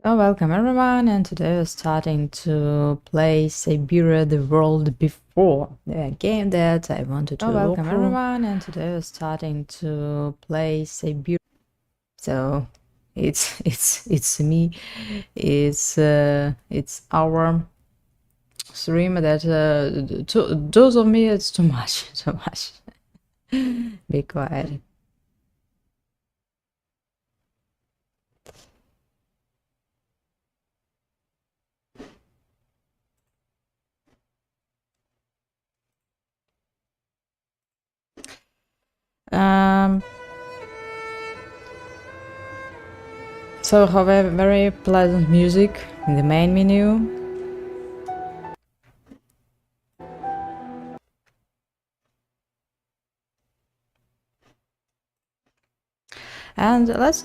Oh, welcome everyone, and today we're starting to play Syberia the World Before, the game that I wanted to welcome everyone, and today we're starting to play Syberia. So it's me, it's our stream that to those of me it's too much, too much. Be quiet. Um. So, however, very pleasant music in the main menu. And let's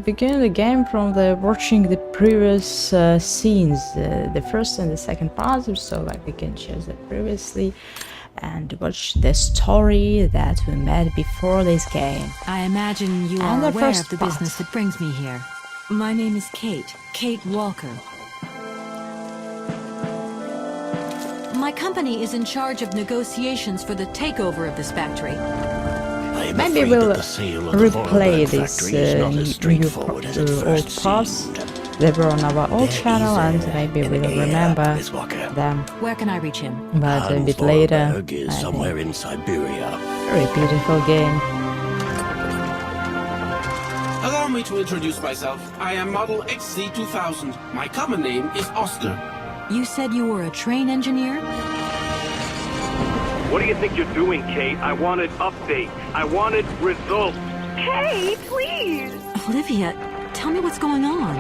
begin the game from watching the previous scenes, the first and the second parts, so like we can choose it previously and watch the story that we met before this game. I imagine you are aware of the business that brings me here. My name is Kate Walker. My company is in charge of negotiations for the takeover of this factory. Maybe we'll replay this new old parts. They were on our old channel, and maybe we'll remember them. Where can I reach him? But a bit later. Somewhere in Syberia. Very beautiful game. Allow me to introduce myself. I am Model XC2000. My common name is Oscar. You said you were a train engineer? What do you think you're doing, Kate? I wanted updates. I wanted results. Kate, please! Olivia, tell me what's going on.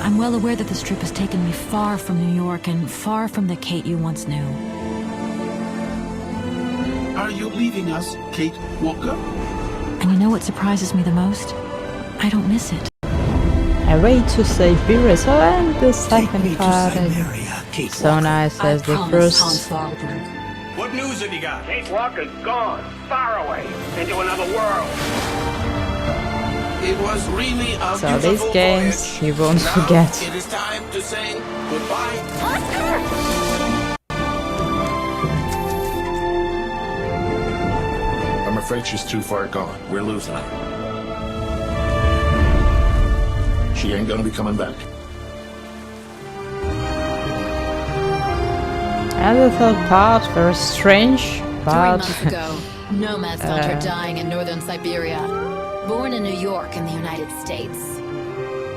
I'm well aware that this trip has taken me far from New York and far from the Kate you once knew. Are you leaving us, Kate Walker? And you know what surprises me the most? I don't miss it. I wait to Syberia, so and the second part is so nice as the first. What news have you got? Kate Walker's gone, far away, into another world. It was really a So these beautiful games voyage. you won't Now forget. It is time to say goodbye. I'm afraid she's too far gone. We're losing her. She ain't gonna be coming back. And the third part, very strange, 3 but months ago, nomads found her dying in northern Siberia. Born in New York in the United States.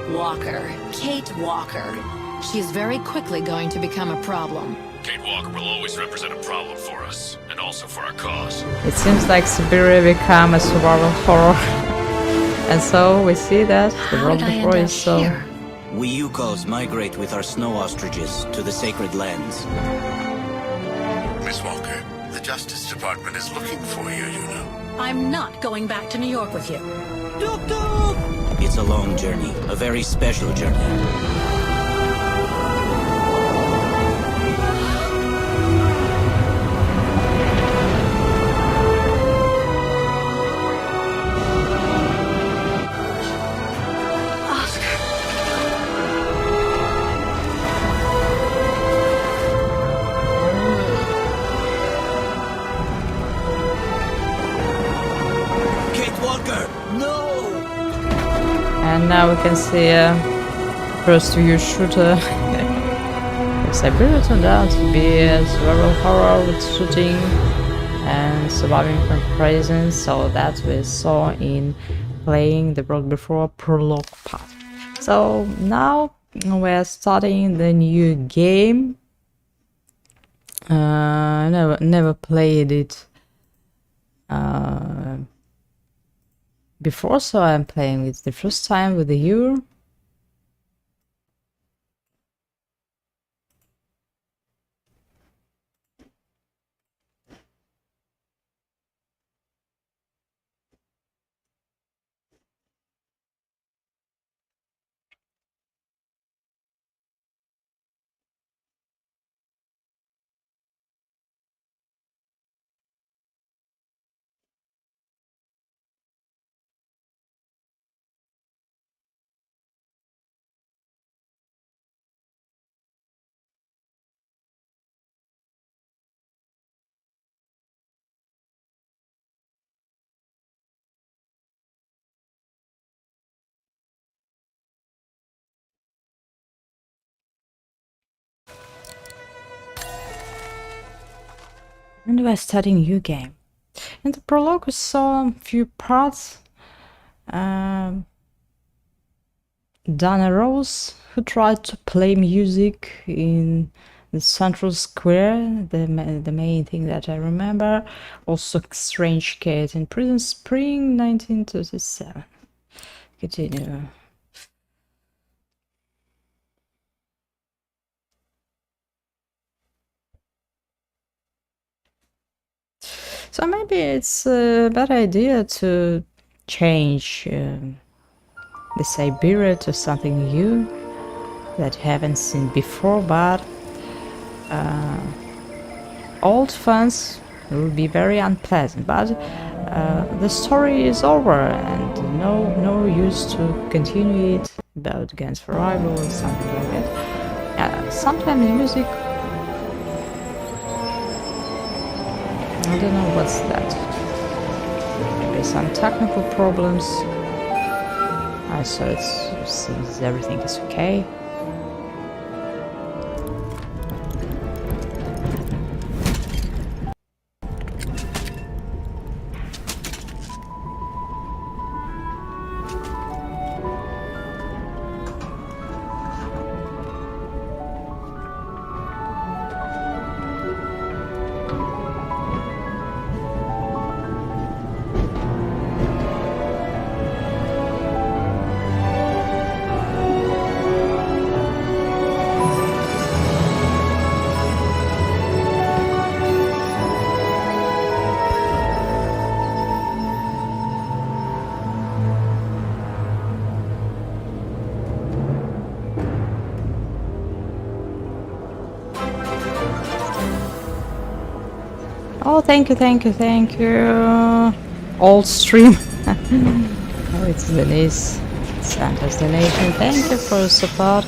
Walker, Kate Walker. She's very quickly going to become a problem. Kate Walker will always represent a problem for us, and also for our cause. it seems like Syberia become a survival horror. And so we see that the How world did I before end is up so. here? We Yukos migrate with our snow ostriches to the sacred lands. Miss Walker, the Justice Department is looking for you, you know. I'm not going back to New York with you. It's a long journey, a very special journey. Kate Walker, no! And now we can see a first view shooter. Syberia turned out to be a survival horror with shooting and surviving from prison, so that we saw in playing the world before prologue part. So now we're starting the new game. Never played it before, so I'm playing it the first time with you. And we're starting new game. In the prologue we saw a few parts. Dana Rose, who tried to play music in the central square, the main thing that I remember. Also Strange Kate in Prison Spring 1937. Continue. So maybe it's a bad idea to change the Syberia to something new that haven't seen before, but old fans will be very unpleasant. But the story is over, and no use to continue it about Against Forever or something like that. Sometimes music, I don't know what's that. Maybe some technical problems. So it seems everything is okay. Oh, thank you. Old stream. Oh, it's Denise. Santa's donation. Thank you for the support.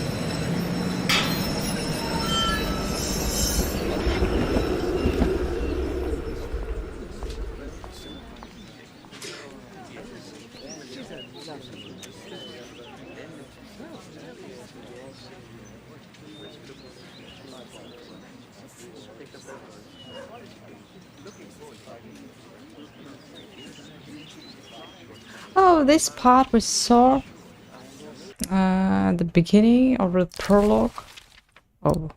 Oh, this part we saw at the beginning of the prologue. Oh,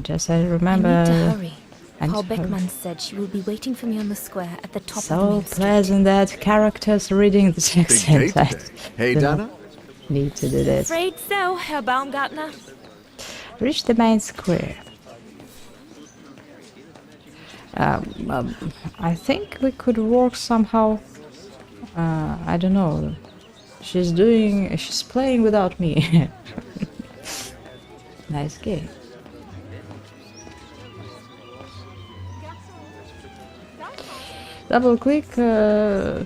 just I remember. I need to hurry. Paul Beckman said she will be waiting for me on the square at the top of the main So pleasant that characters reading the text. Hey, Dana. Need to do this. Afraid so, Herr Baumgartner. Reach the main square. I think we could work somehow. I don't know. She's playing without me. Nice game. Double click okay.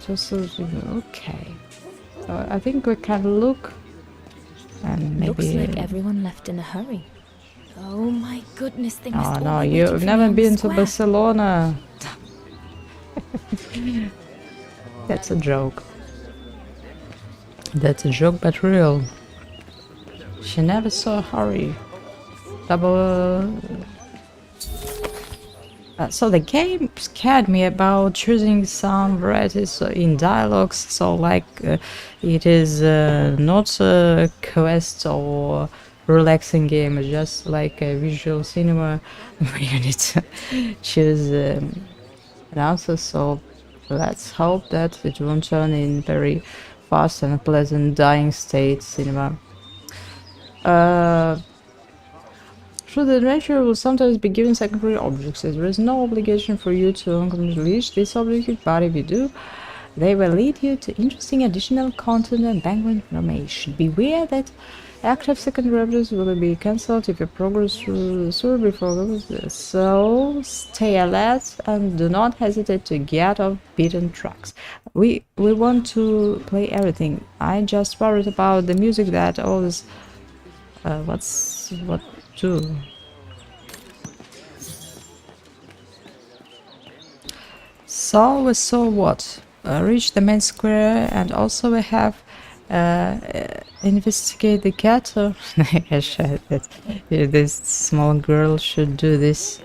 So I think we can look and maybe. Looks like everyone left in a hurry. Oh my goodness, they must Oh all no, be you've waiting for never me on the been to square. Barcelona. That's a joke. That's a joke, but real. She never saw hurry. Double. So the game scared me about choosing some varieties in dialogues. So like it is not a quest or relaxing game, just like a visual cinema where you need to choose an answer. So let's hope that it won't turn in very fast and pleasant dying state cinema. Through the adventure will sometimes be given secondary objects. There is no obligation for you to unleash this object, but if you do, they will lead you to interesting additional content and background information. Beware that active secondary objects will be cancelled if you progress through the sewer before this. So stay alert and do not hesitate to get off beaten tracks. We want to play everything. I just worried about the music that always what to. So we saw what? Reach the main square, and also we have investigate the ghetto. I said that this small girl should do this.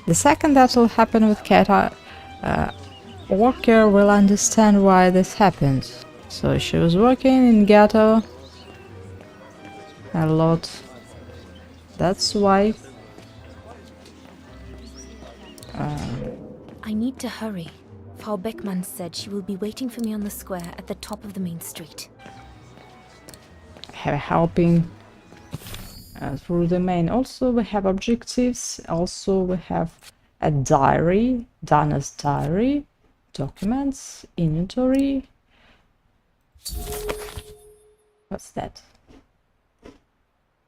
The second that will happen with Cat, Walker will understand why this happened. So she was working in ghetto a lot. That's why. I need to hurry. Frau Beckmann said she will be waiting for me on the square at the top of the main street. Helping through the main. Also, we have objectives. Also, we have a diary, Dana's diary, documents, inventory. What's that?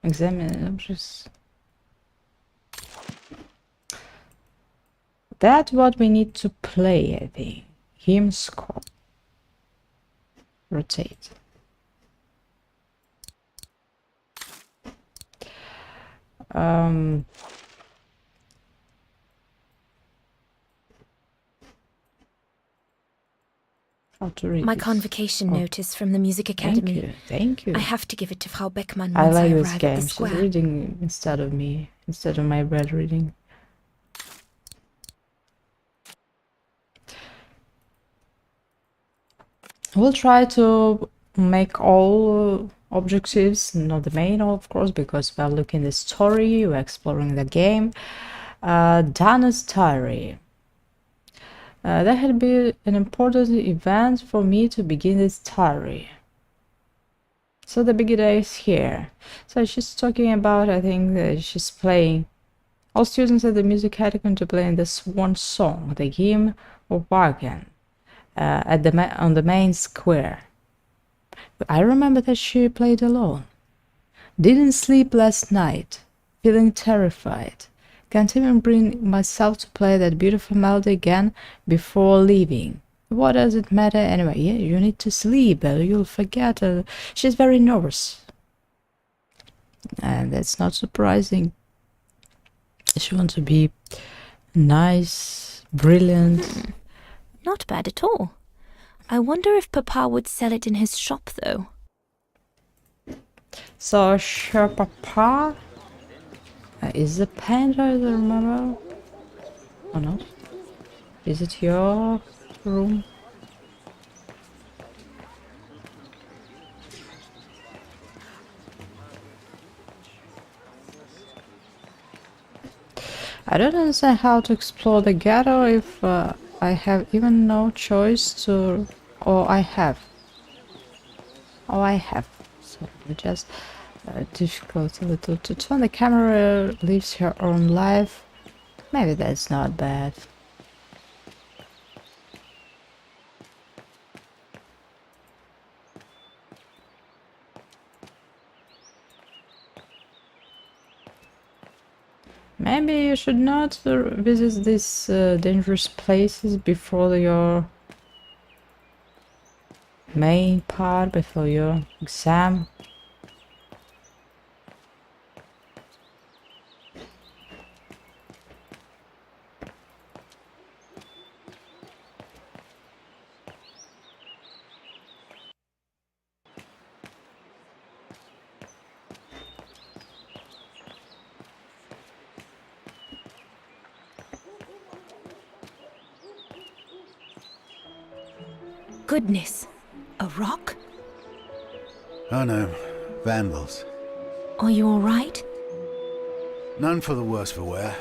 Examine objects. That's what we need to play, I think. Him score. Rotate. How to read My this? convocation notice from the Music Academy. Thank you. I have to give it to Frau Beckmann I once I like this arrive at game. the She's square. reading instead of me, instead of my bad reading. We'll try to make all objectives, not the main, of course, because we're looking at the story, we're exploring the game. Dana's diary. That had been an important event for me to begin this diary. So the beginner is here. So she's talking about, I think, she's playing. All students at the music had contemplating the swan song, the hymn of Wagen, on the main square. I remember that she played alone. Didn't sleep last night, feeling terrified. Can't even bring myself to play that beautiful melody again before leaving. What does it matter anyway? Yeah, you need to sleep, you'll forget. She's very nervous. And that's not surprising. She wants to be nice, brilliant. Not bad at all. I wonder if Papa would sell it in his shop, though. So, her Papa is a painter, I remember. Or not? Is it your room? I don't understand how to explore the ghetto if I have even no choice to... or I have. Oh, I have. So just difficult a little to turn the camera, lives her own life. Maybe that's not bad. Maybe you should not visit these dangerous places before your main part, before your exam. Goodness, a rock? Oh no, vandals. Are you all right? None for the worse for wear.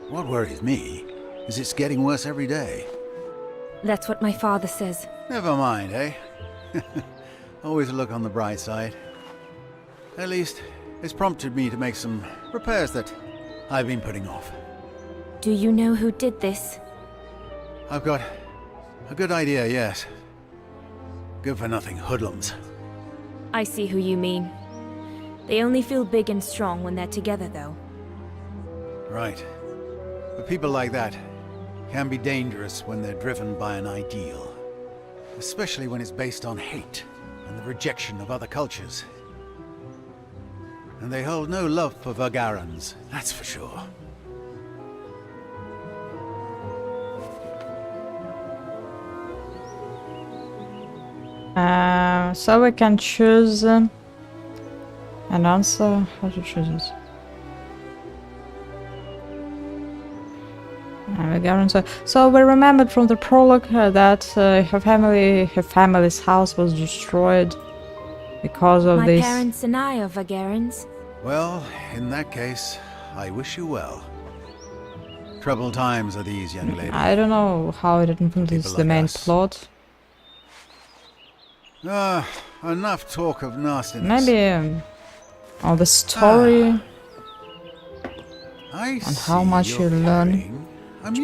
What worries me is it's getting worse every day. That's what my father says. Never mind, eh? Always look on the bright side. At least, it's prompted me to make some repairs that I've been putting off. Do you know who did this? I've got a good idea, yes. Good-for-nothing hoodlums. I see who you mean. They only feel big and strong when they're together, though. Right. But people like that can be dangerous when they're driven by an ideal. Especially when it's based on hate and the rejection of other cultures. And they hold no love for Vagarans, that's for sure. So we can choose an answer. How to choose it? So we remembered from the prologue that her family's house was destroyed because of this. My parents and I are Vagarans. Well, in that case, I wish you well. Troubled times are these, young lady. I don't know how it influences the main plot. Enough talk of nastiness. Maybe on the story and how much you learn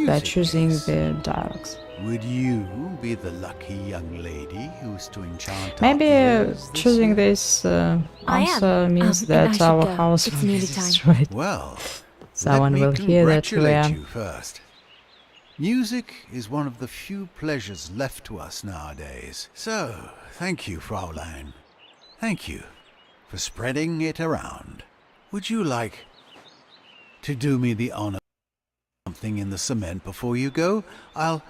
by choosing the dialogues. Would you be the lucky young lady who's to enchant? Maybe choosing this answer means that our house will be destroyed. Well, someone will hear that we are. You first. Music is one of the few pleasures left to us nowadays. So, thank you, Fraulein. Thank you for spreading it around. Would you like to do me the honor of something in the cement before you go? I'll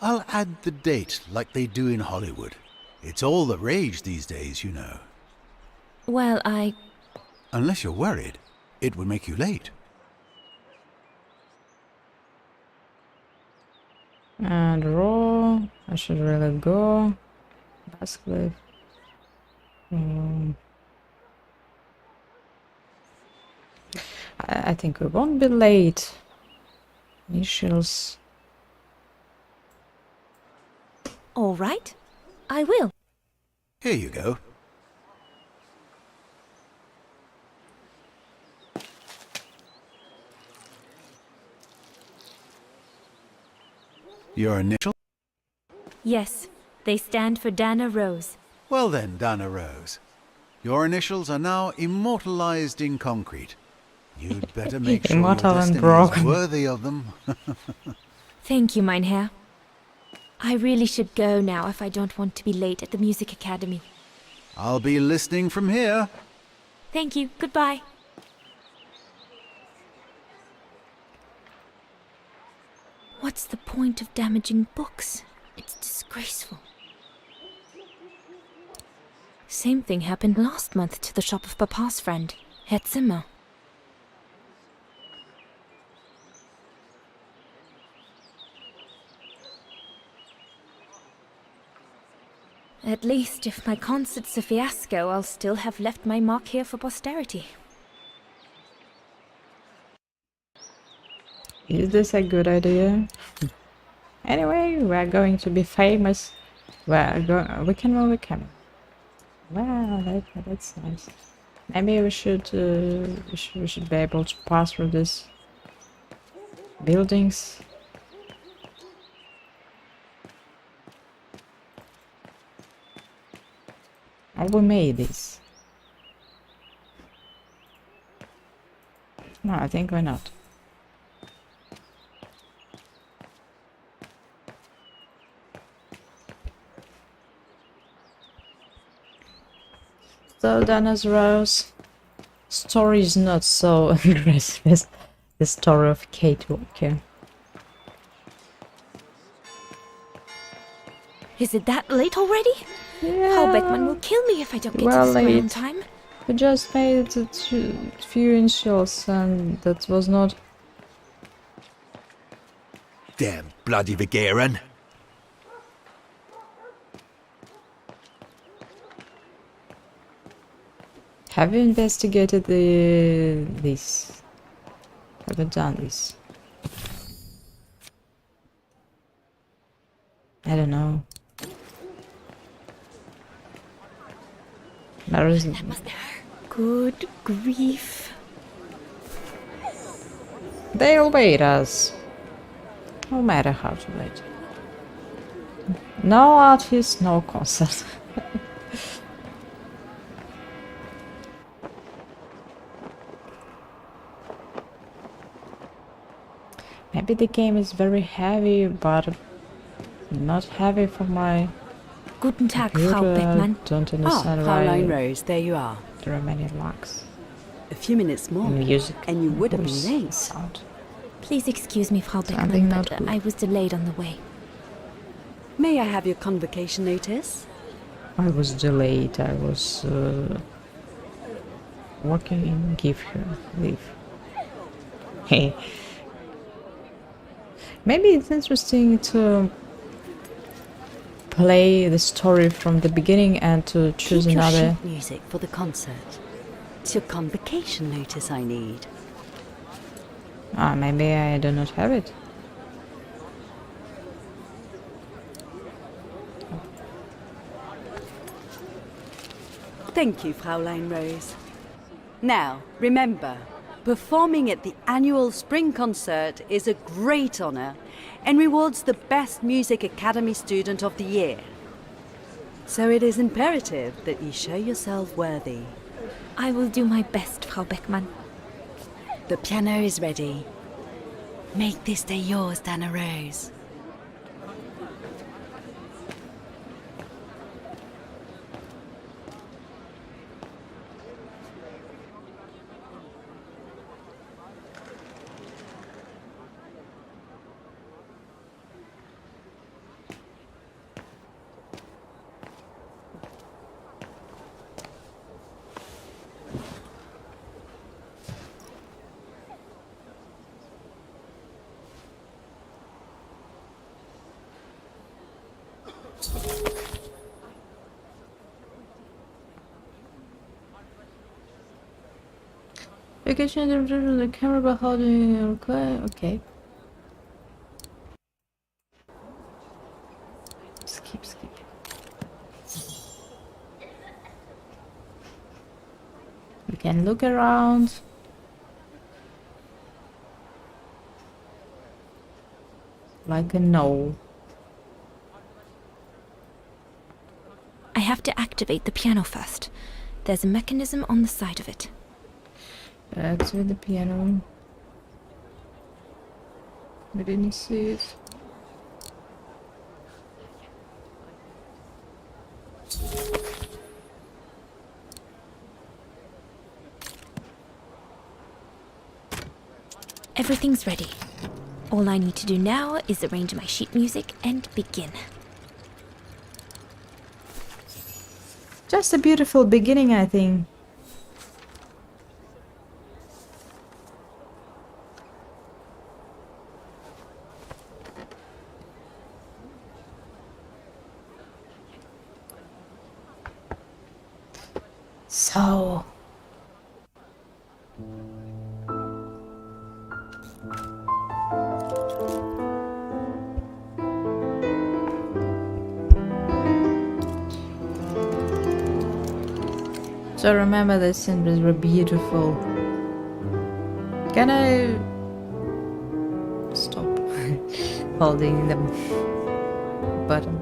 add the date like they do in Hollywood. It's all the rage these days, you know. Well, Unless you're worried, it would make you late. And raw, I should really go. Basically, I think we won't be late. Initials. all right. I will. Here you go. Your initial? Yes, they stand for Dana Rose. Well then, Dana Rose. Your initials are now immortalized in concrete. You'd better make sure your destiny is worthy of them. Thank you, mein Herr. I really should go now if I don't want to be late at the Music Academy. I'll be listening from here. Thank you. Goodbye. What's the point of damaging books? It's disgraceful. Same thing happened last month to the shop of Papa's friend, Herr Zimmer. At least, if my concert's a fiasco, I'll still have left my mark here for posterity. Is this a good idea? Anyway, we're going to be famous. We can move a camera. Wow, that's nice. Maybe we should be able to pass through these buildings. Oh, we made this. No, I think we're not. So Dana's Rose story is not so aggressive as the story of Kate Walker. Is it that late already? Yeah. Paul Beckman will kill me if I don't get to the school on time. We just made a few initials and that was not... Damn bloody Vigaran. Have you investigated this? Have you done this? I don't know. There is... Good grief. They'll wait us. No matter how to wait. No artist, no concert. Maybe the game is very heavy, but not heavy for my Guten Tag, computer. Frau Beckmann. Don't understand Fraulein why Rose, there you are. there are many locks. A few minutes more, Music and you would have been voice late. Sound. Please excuse me, Frau Something Beckmann, not but good. I was delayed on the way. May I have your convocation notice? I was delayed. I was working in give her leave. Hey, maybe it's interesting to play the story from the beginning and to choose Keep another. your sheet music for the concert. It's your convocation notice I need. Maybe I do not have it. Thank you, Fraulein Rose. Now, remember, performing at the annual spring concert is a great honor and rewards the best Music Academy student of the year. So it is imperative that you show yourself worthy. I will do my best, Frau Beckmann. The piano is ready. Make this day yours, Dana Rose. You can change the camera by holding require. Okay. Skip. We can look around. Like a no. I have to activate the piano first. There's a mechanism on the side of it. Activate the piano. We didn't see it. Everything's ready. All I need to do now is arrange my sheet music and begin. Just a beautiful beginning, I think. So... So remember the symbols were beautiful. Can I stop holding the button?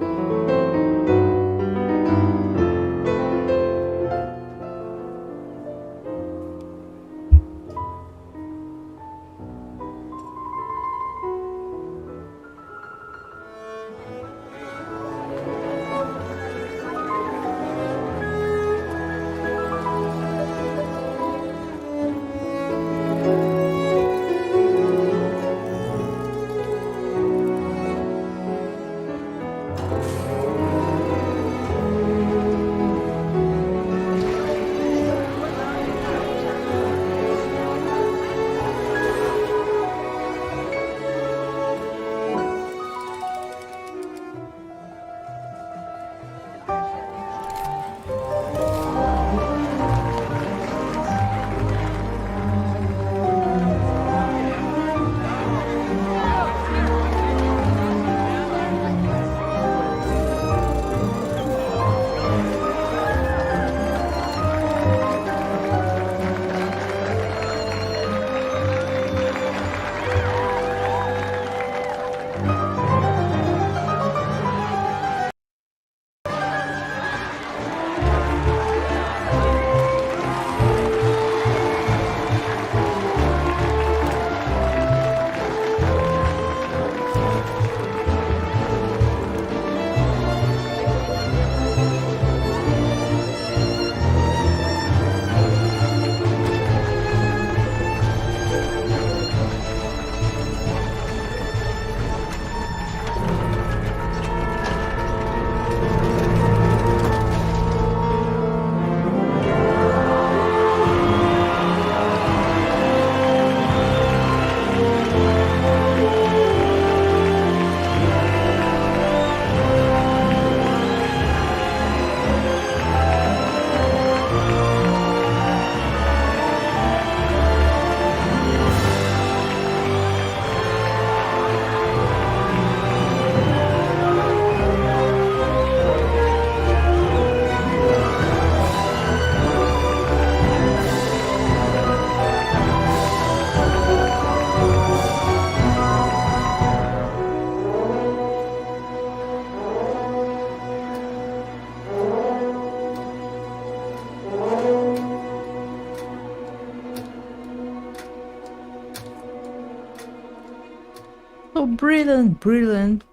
brilliant, brilliant.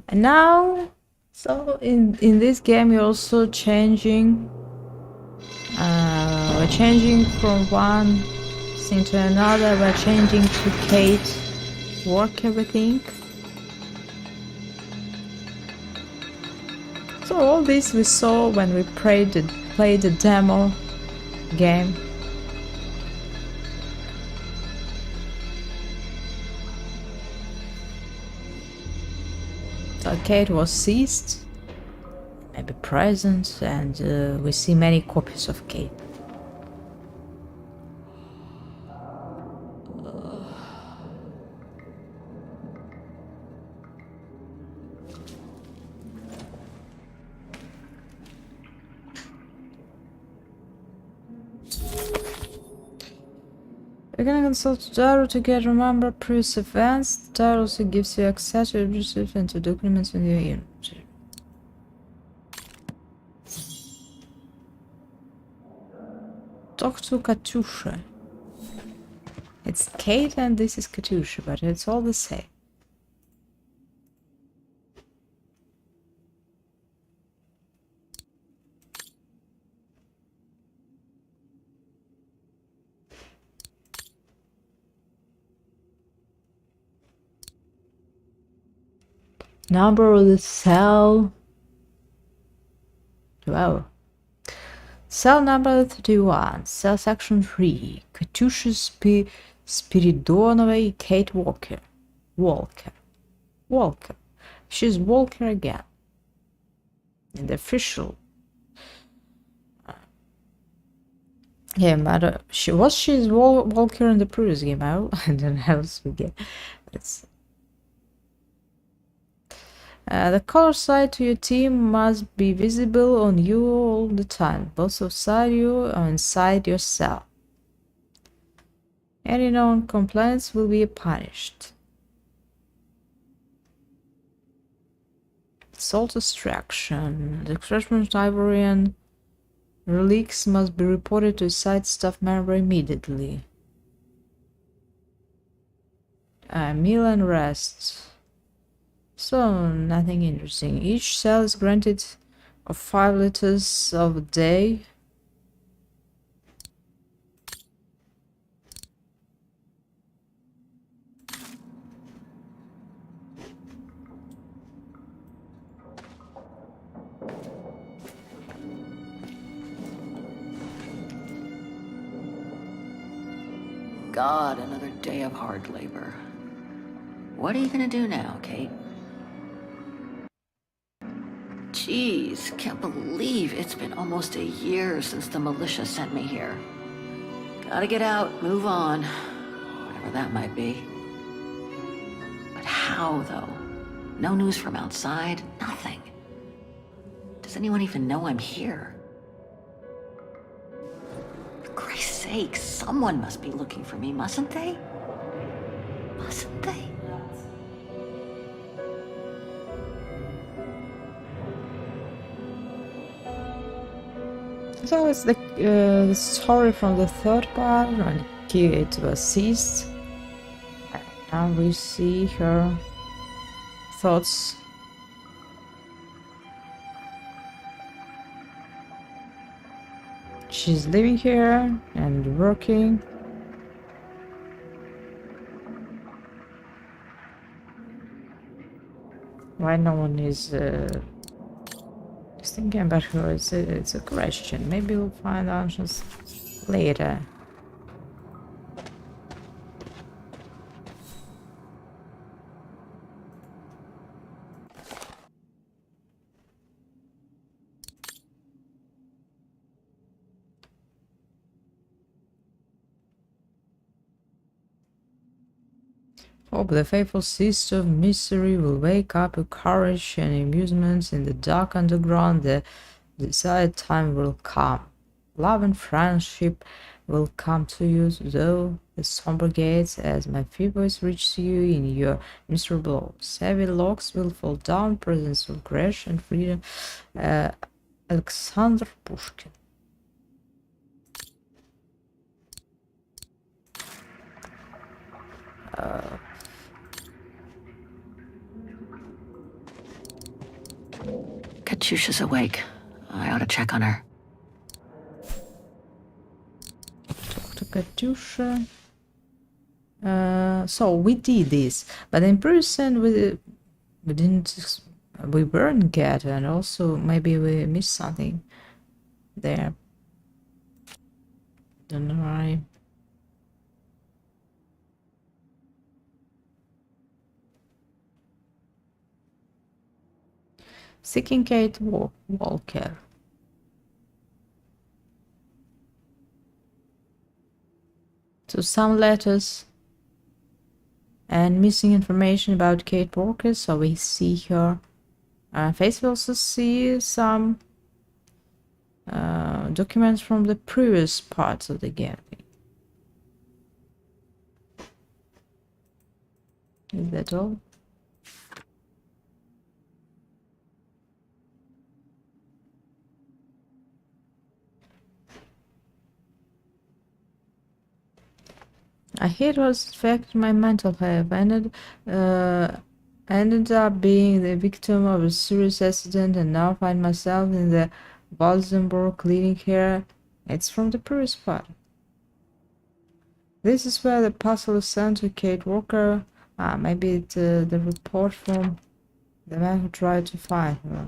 And now, so in this game you're also changing. We're changing from one thing to another. We're changing to Kate Walker, everything. So all this we saw when we played the demo game. So Kate was seized, maybe present, and we see many copies of Kate. You can consult Daru to get remember previous events. Daru also gives you access to resources and to documents in your inventory. Talk to Katusha. It's Kate and this is Katusha, but it's all the same. Number of the cell. Wow. Cell number 31. Cell section 3. Katusha Spiridonovay Kate Walker. Walker. She's Walker again. In the official. Yeah, but she's Walker in the previous game. I don't know how else we get. The color side to your team must be visible on you all the time, both outside you and inside your cell. Any known complaints will be punished. Salt extraction. The extraction of Syberian relics must be reported to a site staff member immediately. Meal and rest. So, nothing interesting. Each cell is granted of 5 liters of a day. God, another day of hard labor. What are you gonna do now, Kate? Jeez, can't believe it's been almost a year since the militia sent me here. Gotta get out, move on, whatever that might be. But how, though? No news from outside, nothing. Does anyone even know I'm here? For Christ's sake, someone must be looking for me, mustn't they? Mustn't they? So it's the story from the third part when Kate was seized. And now we see her thoughts. She's living here and working. Why no one is thinking about her? It's a question. Maybe we'll find answers later. Hope the faithful sister of misery will wake up with courage and amusement in the dark underground. The desired time will come. Love and friendship will come to you, though the somber gates, as my free voice reaches you in your miserable hours. Heavy locks will fall down, presence of grace and freedom. Alexander Pushkin. Katyusha's awake. I ought to check on her. Talk to Katyusha. So we did this, but in person we didn't. We weren't get, and also maybe we missed something there. Don't know why. Seeking Kate Walker. So some letters and missing information about Kate Walker, so we see her face. We also see some documents from the previous parts of the game. Is that all? I hate was affecting my mental health. Ended up being the victim of a serious accident and now find myself in the Waldenburg clinic here. It's from the previous part. This is where the puzzle is sent to Kate Walker. Maybe it's the report from the man who tried to find her.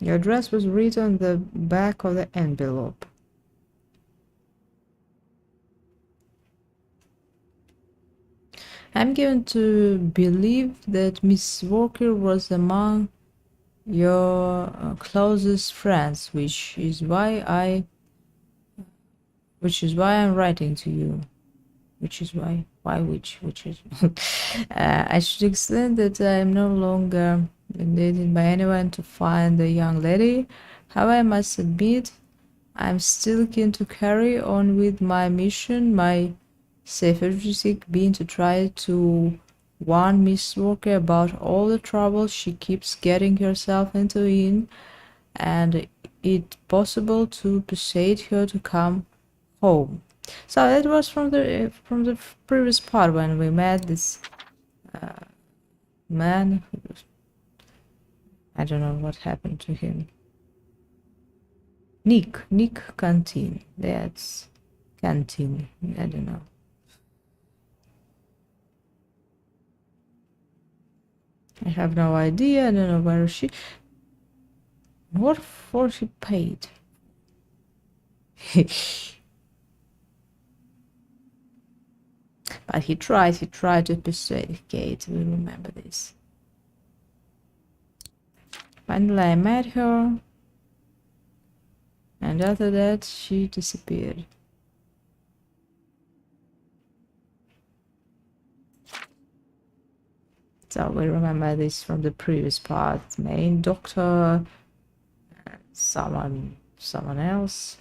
Your address was written on the back of the envelope. I'm given to believe that Miss Walker was among your closest friends, which is why I'm writing to you. Which is I should explain that I am no longer needed by anyone to find the young lady. However, I must admit I'm still keen to carry on with my mission, my safe objective being to try to warn Miss Walker about all the trouble she keeps getting herself into and it possible to persuade her to come home. So that was from the previous part when we met this man. I don't know what happened to him. Nick Canteen. That's Canteen. I don't know. I have no idea. I don't know where she. What for she paid? But he tried to persuade Kate. We remember this. Finally, I met her, and after that, she disappeared. So we remember this from the previous part. Main doctor, someone else.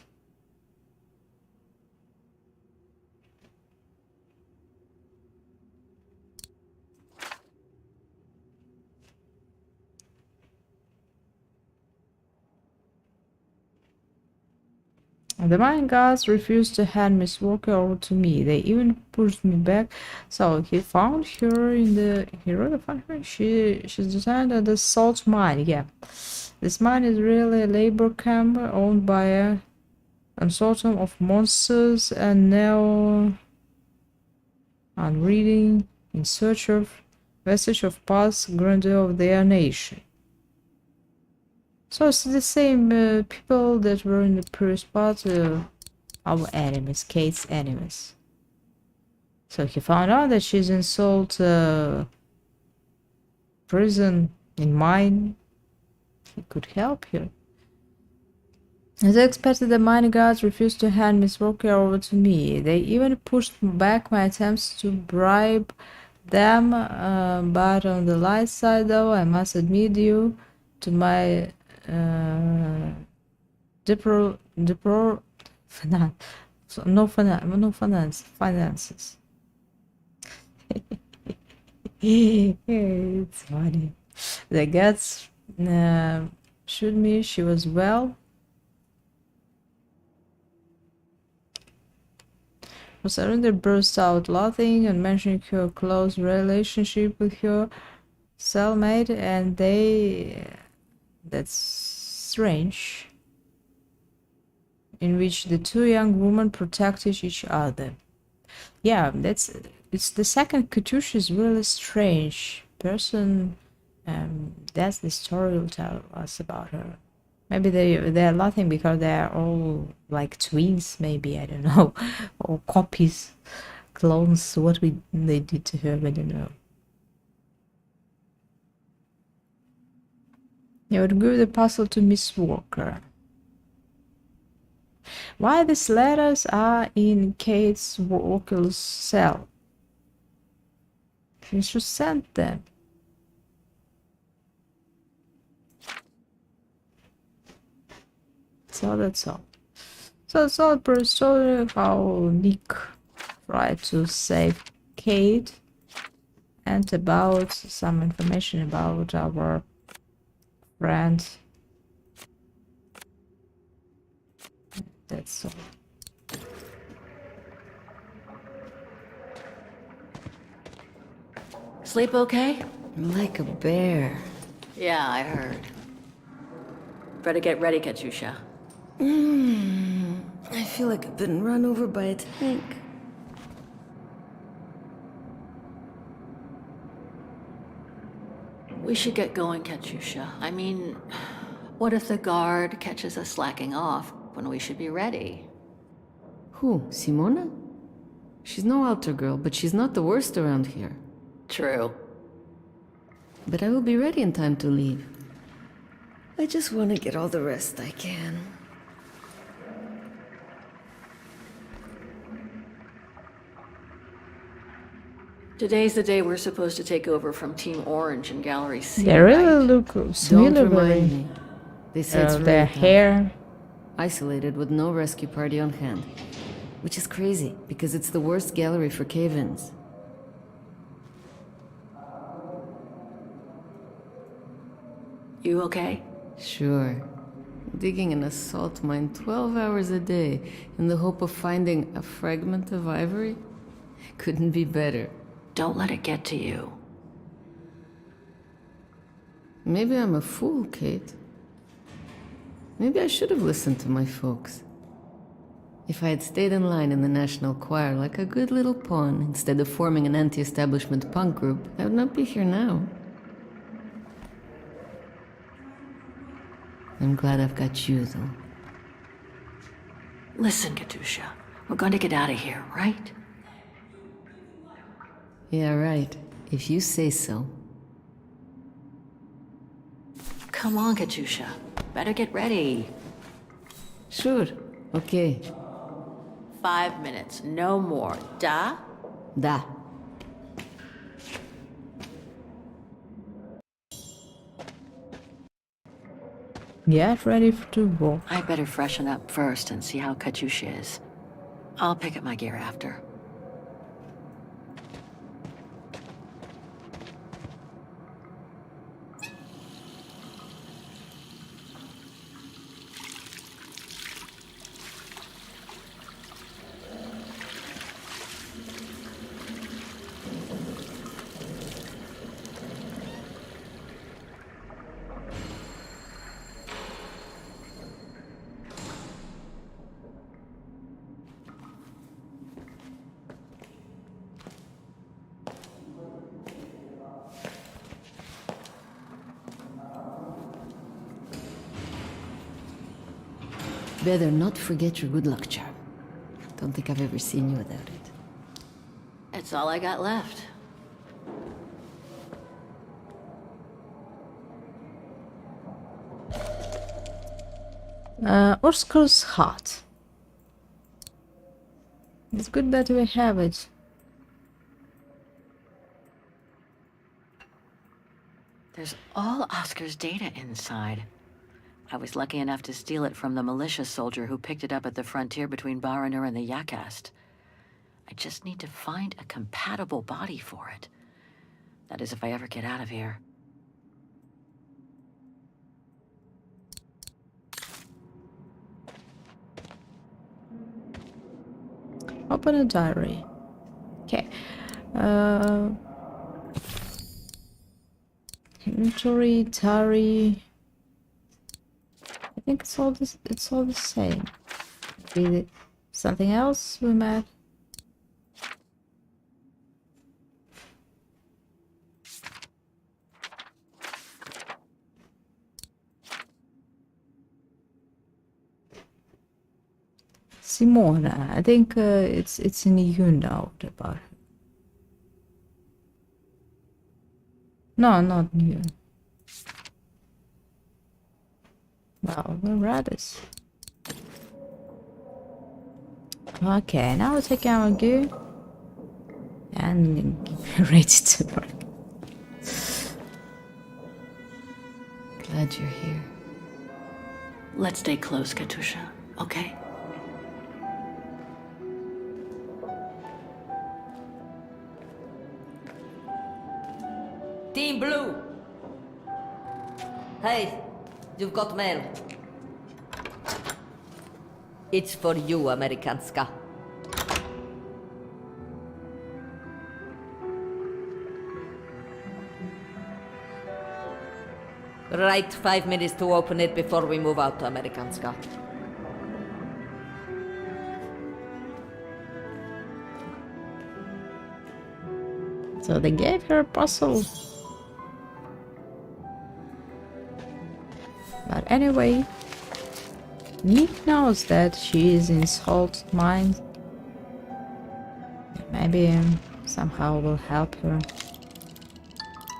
The mine guards refused to hand Miss Walker over to me. They even pushed me back. So he found her in the. He really found her. She's designed at the salt mine. Yeah, this mine is really a labor camp owned by a consortium of monsters, and now I'm reading in search of vestige of past grandeur of their nation. So it's the same people that were in the previous part, our enemies, Kate's enemies. So he found out that she's in Salt prison in mine. He could help her. As I expected, the mine guards refused to hand Miss Walker over to me. They even pushed back my attempts to bribe them, but on the light side though, I must admit you to my finances. It's funny. The guards showed me she was well. Surrender burst out laughing and mentioning her close relationship with her cellmate, and that's strange, in which the two young women protected each other. Yeah, it's the second Katusha is really strange person. That's the story will tell us about her. Maybe they're laughing because they're all like twins, maybe, I don't know, or copies, clones. What they did to her, I don't know. I would give the puzzle to Miss Walker. Why these letters are in Kate's Walker's cell? She should send them. So that's all. So it's all pretty story how Nick tried to save Kate, and about some information about our friend. That's all. Sleep okay? Like a bear. Yeah, I heard. Better get ready, Katusha. I feel like I've been run over by a tank. We should get going, Katusha. I mean, what if the guard catches us slacking off when we should be ready? Who, Simona? She's no altar girl, but she's not the worst around here. True. But I will be ready in time to leave. I just want to get all the rest I can. Today's the day we're supposed to take over from Team Orange in Gallery C. They really right? look similar. Don't remind me. They say it's their really tough. hair. Isolated with no rescue party on hand. Which is crazy, because it's the worst gallery for cave-ins. You okay? Sure. Digging an assault mine 12 hours a day in the hope of finding a fragment of ivory? Couldn't be better. Don't let it get to you. Maybe I'm a fool, Kate. Maybe I should have listened to my folks. If I had stayed in line in the National Choir like a good little pawn instead of forming an anti-establishment punk group, I would not be here now. I'm glad I've got you, though. Listen, Katusha. We're going to get out of here, right? Yeah, right. If you say so. Come on, Katusha. Better get ready. Sure. Okay. 5 minutes, no more. Da? Da. Get ready to walk. I better freshen up first and see how Katusha is. I'll pick up my gear after. Better not forget your good luck charm. Don't think I've ever seen you without it. It's all I got left. Oscar's heart. It's good that we have it. There's all Oscar's data inside. I was lucky enough to steal it from the militia soldier who picked it up at the frontier between Baranur and the Yakast. I just need to find a compatible body for it. That is, if I ever get out of here. Open a diary. Okay. Inventory, Tari. I think it's all this. It's all the same. Maybe something else we met. Simona, I think it's in you note about her. No, not new. Well, we'll read this. Okay, now we'll take our gear and get ready to work. Glad you're here. Let's stay close, Katusha, okay? Team Blue! Hey, you've got mail. It's for you, Amerikanska. Right, 5 minutes to open it before we move out to Amerikanska. So they gave her a puzzle. But anyway, Nick knows that she is in Salt's mind. Maybe somehow will help her.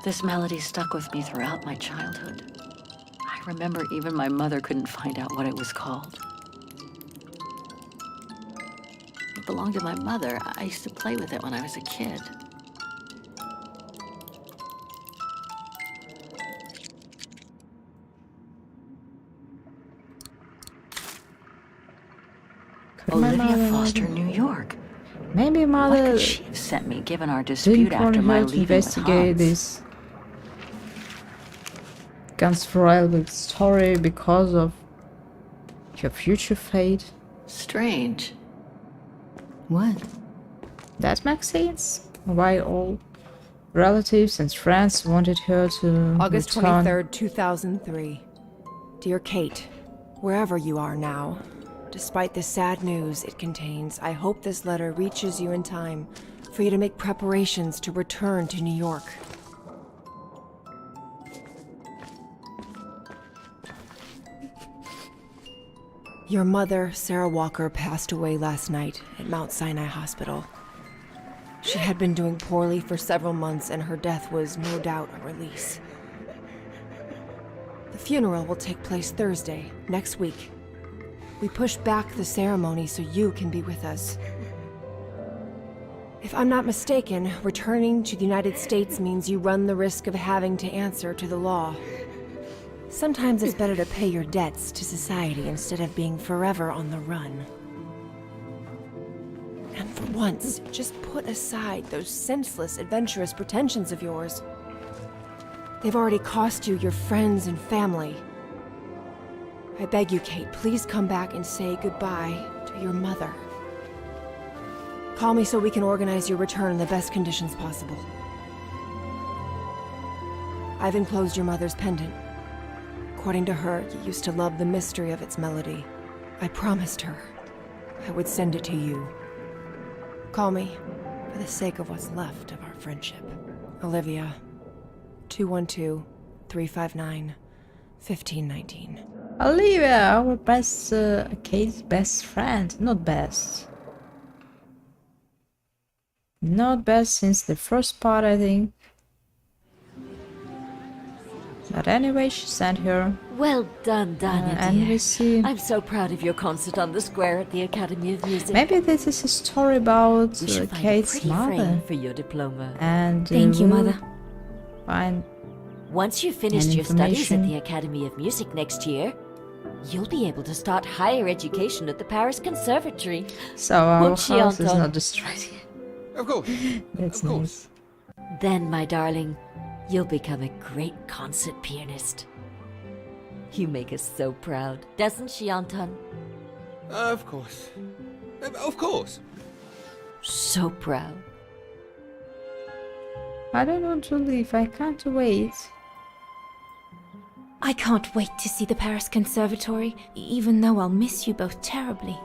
This melody stuck with me throughout my childhood. I remember even my mother couldn't find out what it was called. It belonged to my mother. I used to play with it when I was a kid. Olivia Foster, New York. Maybe mother. What could she have sent me, given our dispute after my leaving with investigate Hans? this Gunsforel story because of your future fate. Strange. What? That makes sense. Why all relatives and friends wanted her to August return. 23rd, 2003. Dear Kate, wherever you are now, despite the sad news it contains, I hope this letter reaches you in time for you to make preparations to return to New York. Your mother, Sarah Walker, passed away last night at Mount Sinai Hospital. She had been doing poorly for several months, and her death was no doubt a release. The funeral will take place Thursday, next week. We pushed back the ceremony so you can be with us. If I'm not mistaken, returning to the United States means you run the risk of having to answer to the law. Sometimes it's better to pay your debts to society instead of being forever on the run. And for once, just put aside those senseless, adventurous pretensions of yours. They've already cost you your friends and family. I beg you, Kate, please come back and say goodbye to your mother. Call me so we can organize your return in the best conditions possible. I've enclosed your mother's pendant. According to her, you used to love the mystery of its melody. I promised her I would send it to you. Call me for the sake of what's left of our friendship. Olivia, 212-359-1519. Olivia, our best, Kate's best friend. Not best. Not best since the first part, I think. But anyway, she sent her. Well done, Dana, and dear. we see. I'm so proud of your concert on the square at the Academy of Music. Maybe this is a story about We should find a Kate's pretty mother. frame for your diploma. And Thank you, we'll Mother. Find Once you've finished and your studies at information. the Academy of Music next year, you'll be able to start higher education at the Paris Conservatory. so our Won't she, house is Anton? not destroyed yet. Of course. That's of course. nice. Then, my darling, you'll become a great concert pianist. You make us so proud, doesn't she, Anton? Of course. Of course. So proud. I don't want to leave. I can't wait. I can't wait to see the Paris Conservatory, even though I'll miss you both terribly.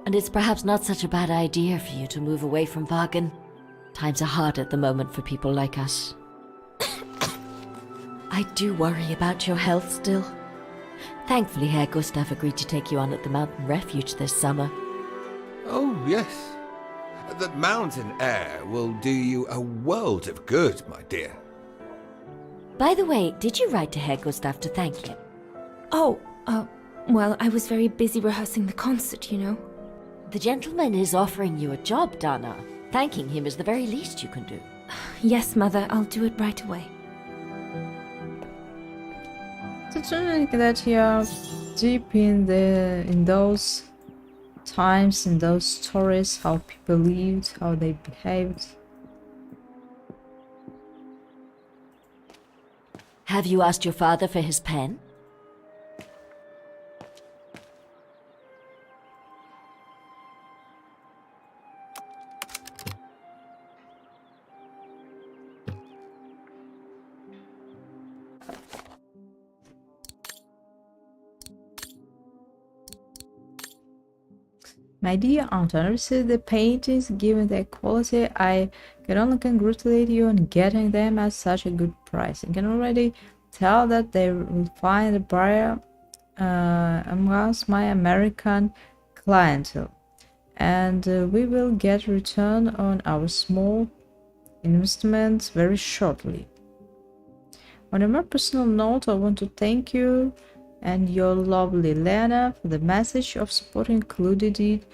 And it's perhaps not such a bad idea for you to move away from Wagen. Times are hard at the moment for people like us. I do worry about your health still. Thankfully, Herr Gustav agreed to take you on at the mountain refuge this summer. Oh, yes. The mountain air will do you a world of good, my dear. By the way, did you write to Herr Gustav to thank him? Oh, well, I was very busy rehearsing the concert, you know. The gentleman is offering you a job, Dana. Thanking him is the very least you can do. Yes, Mother, I'll do it right away. To think that you're deep in those times, in those stories, how people lived, how they behaved. Have you asked your father for his pen? My dear aunt, I received the paintings. Given their quality, I can only congratulate you on getting them at such a good price. I can already tell that they will find a buyer amongst my American clientele, and we will get return on our small investments very shortly. On a more personal note, I want to thank you and your lovely Lena for the message of support included it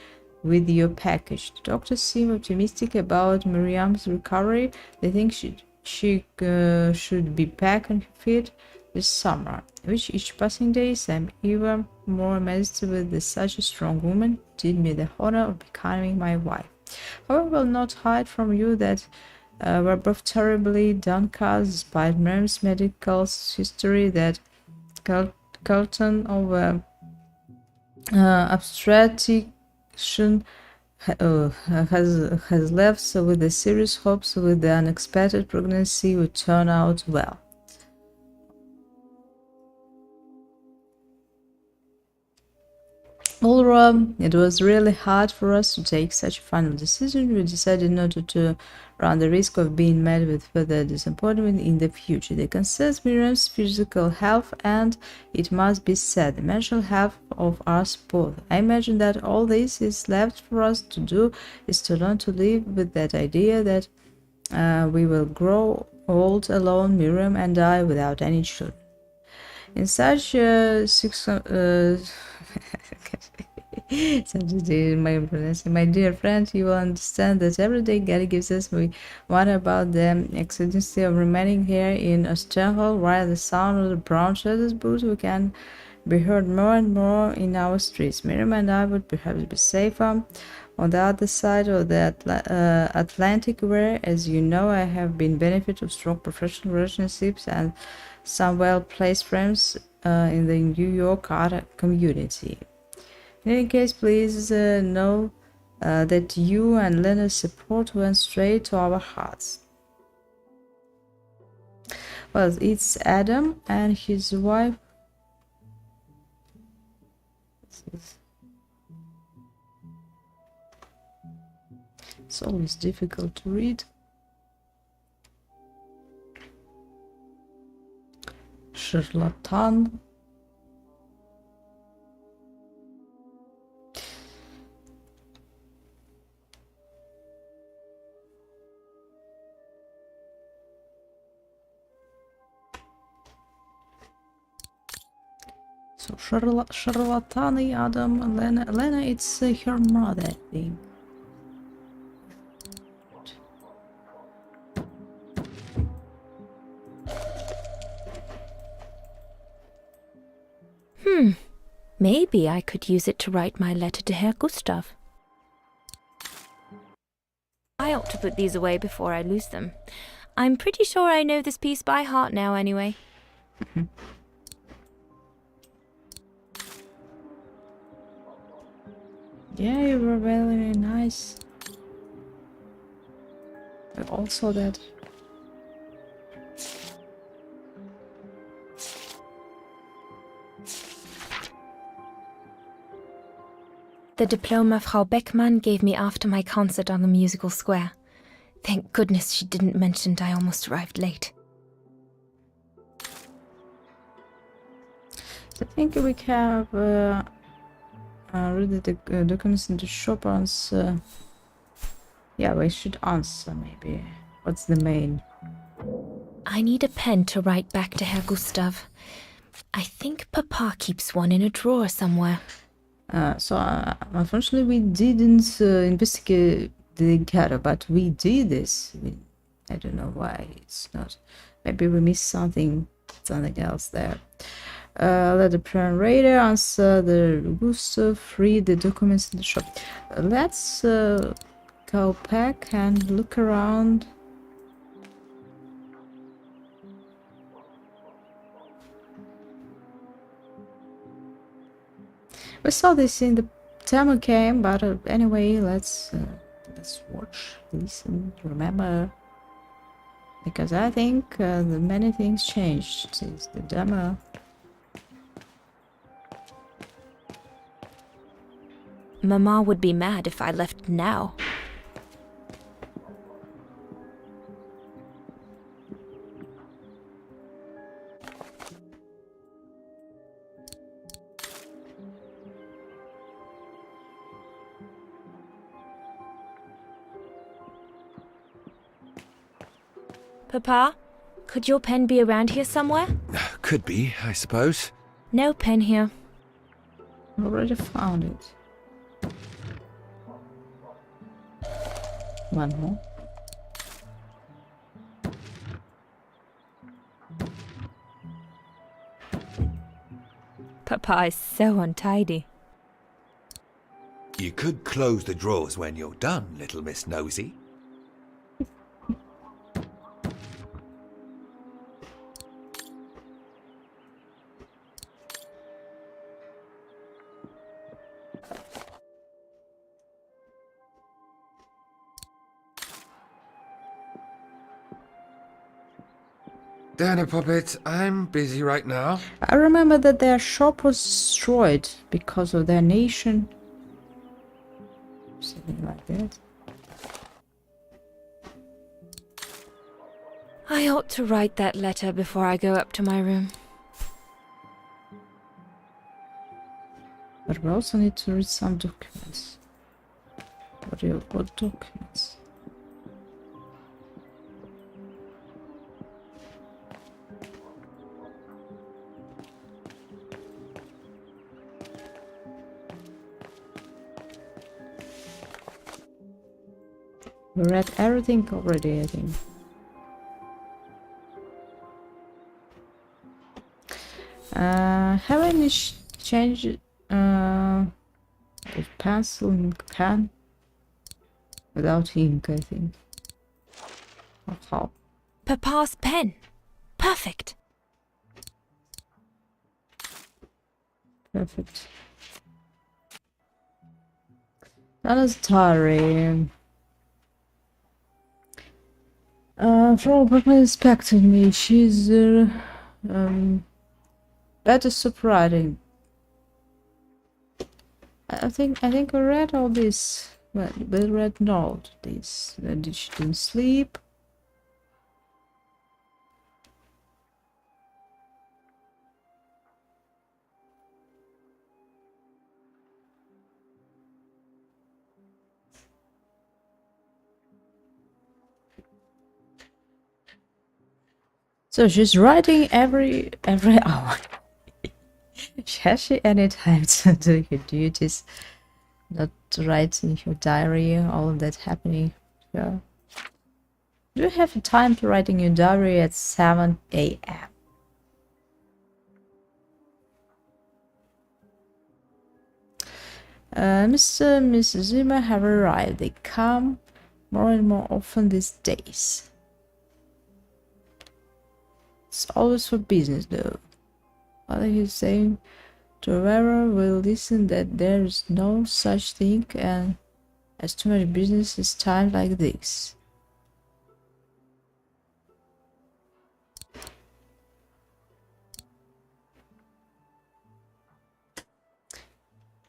with your package. The doctors seem optimistic about Miriam's recovery. They think she should be back on her feet this summer. With each passing day, I'm even more amazed with such a strong woman did me the honor of becoming my wife. However, I will not hide from you that we're both terribly downcast despite Miriam's medical history that curtain of abstraction has left, so with the serious hopes with the unexpected pregnancy would turn out well. Although it was really hard for us to take such a final decision, we decided not to run the risk of being met with further disappointment in the future. They concern Miriam's physical health and, it must be said, the mental health of us both. I imagine that all this is left for us to do is to learn to live with that idea that we will grow old alone, Miriam and I, without any children. In such my dear friend, you will understand that every day God gives us we wonder about the exigency of remaining here in Osterhol, while the sound of the brown shirt's boots we can be heard more and more in our streets. Miriam and I would perhaps be safer on the other side of the Atlantic, where, as you know, I have been benefit of strong professional relationships and some well-placed friends in the New York art community. In any case, please know that you and Lena's support went straight to our hearts. Well, it's Adam and his wife. It's always difficult to read. Charlatan. So Charlatani, Adam, and Lena. Lena, it's her mother, I think. Maybe I could use it to write my letter to Herr Gustav. I ought to put these away before I lose them. I'm pretty sure I know this piece by heart now, anyway. Yeah, you were very nice. But also that the diploma Frau Beckmann gave me after my concert on the musical square. Thank goodness she didn't mention I almost arrived late. I think we have read the documents in the shop answer. Yeah, we should answer maybe. What's the main? I need a pen to write back to Herr Gustav. I think Papa keeps one in a drawer somewhere. Unfortunately, we didn't investigate the encounter, but we did this. I don't know why it's not. Maybe we missed something else there. Let the plan radar answer the Gustav, read the documents in the shop. Let's go back and look around. We saw this in the demo game, but anyway, let's watch, listen, remember, because I think many things changed since the demo. Mama would be mad if I left now. Papa, could your pen be around here somewhere? Could be, I suppose. No pen here. Already found it. One more. Papa is so untidy. You could close the drawers when you're done, little Miss Nosy. Dinner Puppet, I'm busy right now. I remember that their shop was destroyed because of their nation. Something like that. I ought to write that letter before I go up to my room. But we also need to read some documents. What documents? We read everything already, I think. Have any change with pencil ink pen? Without ink, I think. Or how? Papa's pen. Perfect. Perfect. Anna's diary. Frau Beckmann inspected me. She's better subwriting. I think I read all this. Well, we read all this. She didn't sleep. So she's writing every hour. Has she any time to do her duties? Not to write in your diary all of that happening. Yeah. Do you have time to write in your diary at 7 a.m.? Mr. and Mrs. Zimmer have arrived. They come more and more often these days. It's always for business, though. What are you saying? To whoever will listen that there is no such thing and as too much business is time like this.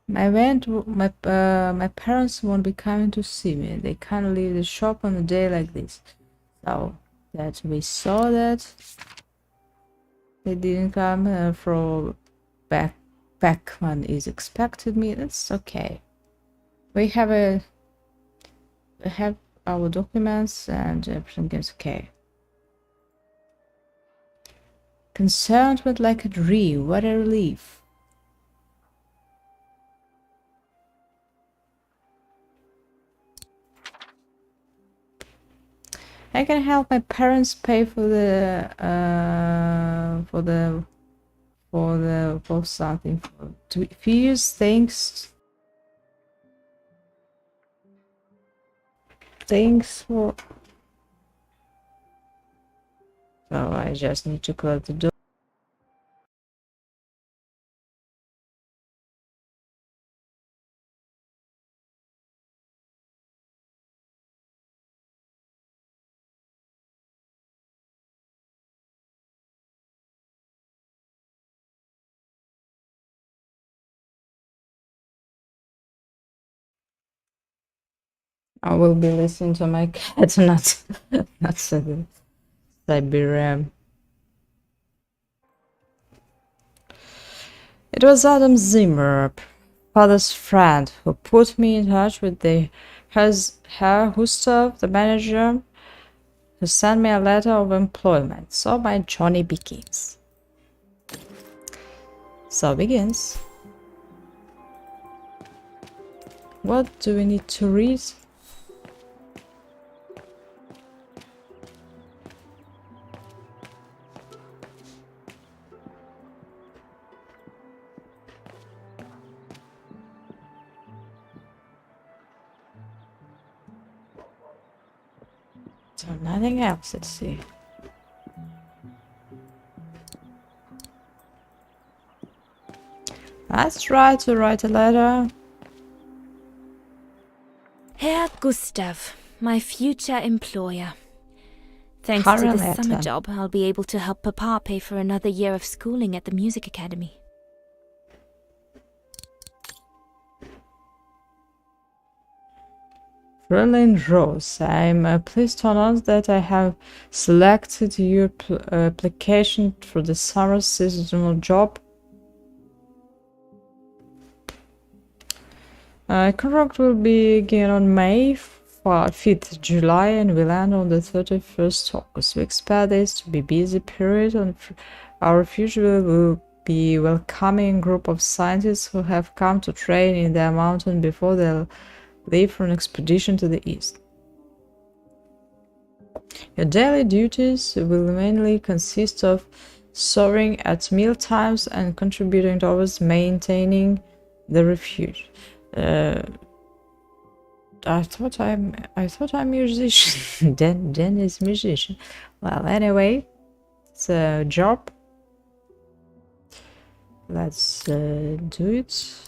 My parents won't be coming to see me. They can't leave the shop on a day like this. So that we saw that they didn't come for back when is expected me. That's okay. We have our documents and everything is okay. Concerned with like a dream. What a relief. I can help my parents pay for something for 2 years. Thanks for. So I just need to close the door. I will be listening to my cat, not Syberia. It was Adam Zimmer, father's friend, who put me in touch with Herr Gustav, the manager, who sent me a letter of employment. So my journey begins. What do we need to read? So nothing else, let's see. Let's try to write a letter. Herr Gustav, my future employer. Thanks to this summer job, I'll be able to help Papa pay for another year of schooling at the music academy. Fräulein Rose, I'm pleased to announce that I have selected your application for the summer seasonal job. Contract will begin on May 5th July and will end on the 31st August. We expect this to be a busy period, and our future will be welcoming group of scientists who have come to train in their mountain before they'll leave for an expedition to the east. Your daily duties will mainly consist of sewing at meal times and contributing towards maintaining the refuge. I thought I'm musician. Dan is musician. Well, anyway, it's a job. Let's do it.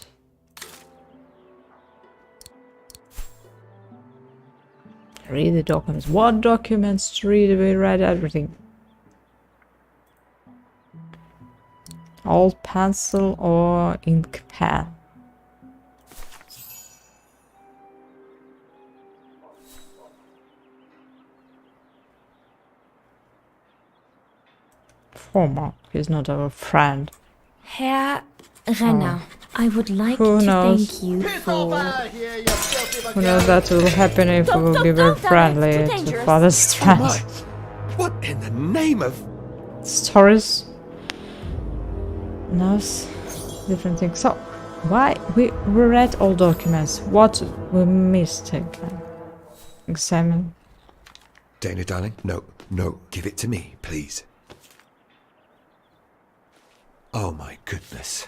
Read the documents. What documents to read? We read everything. Old pencil or ink pen. Former. He's not our friend. Herr Renner, I would like to thank you for... Who knows that will happen if we will be very friendly to father's friends. What in the name of... Stories. Knows different things. So, why we read all documents? What we missed again? Examine. Dana, darling, no, give it to me, please. Oh my goodness.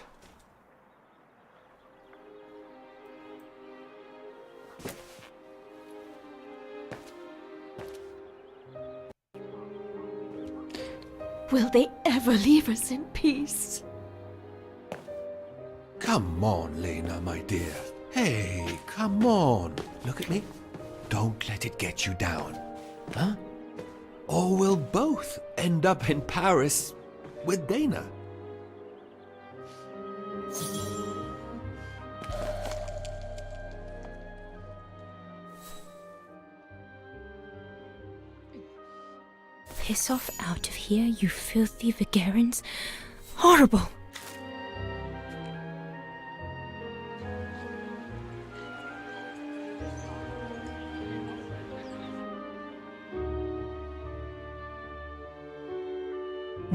Will they ever leave us in peace? Come on, Lena, my dear. Hey, come on. Look at me. Don't let it get you down. Huh? Or we'll both end up in Paris with Dana. piss off out of here, you filthy Vigarans. Horrible!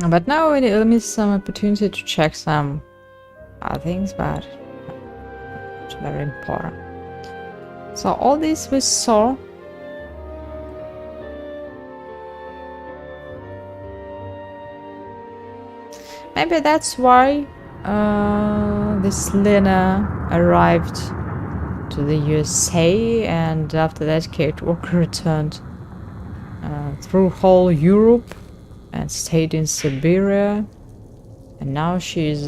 But now we miss some opportunity to check some other things, but it's very important. So all this we saw. Maybe that's why this Lena arrived to the USA, and after that Kate Walker returned through whole Europe and stayed in Syberia, and now she's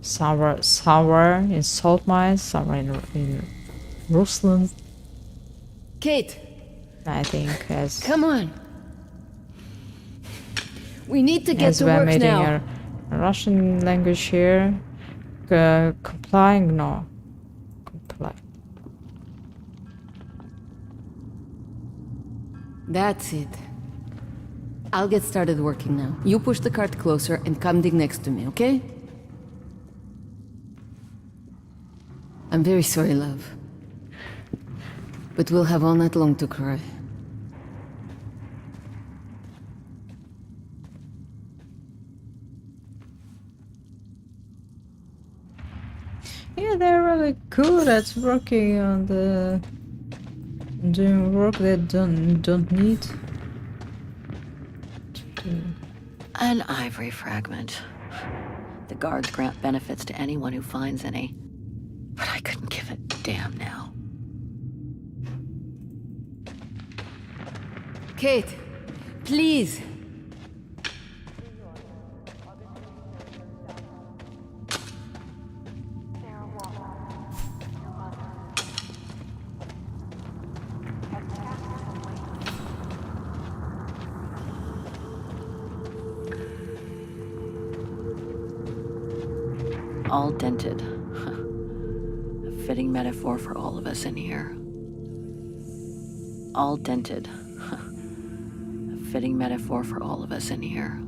somewhere in salt mines, somewhere in Rusland. Kate! I think as... Come on! We need to get as to we're work meeting now. a Russian language here. Complying? No. Comply. That's it. I'll get started working now. You push the cart closer and come dig next to me, okay? I'm very sorry, love. But we'll have all night long to cry. Yeah, they're really good at working on doing work they don't need to do. An ivory fragment. The guards grant benefits to anyone who finds any. But I couldn't give a damn now. Kate, please. All dented. A fitting metaphor for all of us in here. All dented. A fitting metaphor for all of us in here.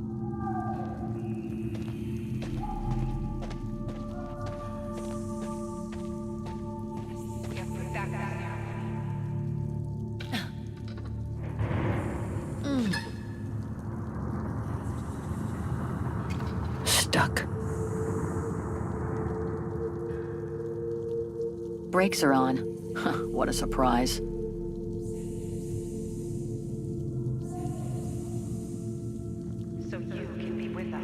Stuck. Brakes are on. What a surprise. So you can be with us.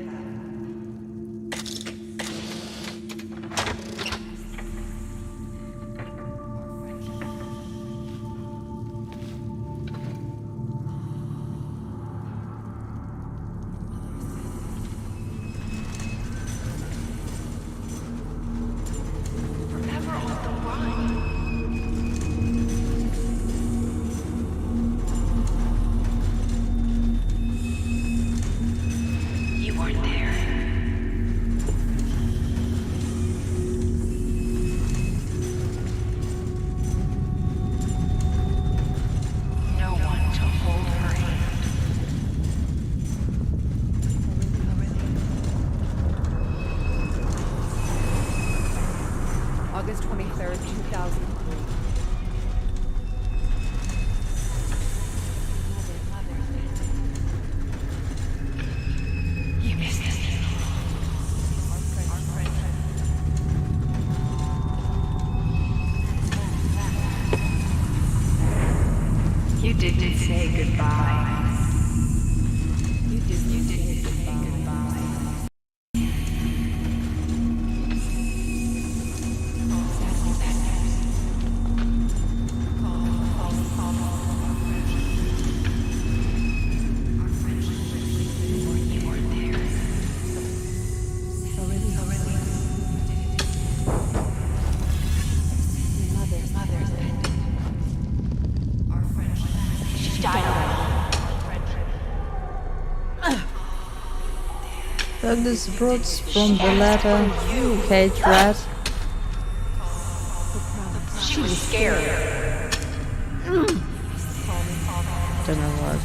August 23rd, 2003. You missed us. You didn't say goodbye. You didn't say goodbye. That is brought from the letter Kate read. She was scared. Don't know what.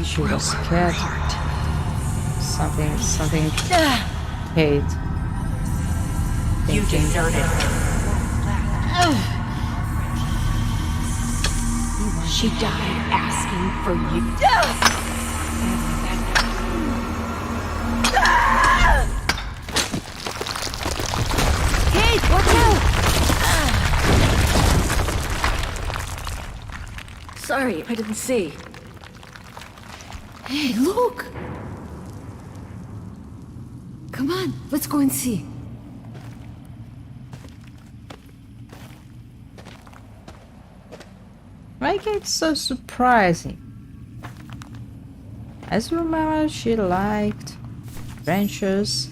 She was scared. Something. Hate. You deserve it. She died asking for you. Kate, watch out! Sorry, I didn't see. Hey, look! Come on, let's go and see. Why it's so surprising? As you remember, she liked adventures.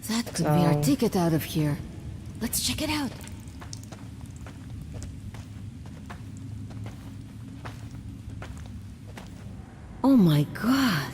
That could be our ticket out of here. Let's check it out. Oh my god.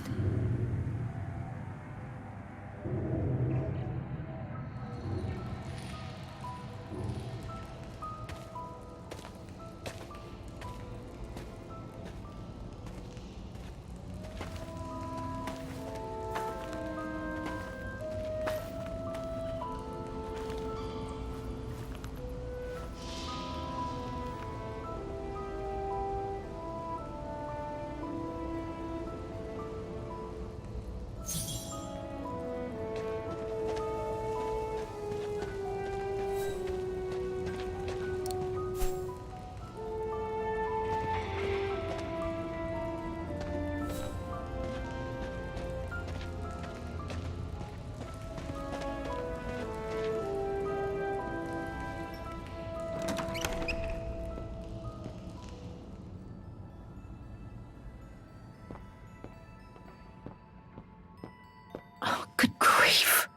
Oh, good grief.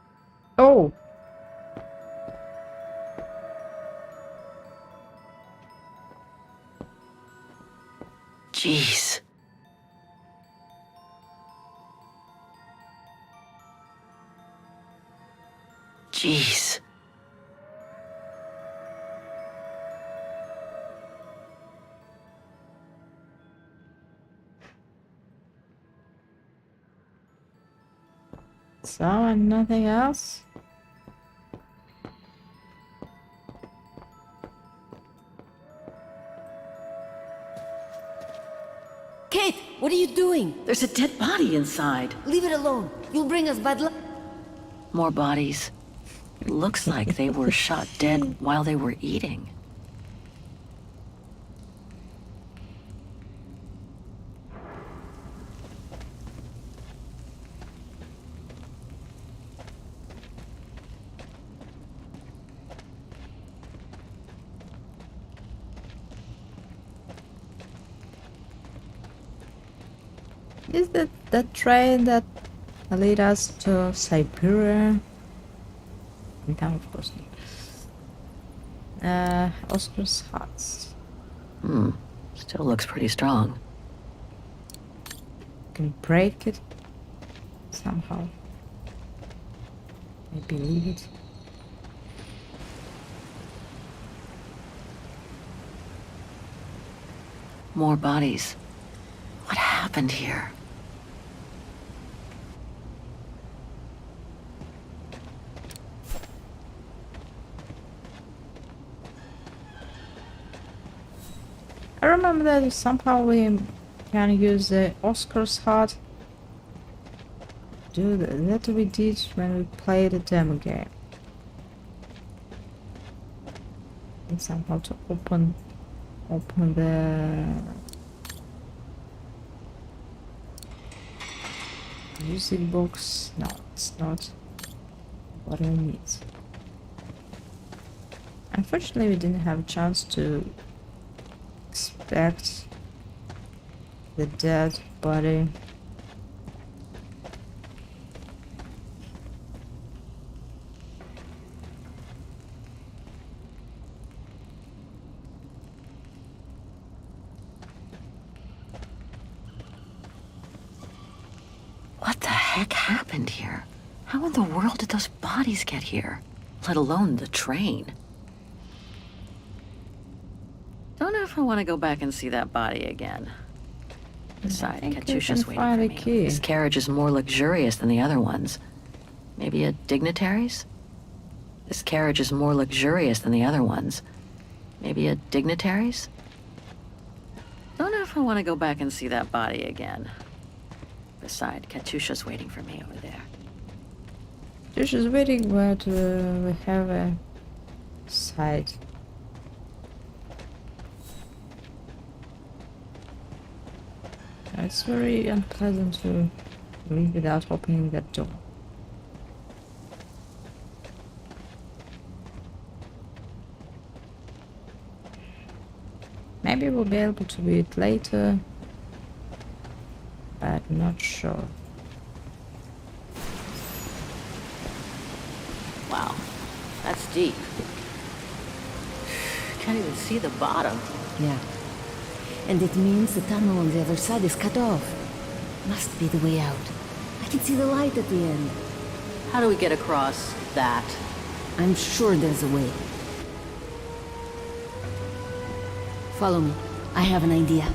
Oh. Jeez. Jeez. So, and nothing else? Kate, what are you doing? There's a dead body inside. Leave it alone. You'll bring us bad luck. More bodies. Looks like they were shot dead while they were eating. Is that the train that lead us to Syberia? No, of course not. Oscar's huts. Still looks pretty strong. Can break it somehow. Maybe leave it. More bodies. What happened here? I remember that somehow we can use the Oscar's heart. Do that we did when we played the demo game. And somehow to open the music box. No, it's not what I need. Unfortunately, we didn't have a chance to inspect the dead body. What the heck happened here? How in the world did those bodies get here? Let alone the train. Don't if I want to go back and see that body again. Besides, think you Katyusha's can waiting find for a me. key. This carriage is more luxurious than the other ones. Maybe a dignitary's? This carriage is more luxurious than the other ones. Maybe a dignitary's? Don't know if I want to go back and see that body again. Besides, Katyusha's waiting for me over there. Katyusha's waiting, but we have a side. It's very unpleasant to leave without opening that door. Maybe we'll be able to do it later, but not sure. Wow, that's deep. Can't even see the bottom. Yeah. And it means the tunnel on the other side is cut off. Must be the way out. I can see the light at the end. How do we get across that? I'm sure there's a way. Follow me. I have an idea.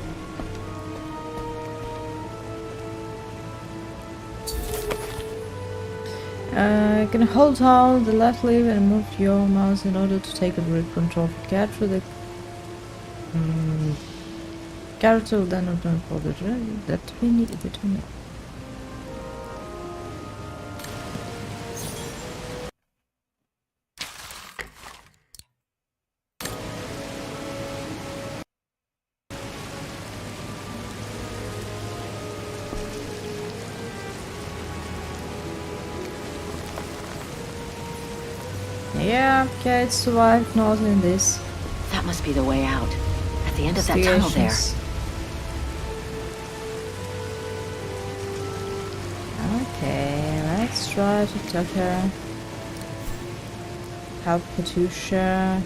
You can hold down the left lever and move your mouse in order to take a grip control. Get through the character will then open for the journey that we need to make. Yeah, Kate survived not in this. That must be the way out. At the end of that tunnel there. Okay, let's try to talk her. Help Katyusha.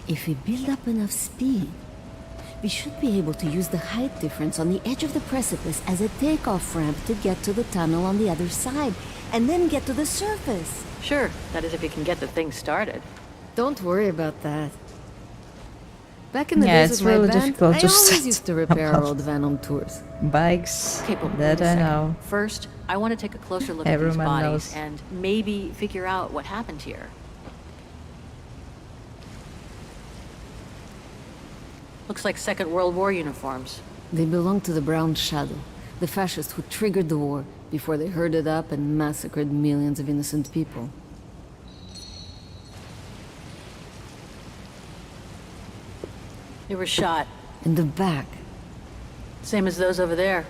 If we build up enough speed, we should be able to use the height difference on the edge of the precipice as a takeoff ramp to get to the tunnel on the other side, and then get to the surface. Sure, that is if you can get the thing started. Don't worry about that. Back in the Yeah, days it's with my really band, difficult I to always start used to repair our about old van on tours. Bikes, Okay, but that wait a I second. know. First, I want to take a closer look at Everyone these bodies knows. and maybe figure out what happened here. Looks like Second World War uniforms. They belong to the Brown Shadow, the fascists who triggered the war before they herded up and massacred millions of innocent people. They were shot. In the back. Same as those over there.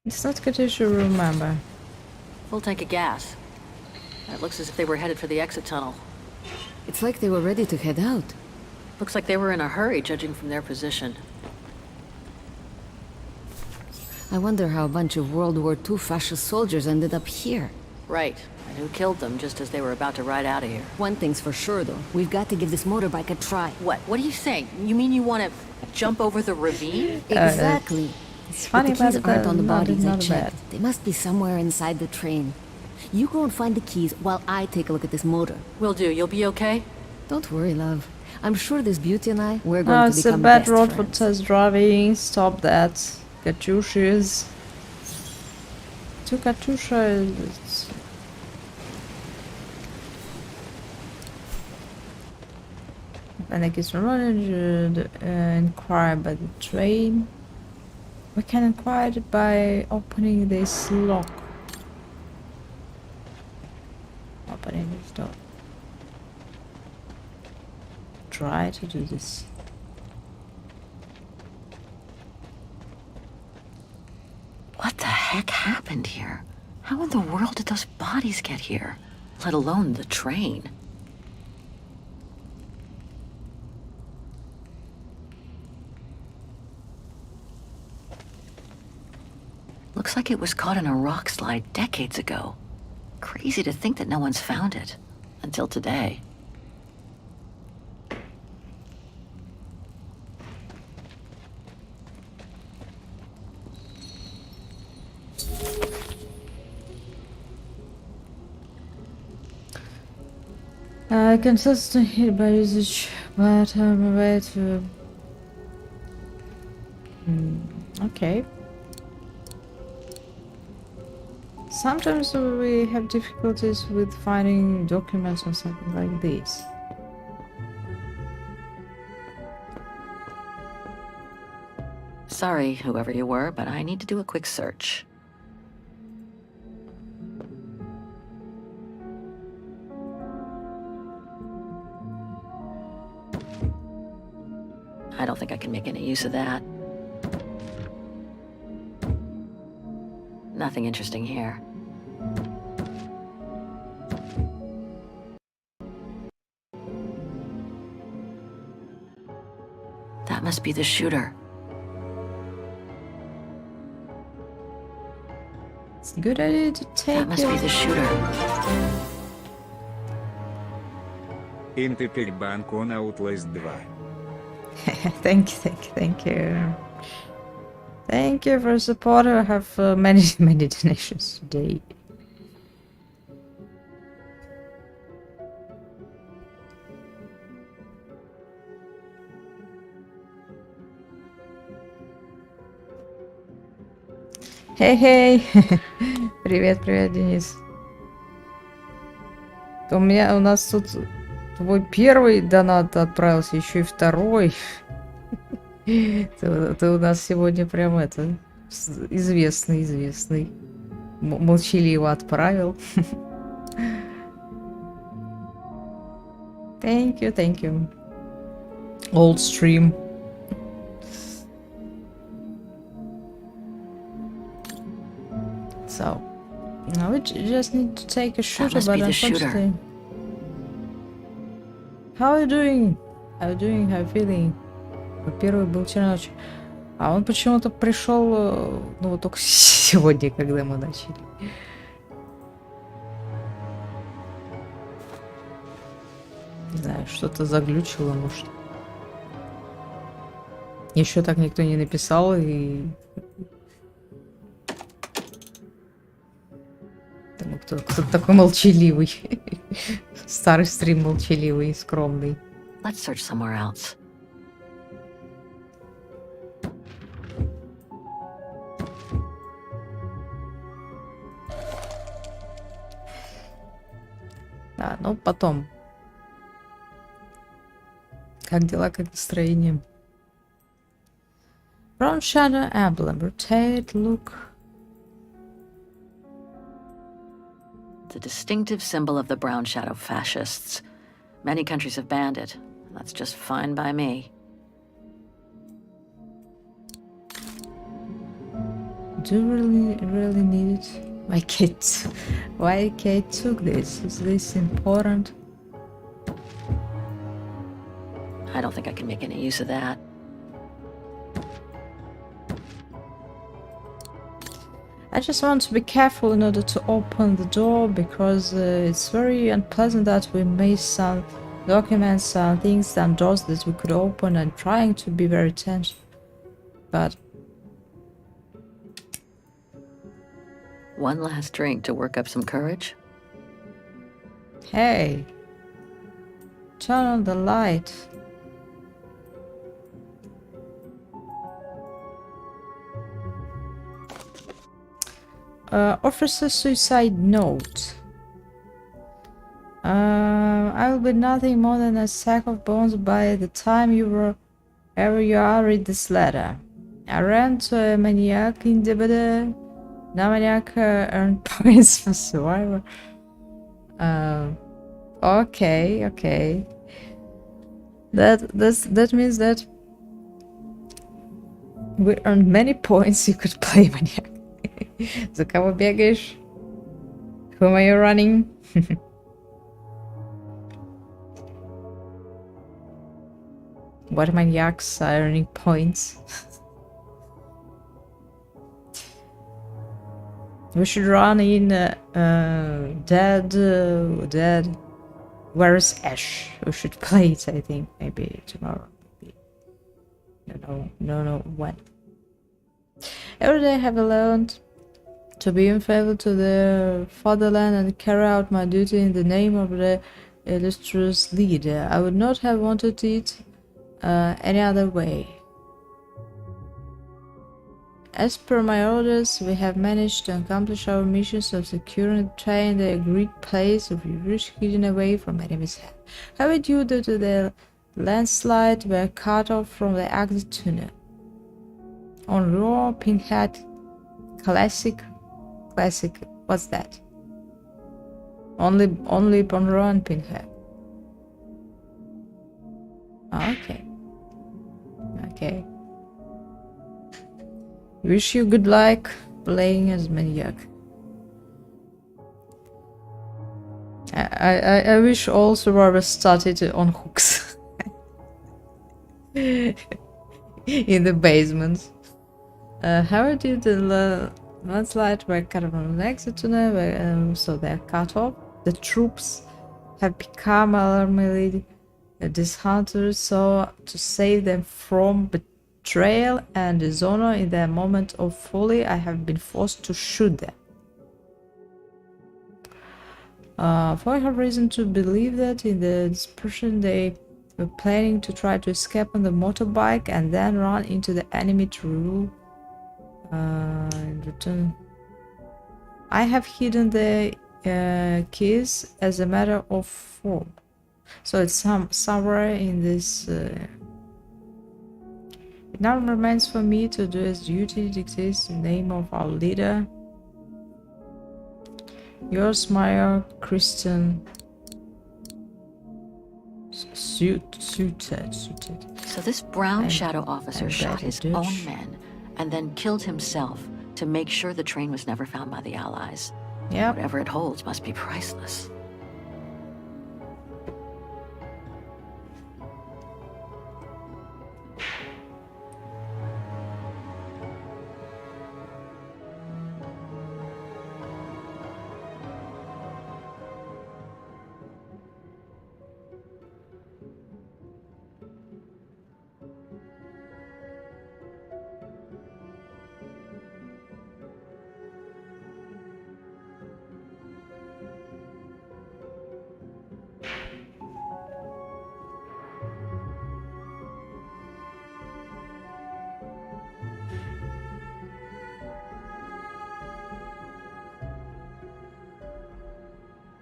It's not Katyusha, remember. Full tank of gas. It looks as if they were headed for the exit tunnel. It's like they were ready to head out. Looks like they were in a hurry, judging from their position. I wonder how a bunch of World War II fascist soldiers ended up here. Right, and who killed them just as they were about to ride out of here. One thing's for sure, though. We've got to give this motorbike a try. What? What are you saying? You mean you want to jump over the ravine? Exactly. It's funny, But the keys but aren't on the not bodies, I bad. checked. They must be somewhere inside the train. You go and find the keys while I take a look at this motor. Will do. You'll be okay? Don't worry, love. I'm sure this beauty and I, we're Oh, going to it's a become bad best road friends. for test driving. Stop that. Katyusha's. To Katyusha, it's... And I guess we're not inquire by the train. We can inquire it by opening this lock. Opening this door. Try to do this. What the heck happened here? How in the world did those bodies get here? Let alone the train. Looks like it was caught in a rock slide decades ago. Crazy to think that no one's found it. Until today. Consistent hit by usage, but I'm away to... okay. Sometimes we have difficulties with finding documents or something like this. Sorry, whoever you were, but I need to do a quick search. I don't think I can make any use of that. Nothing interesting here. That must be the shooter. It's a good idea to take That must be the shooter. Инты перебанку на Outlast 2. Thank you. Thank you for support. I have many donations today. Хей-хей! Привет, Денис. У нас тут твой первый донат отправился, еще и второй. Ты у нас сегодня прям известный. Молчаливо отправил. Thank you. Old stream. So, now we just need to take a shooter, but unfortunately... How are you doing? How are you feeling? Первый был вчера ночью. А он почему-то пришел, ну вот только сегодня, когда мы начали. Не знаю, что-то заглючило, может. Еще так никто не написал, и... Кто-то такой молчаливый. Старый стрим молчаливый и скромный. Let's search somewhere else. Да, ну потом. Как дела, как настроение? Brown shadow emblem. Rotate, look. The distinctive symbol of the Brown Shadow fascists. Many countries have banned it. That's just fine by me. Do you really need it? Why Kate took this? Is this important? I don't think I can make any use of that. I just want to be careful in order to open the door, because it's very unpleasant that we miss some documents, some things, some doors that we could open, and trying to be very tense. But... One last drink to work up some courage? Hey! Turn on the light. Officer suicide note. I will be nothing more than a sack of bones by the time you are read this letter. I ran to a maniac in the no maniac earned points for survivor. Okay. That means that we earned many points. You could play maniac. За кого бегаешь? Whom are you running? What maniacs are earning points? We should run in Dead. Where is Ash? We should play it, I think. Maybe tomorrow. Maybe. No, when. Every day I have learned to be unfaithful to the fatherland and carry out my duty in the name of the illustrious leader. I would not have wanted it any other way. As per my orders, we have managed to accomplish our missions of securing the train in the agreed place of refuge hidden away from enemy's hand. However, due to the landslide, we are cut off from the exit tunnel. On raw Pinkhead classic, what's that? Only on raw and Pinkhead. Okay. Wish you good luck playing as Maniac. I wish all survivors started on hooks. In the basement. However, due to the landslide, we're cut off from the exit tunnel, so they're cut off. The troops have become alarmingly disheartened, so to save them from betrayal and dishonor in their moment of folly, I have been forced to shoot them. For I have reason to believe that in the dispersion they were planning to try to escape on the motorbike and then run into the enemy to rule. In return, I have hidden the keys as a matter of form. So it's somewhere in this. It now remains for me to do as duty dictates in the name of our leader. Yours, Maya Christian. Suited. So this brown shadow officer shot his own men and then killed himself to make sure the train was never found by the Allies. Yep. Whatever it holds must be priceless.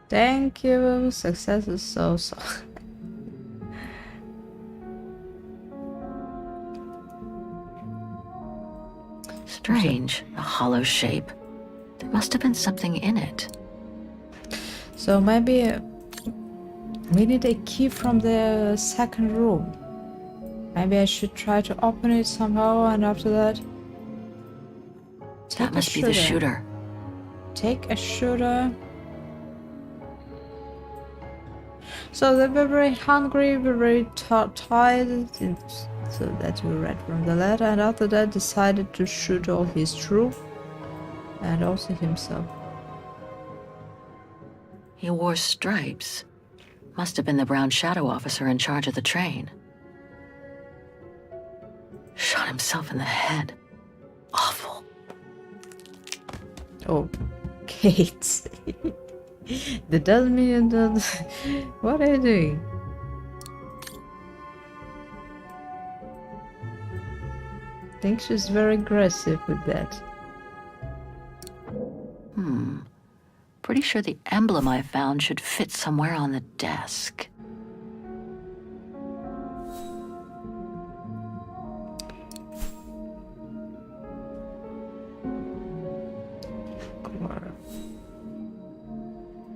Thank you. Success is so. Strange, a hollow shape. There must have been something in it. So maybe we need a key from the second room. Maybe I should try to open it somehow, and after that, that must be the shooter. Take a shooter. So they were very hungry, very tired, so that we read from the letter, and after that decided to shoot all his troops and also himself. He wore stripes. Must have been the brown shadow officer in charge of the train. Shot himself in the head. Awful. Oh, Kate. That doesn't mean that. What are you doing? I think she's very aggressive with that. Pretty sure the emblem I found should fit somewhere on the desk.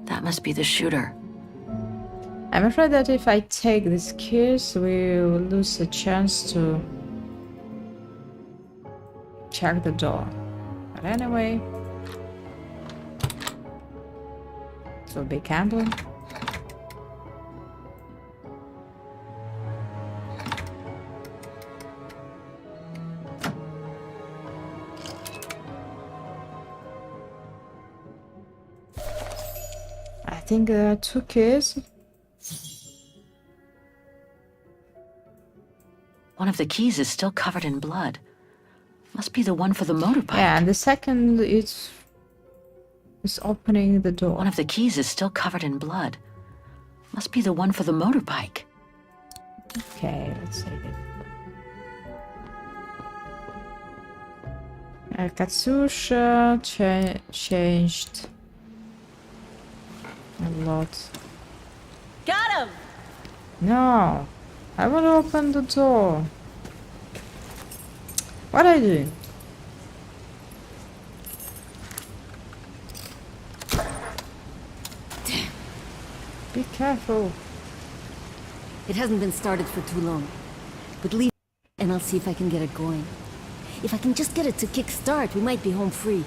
That must be the shooter. I'm afraid that if I take this keys, we will lose a chance to check the door. But anyway, it will be Campbell. I think there are 2 keys. One of the keys is still covered in blood. Must be the one for the motorbike. Yeah, and the second is opening the door. One of the keys is still covered in blood. Must be the one for the motorbike. Okay, let's see it. Katyusha changed a lot. Got him! No, I will open the door. What are you doing? Damn. Be careful. It hasn't been started for too long. But leave and I'll see if I can get it going. If I can just get it to kick-start, we might be home free.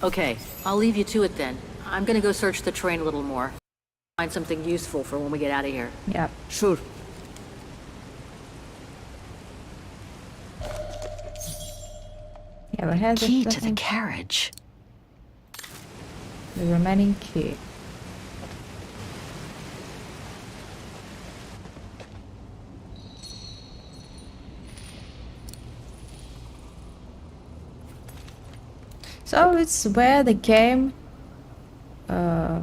Okay, I'll leave you to it then. I'm gonna go search the train a little more. Find something useful for when we get out of here. Yeah. Sure. Yeah, we had Key to the carriage. The remaining key. So it's where the game oh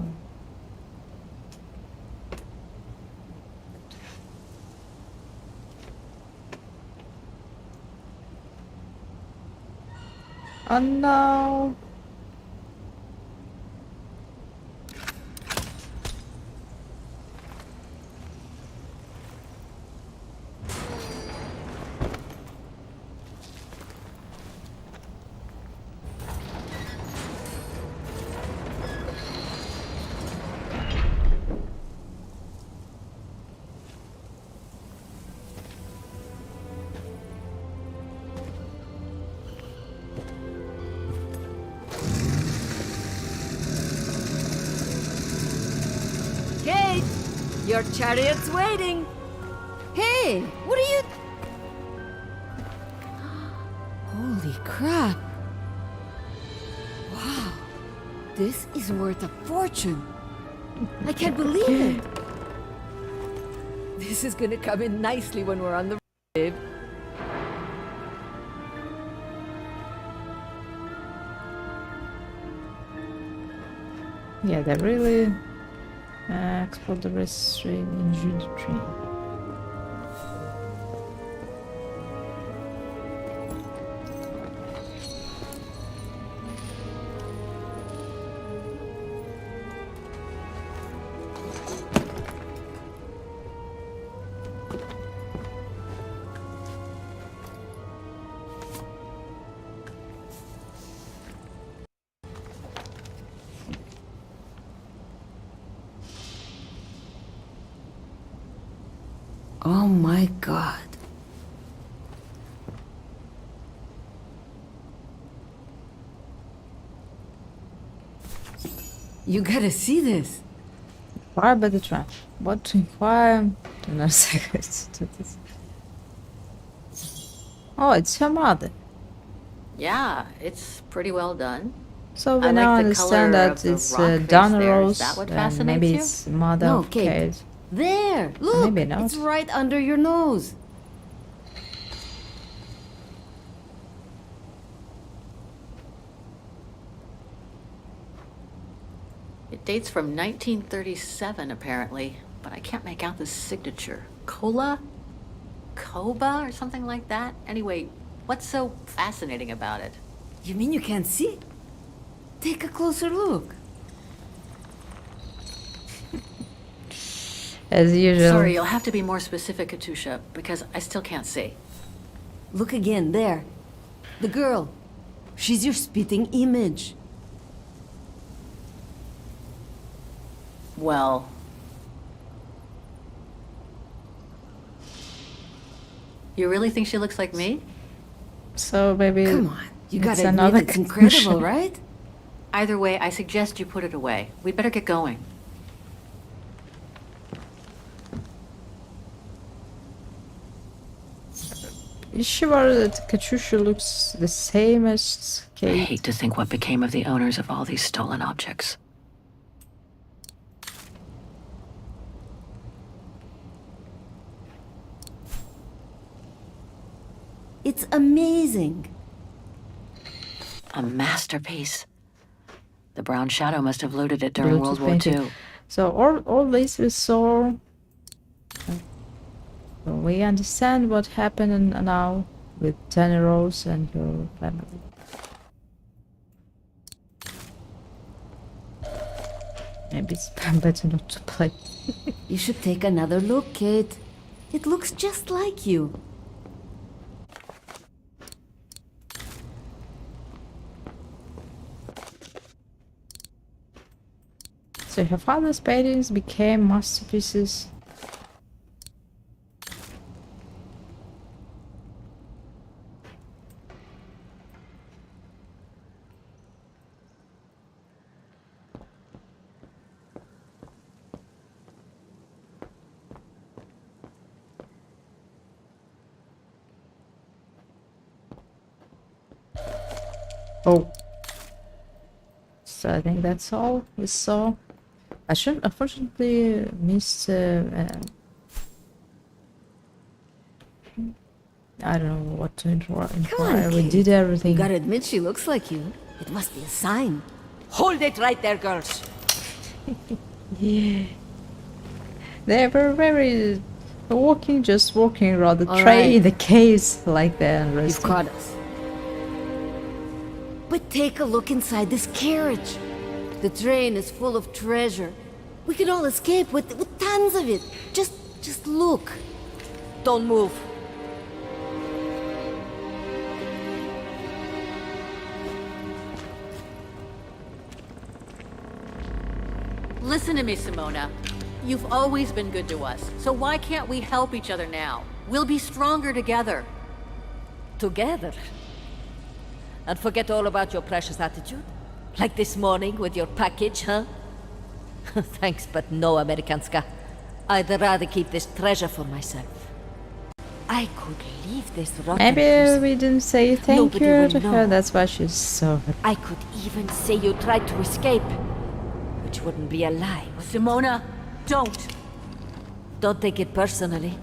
no. Kate! Your chariot's waiting! Hey! What are you... Holy crap! Wow! This is worth a fortune! I can't believe it! This is gonna come in nicely when we're on the road, babe. Yeah, they really explored the registry injured train. Oh my god. You gotta see this. Inquire by the tram. What to inquire? Do not secrets to this. Oh, it's her mother. Yeah, it's pretty well done. So we I now like the understand color that of the it's rock face Donna there. Is Rose, that what and fascinates maybe you? it's mother No, of Kate. Kate. There! Look! Maybe not. It's right under your nose. It dates from 1937, apparently, but I can't make out the signature. Cola? Koba or something like that? Anyway, what's so fascinating about it? You mean you can't see? Take a closer look. As usual. Sorry, you'll have to be more specific, Katusha, because I still can't see. Look again, there. The girl. She's your spitting image. Well... You really think she looks like me? So maybe Come on, you gotta it's admit another it's incredible, conclusion. right? Either way, I suggest you put it away. We'd better get going. Is she worried that Katyusha looks the same as I Kate? hate to think what became of the owners of all these stolen objects. It's amazing. A masterpiece. The Brown Shadow must have looted it during World War II. So all this we saw. So we understand what happened now with Rose and her family. Maybe it's better not to play. You should take another look, Kate. It looks just like you. So her father's paintings became masterpieces. Oh. So I think that's all we saw. I should unfortunately missed I don't know what to inquire. We did everything. You gotta admit she looks like you. It must be a sign. Hold it right there, girls. Yeah. They were very just walking around the All tray, right. the case like that. You've caught us. But take a look inside this carriage. The train is full of treasure. We can all escape with tons of it. Just look. Don't move. Listen to me, Simona. You've always been good to us, so why can't we help each other now? We'll be stronger together. Together? And forget all about your precious attitude? Like this morning with your package, huh? Thanks, but no, Amerikanska. I'd rather keep this treasure for myself. I could leave this rotten Maybe we didn't say thank Nobody you will to know. her, that's why she's so I could even say you tried to escape, which wouldn't be a lie. Simona, don't! Don't take it personally.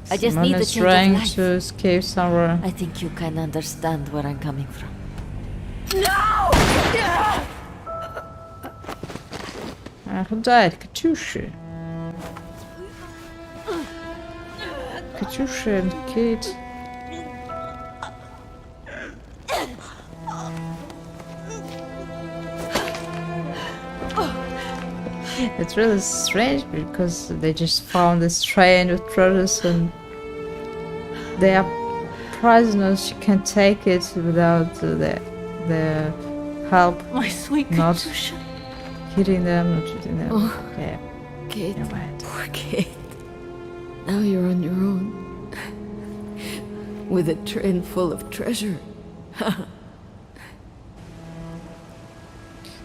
I just need the Simona's change trying of life. to escape somewhere. I think you can understand where I'm coming from. No! Who died? Katusha. Katusha and Kate. It's really strange because they just found this train with treasures and they are prisoners. You can't take it without the help. My sweet Not Katusha. hitting them, not shooting them. Oh, Yeah. Kate, You're right. poor Kate. Now you're on your own. With a train full of treasure.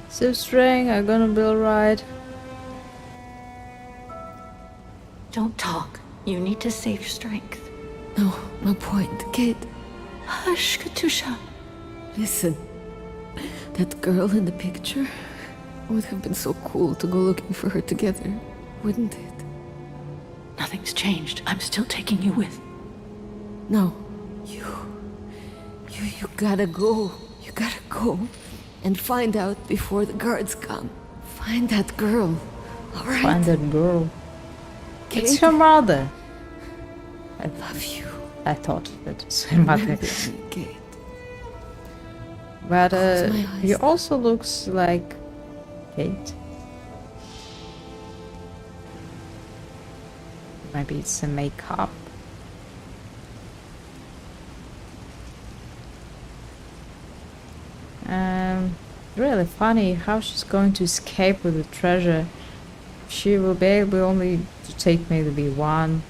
So strong, I'm gonna be alright. Don't talk. You need to save your strength. No point, Kate. Hush, Katusha. Listen, that girl in the picture would have been so cool to go looking for her together, wouldn't it? Nothing's changed. I'm still taking you with. No, you gotta go. You gotta go and find out before the guards come. Find that girl, all right? Find that girl. Kate? It's her mother. I love you. I thought that was her mother. Remember me, Kate. But Close my eyes. he also looks like Kate. Maybe it's a makeup. Really funny how she's going to escape with the treasure. She will be able only to take maybe one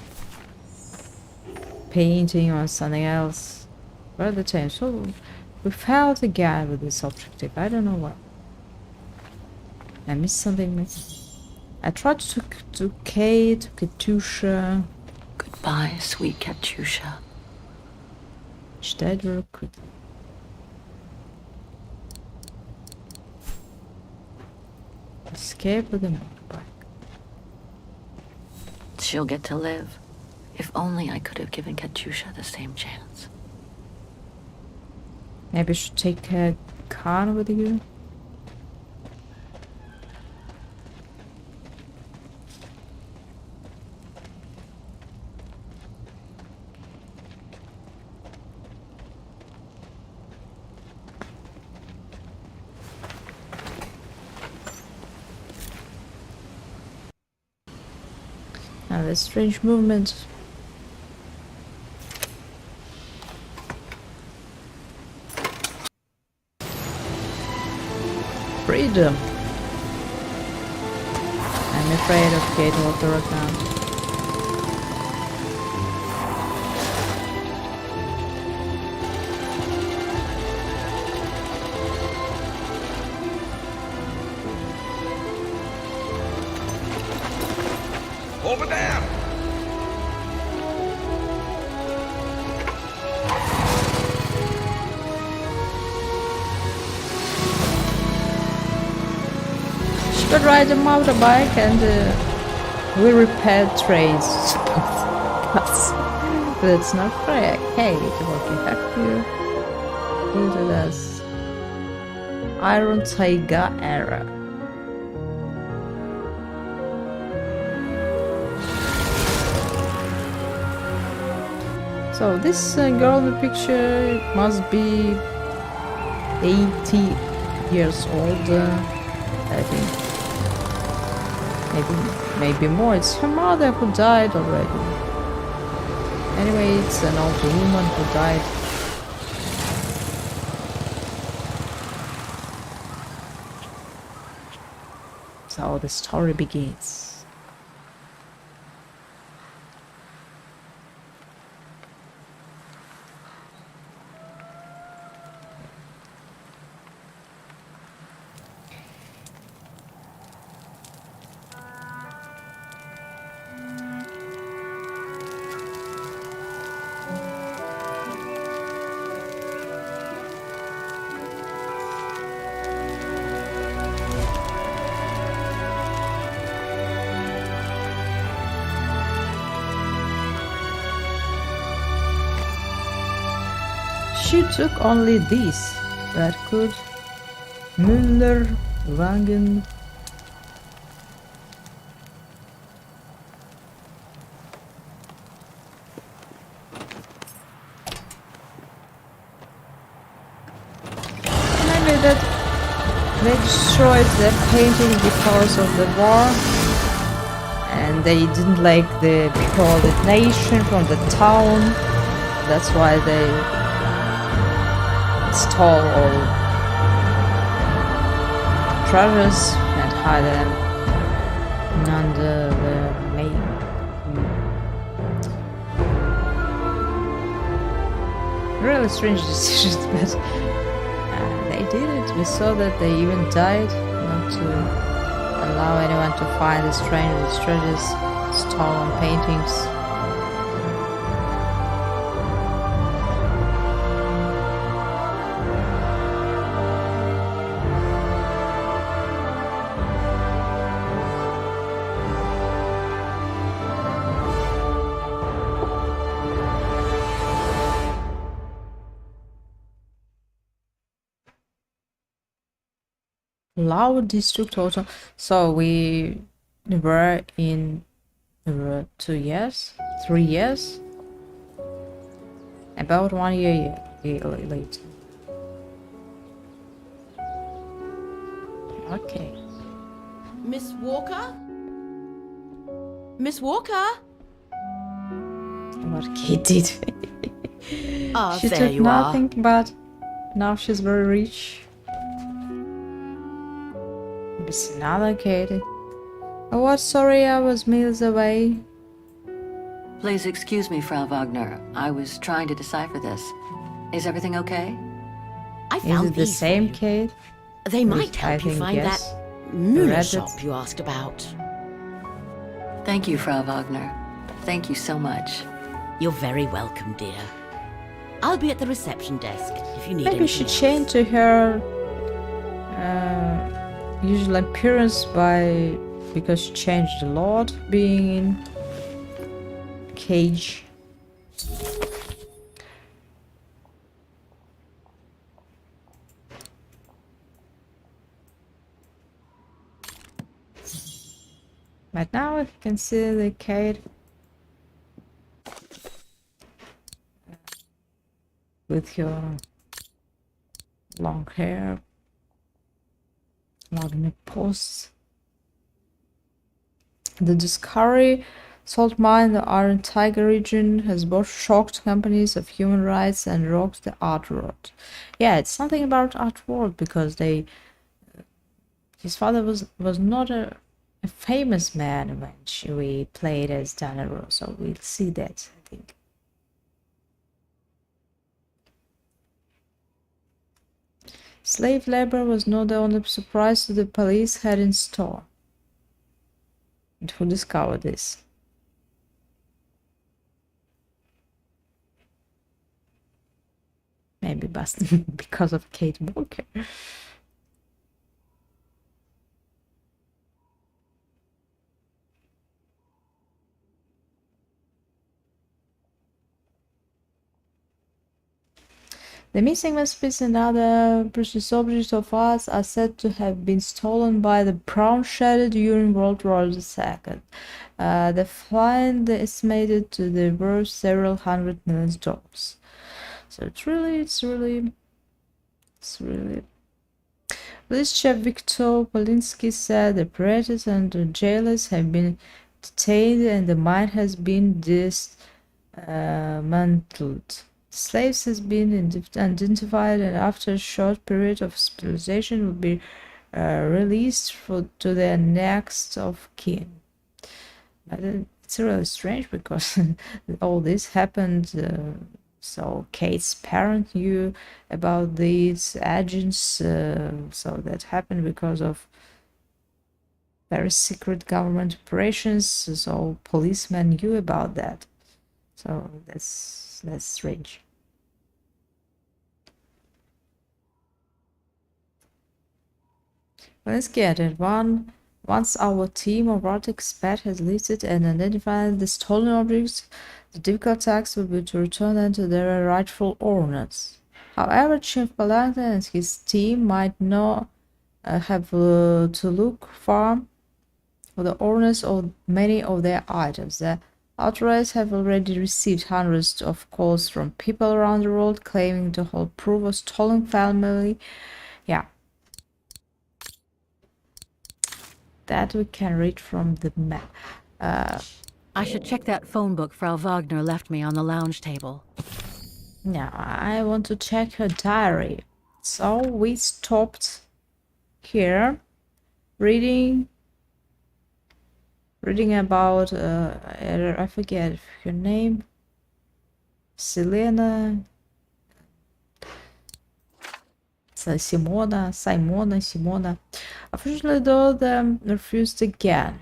painting or something else. But at the time, so we failed again with this objective. I don't know what. I missed something. I tried to talk to Kate, to Katusha. Goodbye, sweet Katusha. She died very quickly. Escape with a motorbike. She'll get to live. If only I could have given Katusha the same chance. Maybe you should take a Khan with you. Now this strange movement. Freedom. I'm afraid of Kate Walker right now. Over there! She could ride a motorbike and we repair trains. That's not correct. Hey, what we have here? Look at this. Iron Tiger era. So this girl in the picture must be 80 years old, I think. Maybe more. It's her mother who died already. Anyway, it's an old woman who died. So the story begins. She took only this, but could Müller Wagen maybe that they destroyed the painting because of the war and they didn't like the coordination from the town. That's why they stole all treasures and hide them under the main. Really strange decisions, but they did it. We saw that they even died not to allow anyone to find the strange treasures, stolen paintings. Loud district auto. So we were in 2 years, 3 years, about 1 year later. Okay. Miss Walker? Miss Walker? What Kate did. Ah, She there took you nothing, but now she's very rich. It's another Katie. Oh, what? Sorry, I was miles away. Please excuse me, Frau Wagner. I was trying to decipher this. Is everything okay? I Is found it the these same for you. Kate? They might Which help I you think find yes. that Müller Read shop it. you asked about. Thank you, Frau Wagner. Thank you so much. You're very welcome, dear. I'll be at the reception desk if you need Maybe she anything else. changed to her usual appearance because she changed a lot being in cage. But now you can see the Kate with your long hair, long posts. The Discovery salt mine in the Iron Tiger region has both shocked companies of human rights and rocked the art world. Yeah, it's something about art world because his father was not a famous man when we played as Danero, so we'll see that, I think. Slave labor was not the only surprise the police had in store. And who discovered this? Maybe Boston because of Kate Walker. The missing masterpiece and other precious objects of art are said to have been stolen by the Brown Shadow during World War II. The find is estimated to be worth several $100 million. So it's really. Police Chief Viktor Polinsky said the operators and the jailers have been detained and the mine has been dismantled. Slaves has been identified and after a short period of hospitalization will be released to their next of kin. But it's really strange because all this happened. So Kate's parent knew about these agents, so that happened because of very secret government operations. So policemen knew about that. So that's strange. Let's get it. Once our team of art experts has listed and identified the stolen objects, the difficult task will be to return them to their rightful owners. However, Chief Palanta and his team might not have to look far for the owners of many of their items. The authorities have already received hundreds of calls from people around the world claiming to hold proof of stolen family. Yeah. That we can read from the map. I should check that phone book Frau Wagner left me on the lounge table. Now, I want to check her diary. So we stopped here reading about I forget her name. Selena. Simona. Unfortunately, though, them refused again.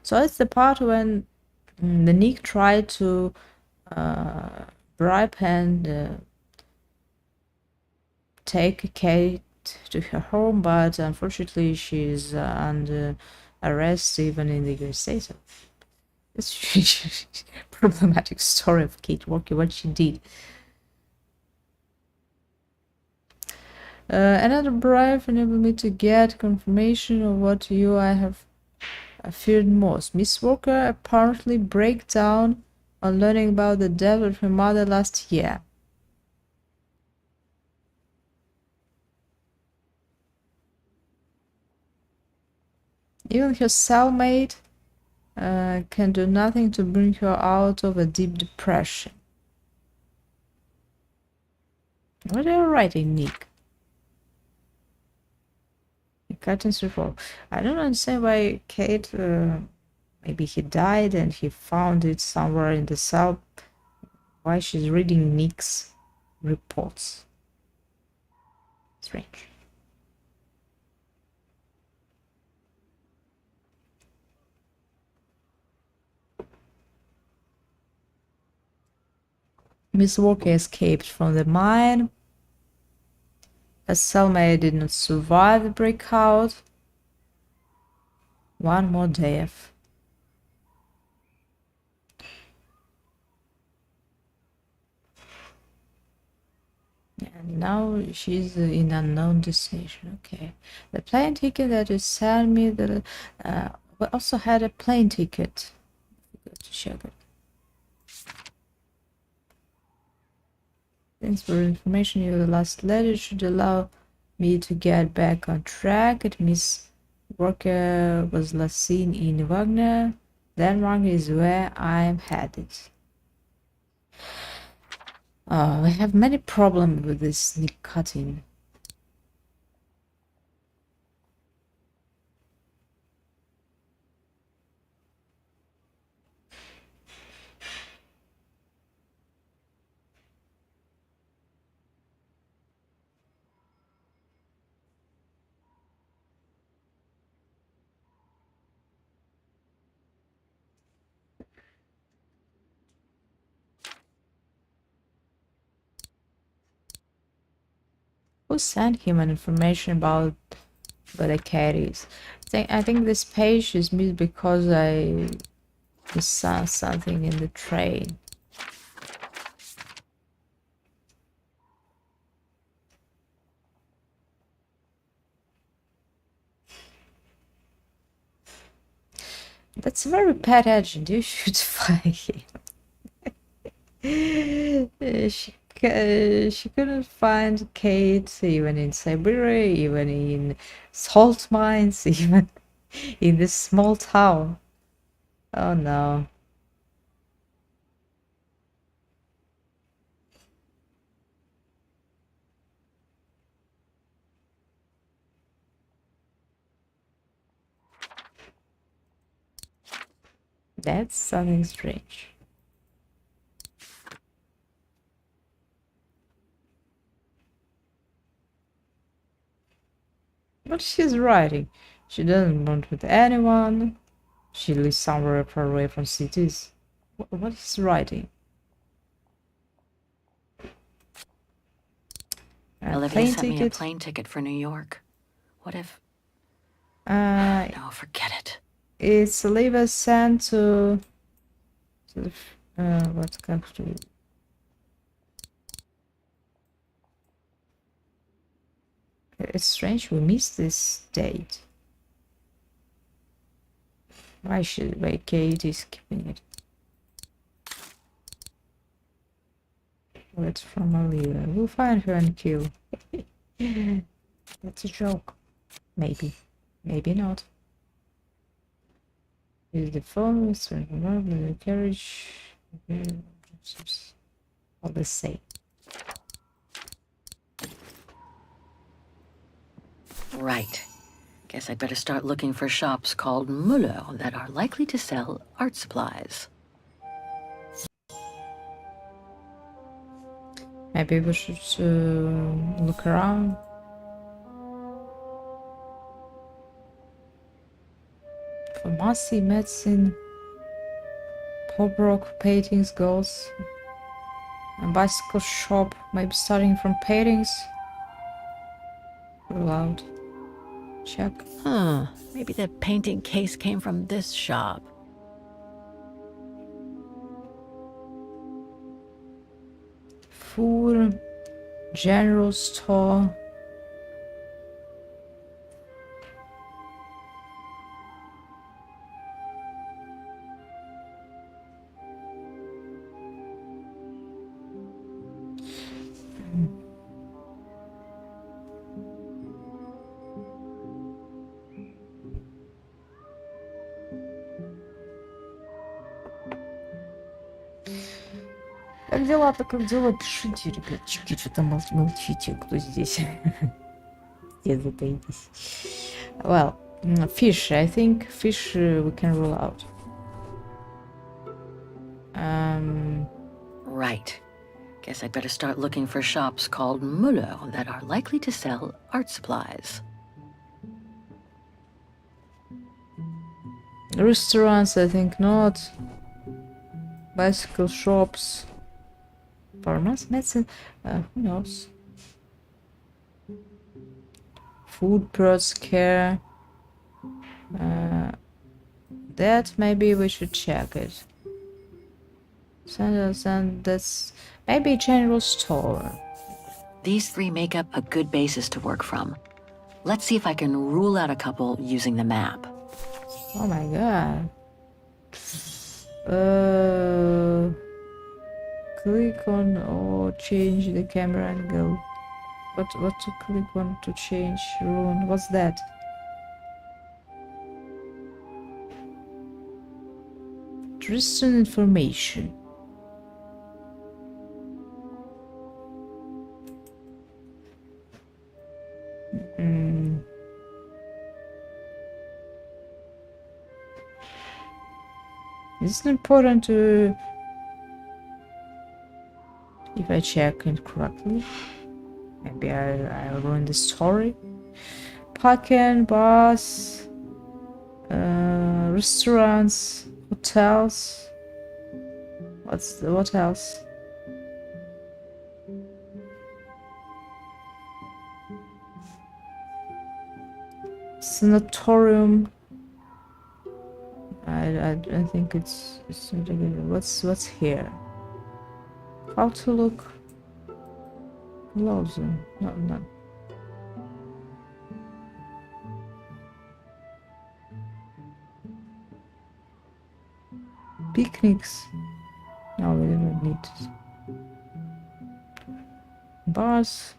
So it's the part when the Nick tried to bribe and take Kate to her home, but unfortunately she's under arrest even in the USA. So it's problematic story of Kate Walker, what she did. Another bribe enabled me to get confirmation of what I have feared most. Miss Walker apparently broke down on learning about the death of her mother last year. Even her cellmate can do nothing to bring her out of a deep depression. What are you writing, Nick? Curtains reform. I don't understand why Kate, maybe he died and he found it somewhere in the cell. Why she's reading Nick's reports. Strange. Miss Walker escaped from the mine. A cellmate did not survive the breakout. One more death. And Now she's in unknown destination. Okay. The plane ticket that you sent me, we also had a plane ticket. Go to check it. Thanks for information. Your last letter should allow me to get back on track. It means Worker was last seen in Wagner. Denmark is where I'm headed. Oh, I have many problems with this sneak cutting. Who sent him an information about the caddies? I think this page is missed because I saw something in the train. That's a very bad agent. You should fire him. She couldn't find Kate even in Syberia, even in salt mines, even in this small town. Oh no. That's something strange. But she's writing. She doesn't want with anyone. She lives somewhere far away from cities. What is writing? Olivia sent me a plane ticket for New York. What if... no, forget it. It's Olivia sent to the... what country? It's strange we missed this date. Why Kate is keeping it? It's from Olivia. We'll find her and kill. That's a joke. Maybe. Maybe not. Is the phone the carriage? All the same. Right. Guess I'd better start looking for shops called Muller that are likely to sell art supplies. Maybe we should look around. Pharmacy, medicine, pop rock, paintings, goals, a bicycle shop. Maybe starting from paintings. Rule out. Check. Huh. Maybe the painting case came from this shop. Food, general store. Как дела, так как дела, пишите, ребятчики, что там молчите, кто здесь. Где затаитесь. Well, fish, I think fish we can rule out. Right. Guess I'd better start looking for shops called Muller that are likely to sell art supplies. Restaurants, I think not. Bicycle shops. Pharmacy, medicine, who knows? Food, birds, care. That maybe we should check it. And that's maybe a general store. These 3 make up a good basis to work from. Let's see if I can rule out a couple using the map. Oh my god. Click on or change the camera angle. What to click on to change rune? What's that? Tristan information. Is it important to if I check it correctly? Maybe I'll ruin the story. Parking, bars, restaurants, hotels. What else? Sanatorium. I think it's not a good. What's here? How to look? Closer. No. Picnics. No, we don't need it. Bars.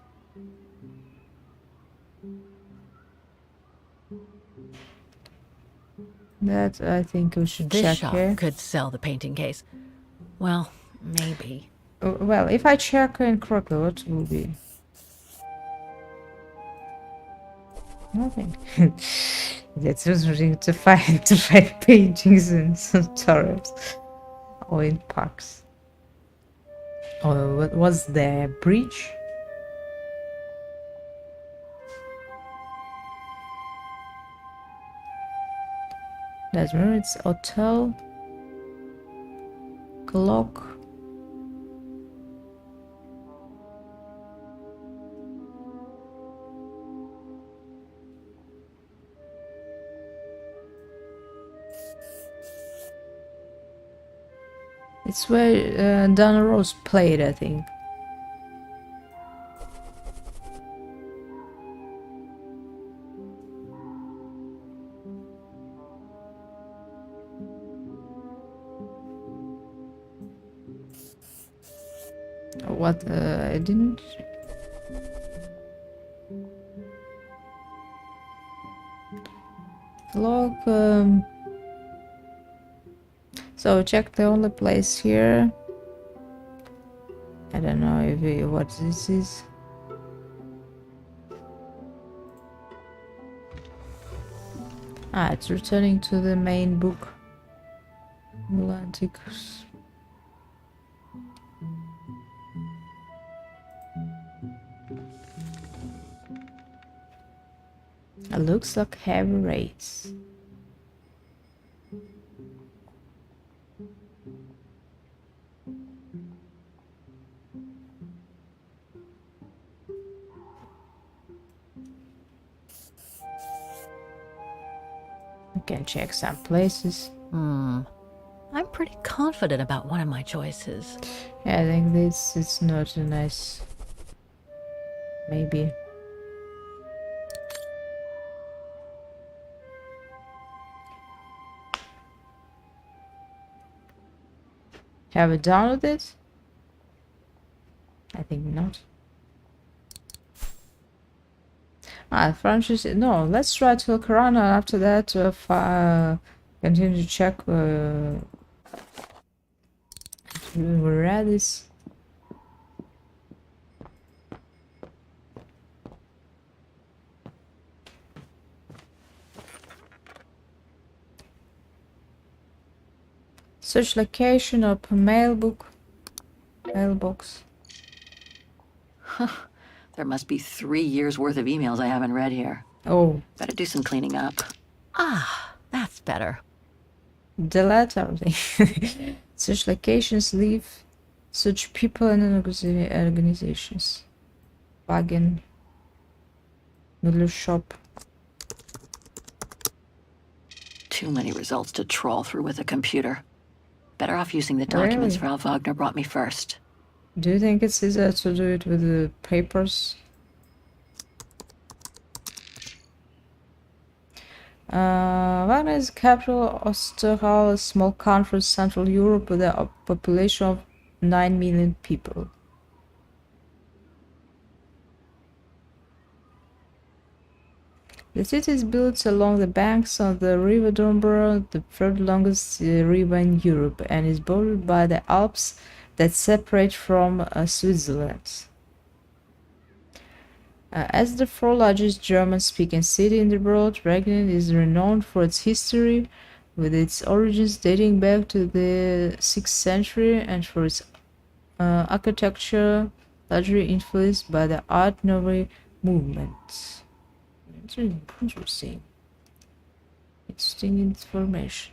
That I think we should This check shop here. could sell the painting case. Well, maybe. Well, if I check incorrectly, what will be? Nothing. That's really to find paintings in sanatoriums or in parks. Oh, what was the bridge? That's where it's hotel clock. It's where Donna Rose played, I think. What? I didn't. Log. So check the only place here. I don't know if what this is. Ah, it's returning to the main book. Atlanticus. It looks like heavy rates. I can check some places. I'm pretty confident about one of my choices. Yeah, I think this it's not a nice. Maybe. Have I downloaded it? I think not. Ah, Francis. No, let's try to look around, and after that, continue to check. We read this. Search location of mailbox. There must be 3 years worth of emails I haven't read here. Oh. Better do some cleaning up. Ah, that's better. Delete everything. Search locations, leave. Search people and organizations. Wagon. Middle shop. Too many results to trawl through with a computer. Better off using the documents Really? Frau Wagner brought me first. Do you think it's easier to do it with the papers? Wagner is the capital of Osterhal, a small country in Central Europe with a population of 9 million people. The city is built along the banks of the river Dombro, the third longest river in Europe, and is bordered by the Alps that separate from Switzerland. As the fourth largest German-speaking city in the world, Regnen is renowned for its history, with its origins dating back to the 6th century, and for its architecture largely influenced by the Art Nouveau movement. It's really interesting. Interesting information.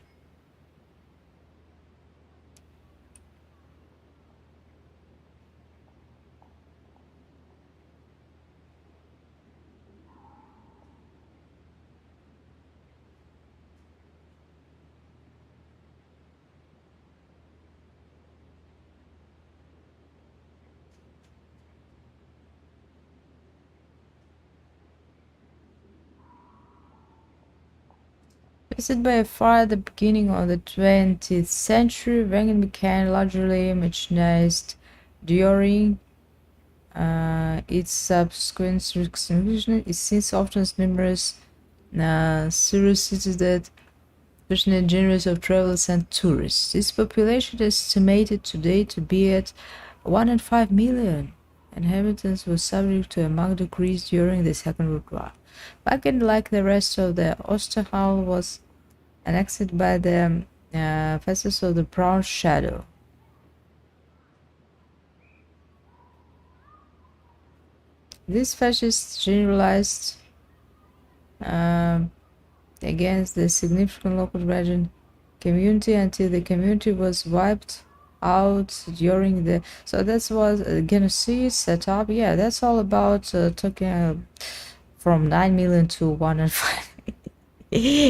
Visited by far at the beginning of the 20th century, Wengen became largely mechanized during its subsequent reconstruction. It since offers numerous serious cities that passionate generations of travelers and tourists. Its population is estimated today to be at 1.5 million. Inhabitants were subject to a marked decrease during the Second World War. Wagen, like the rest of the Osterhal, was annexed by the fascists of the Brown Shadow. These fascists generalized against the significant local region community until the community was wiped out during the. So that's what genocide set up. Yeah, that's all about talking from 9 million to 1.5.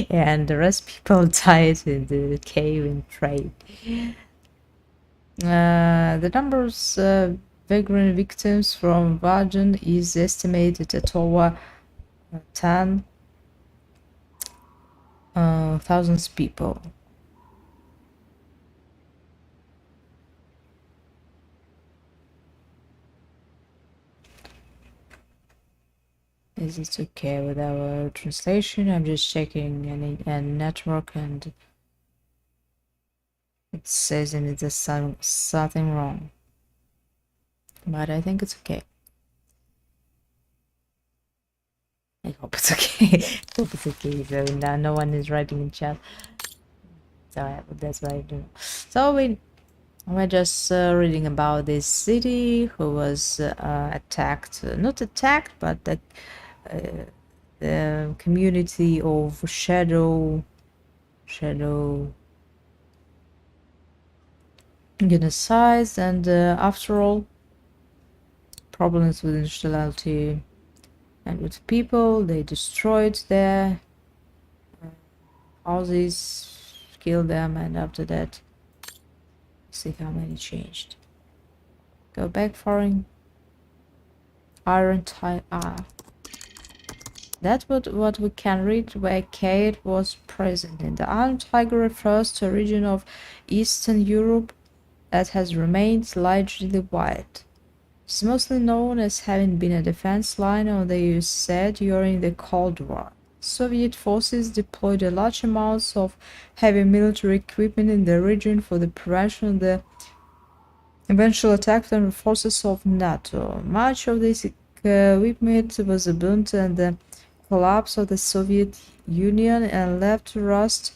And the rest people died in the cave in trade. The numbers of vagrant victims from Vagen is estimated at over 10,000 people. Is it okay with our translation? I'm just checking a network and it says in it there's something wrong. But I think it's okay. I hope it's okay. I hope it's okay. So now no one is writing in chat. So that's what I do. So we're just reading about this city who was attacked. Not attacked, but the community of Shadow genocide, and after all, problems with industriality and with people. They destroyed their houses, killed them, and after that, see how many changed. Go back foreign. Iron Tiger. That's what we can read where Kate was present. And the Iron Tiger refers to a region of Eastern Europe that has remained largely white. It's mostly known as having been a defense line on the USA during the Cold War. Soviet forces deployed a large amounts of heavy military equipment in the region for the prevention of the eventual attack on the forces of NATO. Much of this equipment was burnt and the collapse of the Soviet Union and left to rust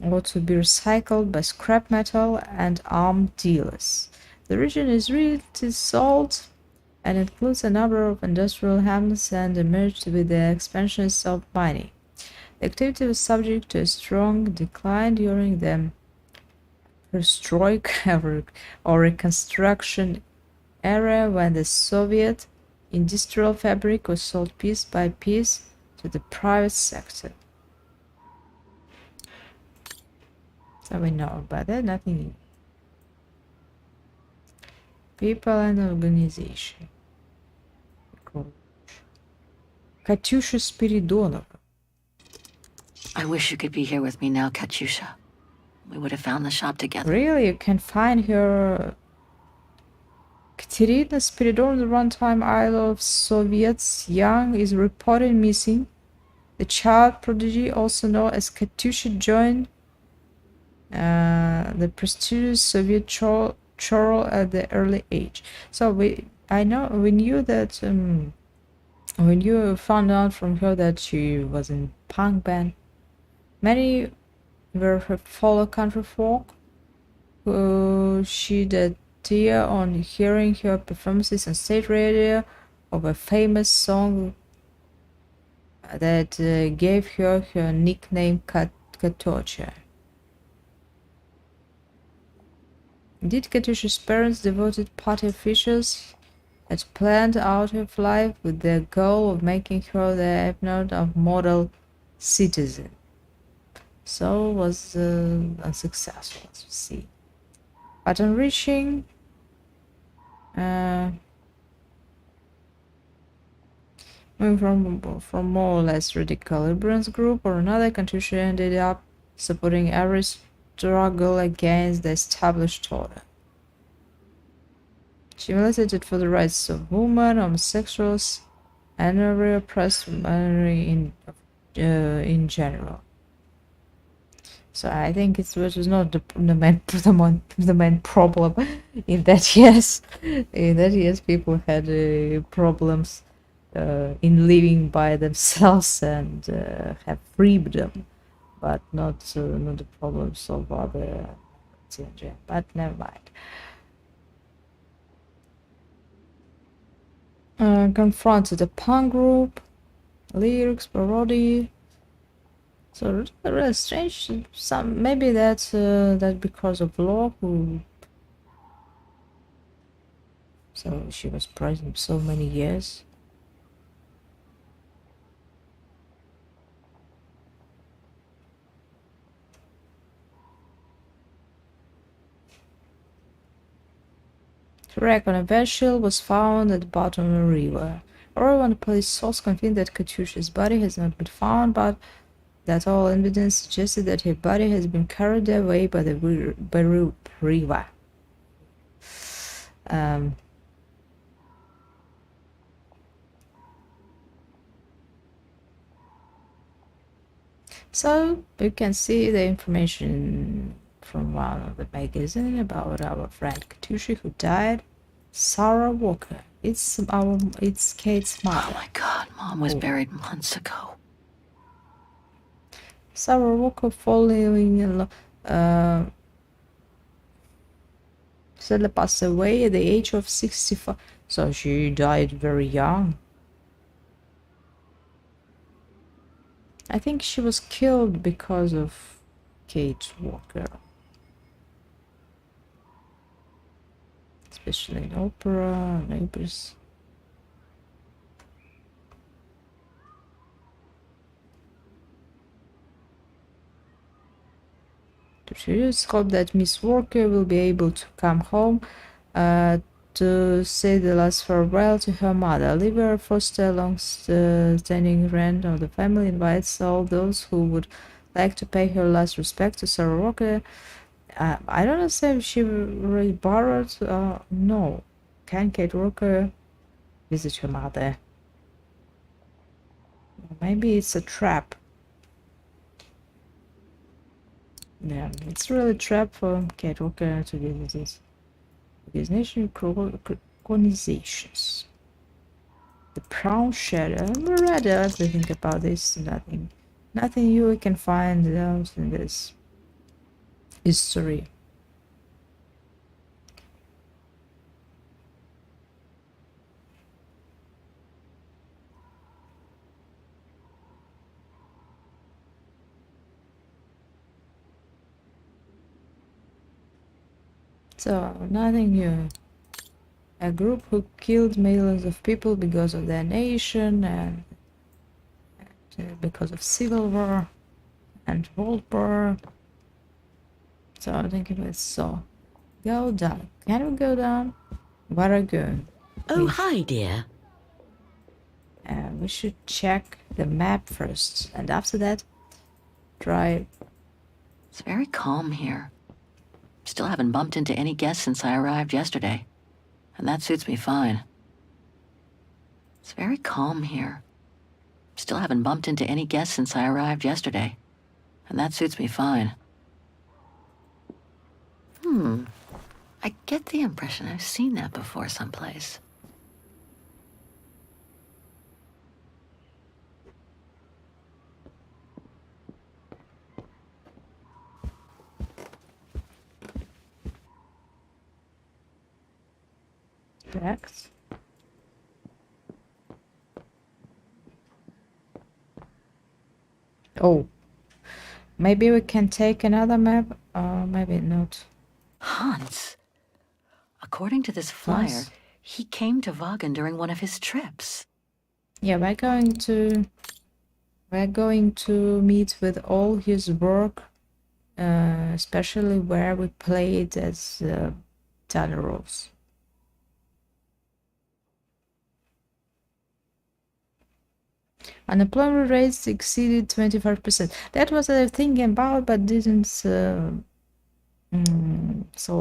or to be recycled by scrap metal and arms dealers. The region is really salt and includes a number of industrial hamlets and emerged with the expansions of mining. The activity was subject to a strong decline during the perestroika or reconstruction era when the Soviet industrial fabric was sold piece by piece to the private sector. So we know about that, nothing new. People and organization. Katyusha Spiridonova. I wish you could be here with me now, Katyusha. We would have found the shop together. Really? You can find her... Katerina Spiridonova, the runtime idol of Soviets young, is reported missing. The child prodigy, also known as Katyusha, joined the prestigious Soviet choral at the early age. So we knew that when you found out from her that she was in punk band, many were her fellow country folk who shed a tear on hearing her performances on state radio of a famous song that gave her her nickname Katocha. Indeed, Katyusha's parents, devoted party officials, had planned out her life with the goal of making her the epitome of model citizen. So was unsuccessful, as you see. But on reaching from more or less radical liberals group or another, Katyusha ended up supporting every struggle against the established order. She militated for the rights of women, homosexuals, and every oppressed minority in general. So I think it was not the main problem in that years. In that years, people had problems in living by themselves and have freedom, but not the problems of other. But never mind. Confronted a punk group, lyrics, parody. So really strange. Maybe that's that because of law. So she was present so many years. The wreck on a vessel was found at the bottom of a river. However, one police source confirmed that Katyusha's body has not been found, but that all evidence suggested that her body has been carried away by the river. So you can see the information from one of the magazine about our friend Katyusha who died. Sarah Walker. It's Kate's mother. Oh my God, Mom was buried months ago. Sarah Walker sadly passed away at the age of 65. So she died very young. I think she was killed because of Kate Walker. Especially in opera, neighbors. To just hope that Miss Walker will be able to come home to say the last farewell to her mother. Olivia Foster, long-standing friend of the family, invites all those who would like to pay her last respect to Sarah Walker. I don't know if she really borrowed. No. Can Kate Walker visit her mother? Maybe it's a trap. Yeah, it's really a trap for Kate Walker to visit these nation organizations. The Brown Shadow. I read everything about this. Nothing you can find out in this history. So, nothing new. A group who killed millions of people because of their nation and because of civil war and world war. So I'm thinking let's go down. Can we go down? Very good. Oh, hi, dear. We should check the map first, and after that, try. It's very calm here. Still haven't bumped into any guests since I arrived yesterday. And that suits me fine. It's very calm here. Still haven't bumped into any guests since I arrived yesterday. And that suits me fine. I get the impression I've seen that before someplace. Next. Oh, maybe we can take another map, or maybe not. Hans. According to this flyer, he came to Vagan during one of his trips. Yeah, we're going to meet with all his work, especially where we played as generals. Unemployment rates exceeded 25%. That was I thinking about, but didn't. So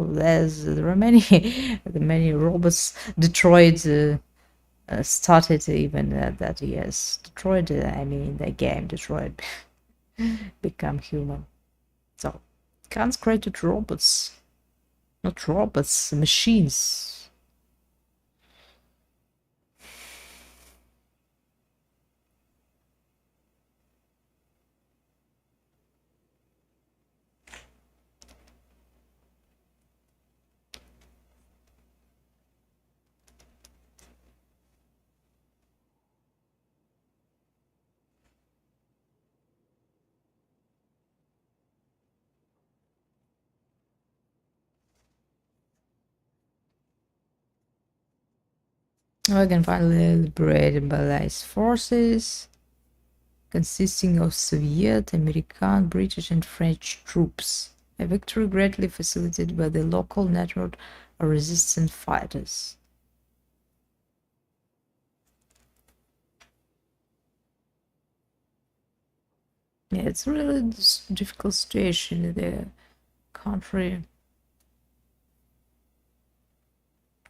there are many, many robots. Detroit started even that yes, Detroit. I mean, the game Detroit become human. So guns created robots, not robots, machines. We can finally liberate Allied forces consisting of Soviet, American, British and French troops. A victory greatly facilitated by the local network of resistance fighters. Yeah, it's really a difficult situation in the country.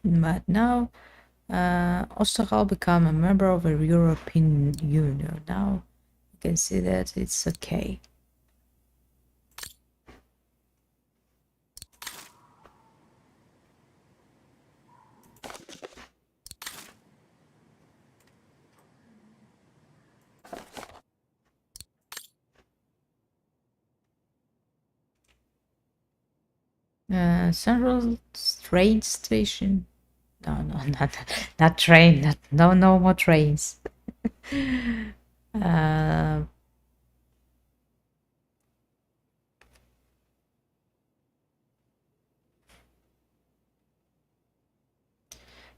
But now, Austria become a member of the European Union. Now, you can see that it's okay. Central train station. No, not train. No more trains. As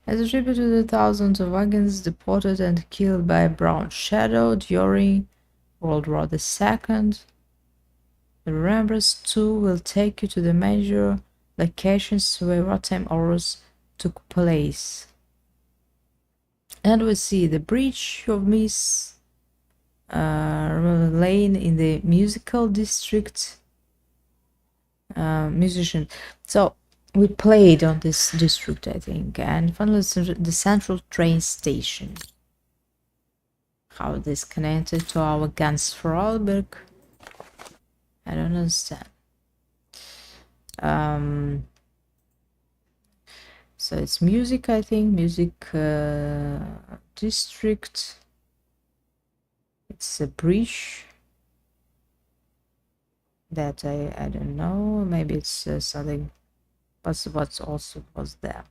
a tribute to the thousands of wagons deported and killed by Brown Shadow during World War II, the Remembrance 2 will take you to the major locations where wartime horrors took place. And we see the bridge of Miss Lane in the musical district. Musician. So we played on this district, I think, and finally the central train station. How this connected to our guns for Alberg? I don't understand. So it's music, I think, music district. It's a bridge that I don't know. Maybe it's something, but what also was there.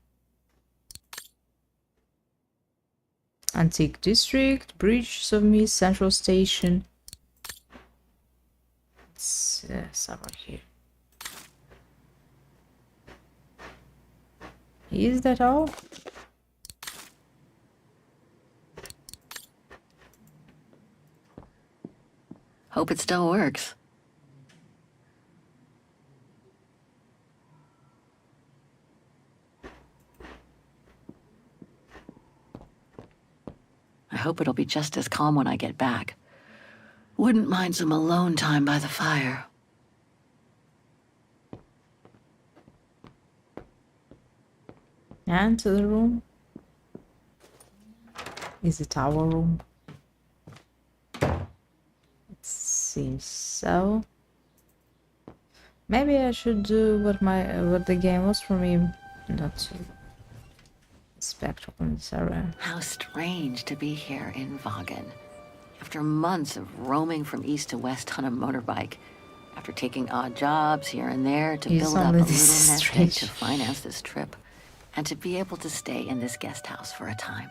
Antique district, bridge of me, central station. It's somewhere here. Is that all? Hope it still works. hope it'll be just as calm when I get back. Wouldn't mind some alone time by the fire. And to the room. Is it our room? It seems so. Maybe I should do what the game was for me, not to spectral in this area. How strange to be here in Vagen. After months of roaming from east to west on a motorbike, after taking odd jobs here and there to build up a little nest egg to finance this trip, and to be able to stay in this guest house for a time.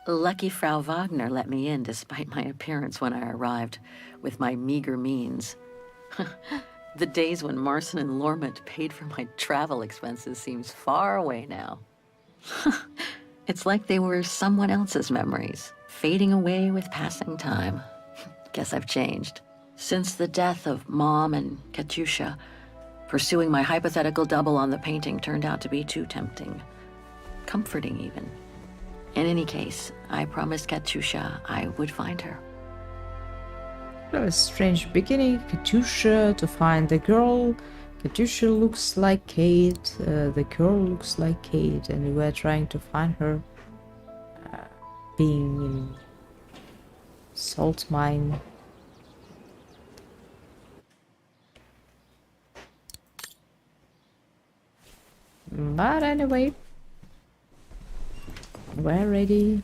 Lucky Frau Wagner let me in despite my appearance when I arrived, with my meager means. The days when Marson and Lormont paid for my travel expenses seems far away now. It's like they were someone else's memories, fading away with passing time. Guess I've changed. Since the death of Mom and Katyusha, pursuing my hypothetical double on the painting turned out to be too tempting. Comforting, even. In any case, I promised Katyusha I would find her. A strange beginning. Katyusha to find the girl. Katyusha looks like Kate. The girl looks like Kate, and we were trying to find her. Being in salt mine. But anyway, we're ready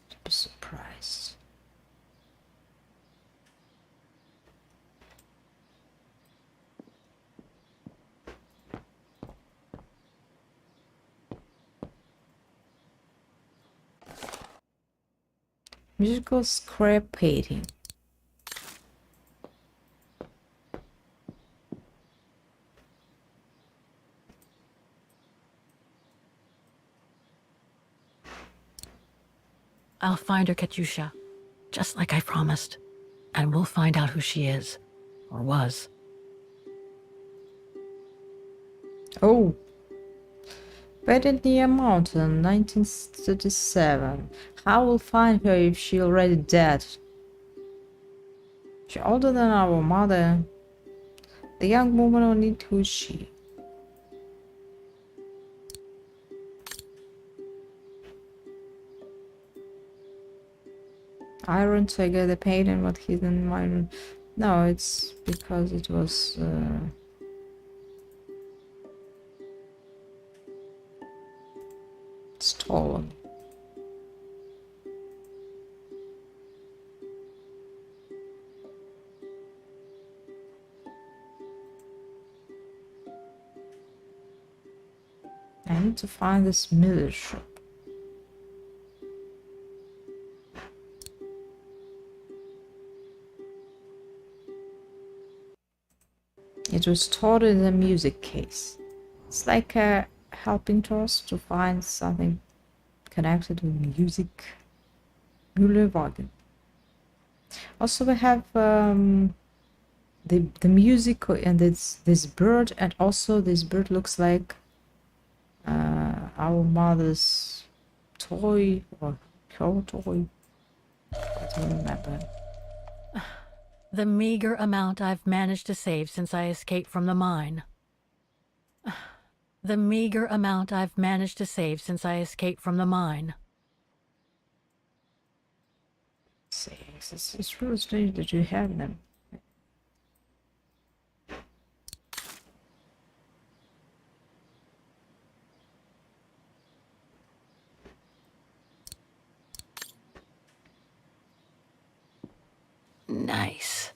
to be surprised. Musical scrap painting. I'll find her, Katyusha, just like I promised. And we'll find out who she is, or was. Oh. Buried near mountain, 1937. How will find her if she already dead? She older than our mother. The young woman will need who is she? Iron to get the paint and what hidden mine. No, it's because it was stolen. I need to find this miller shop. It was stored in a music case. It's like a helping us to find something connected with music. Mühlewagen. Also, we have the music and this bird, and also this bird looks like our mother's toy or her toy. I don't remember. The meager amount I've managed to save since I escaped from the mine. The meager amount I've managed to save since I escaped from the mine. It's really strange that you have them. Nice.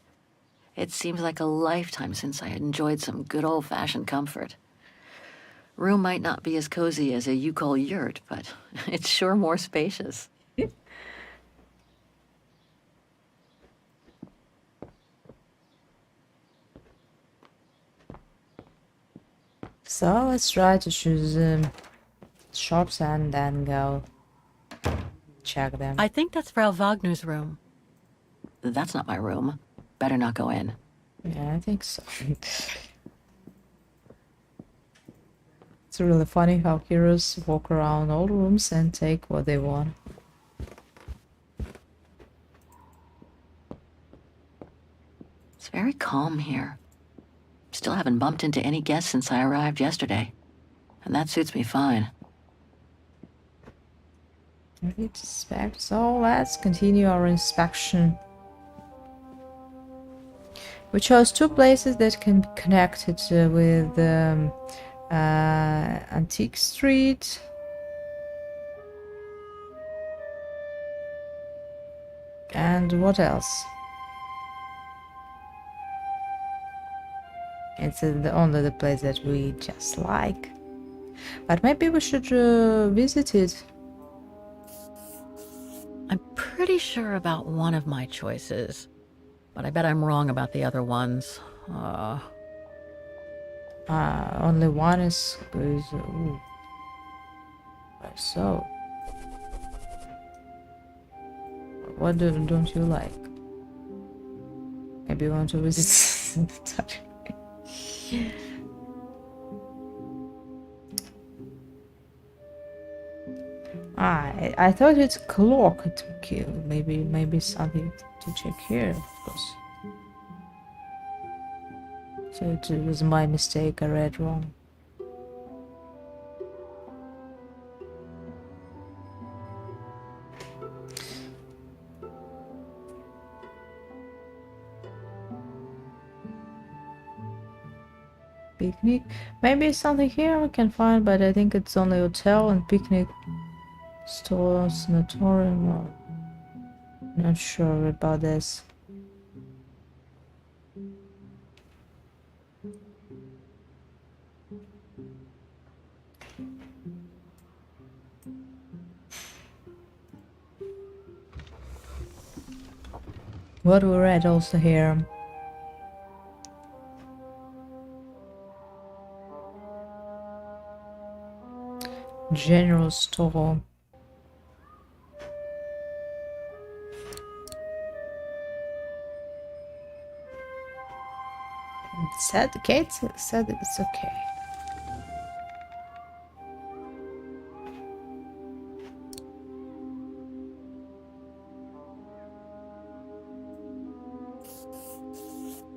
It seems like a lifetime since I enjoyed some good old-fashioned comfort. Room might not be as cozy as a you-call yurt, but it's sure more spacious. So let's try to choose shops and then go check them. I think that's Frau Wagner's room. That's not my room. Better not go in. Yeah, I think so. It's really funny how heroes walk around all rooms and take what they want. Very calm here. Still haven't bumped into any guests since I arrived yesterday. And that suits me fine. So let's continue our inspection. We chose 2 places that can be connected with Antique Street. And what else? It's only the place that we just like. But maybe we should visit it. I'm pretty sure about one of my choices, but I bet I'm wrong about the other ones. Only one is good. Ooh. So, what don't you like? Maybe you want to visit. I thought it's clock to kill. Maybe something to check here, of course. So it was my mistake. I read wrong. Picnic. Maybe something here we can find, but I think it's only hotel and picnic stores, sanatorium. Not sure about this. What we read also here. General store. Kate said it's okay.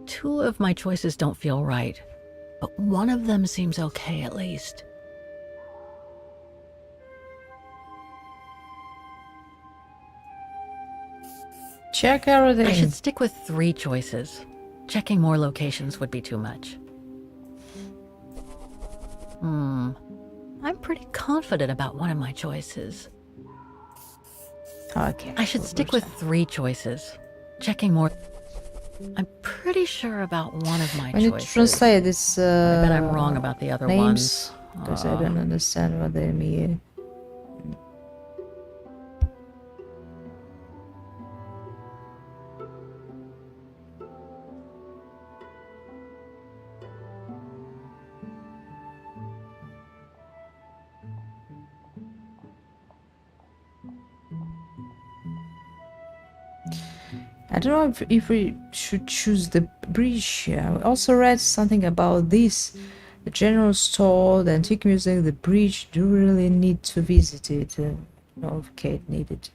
Two of my choices don't feel right, but one of them seems okay at least. Check everything. I should stick with 3 choices. Checking more locations would be too much. I'm pretty confident about one of my choices. Okay. I should stick with 3 choices. Checking more. I'm pretty sure about one of my choices. I need to translate this. I bet I'm wrong about the other names, ones. because I don't understand what they mean. I don't know if we should choose the bridge. I also read something about this. The general store, the antique museum, the bridge. Do we really need to visit it? I don't know if Kate needed.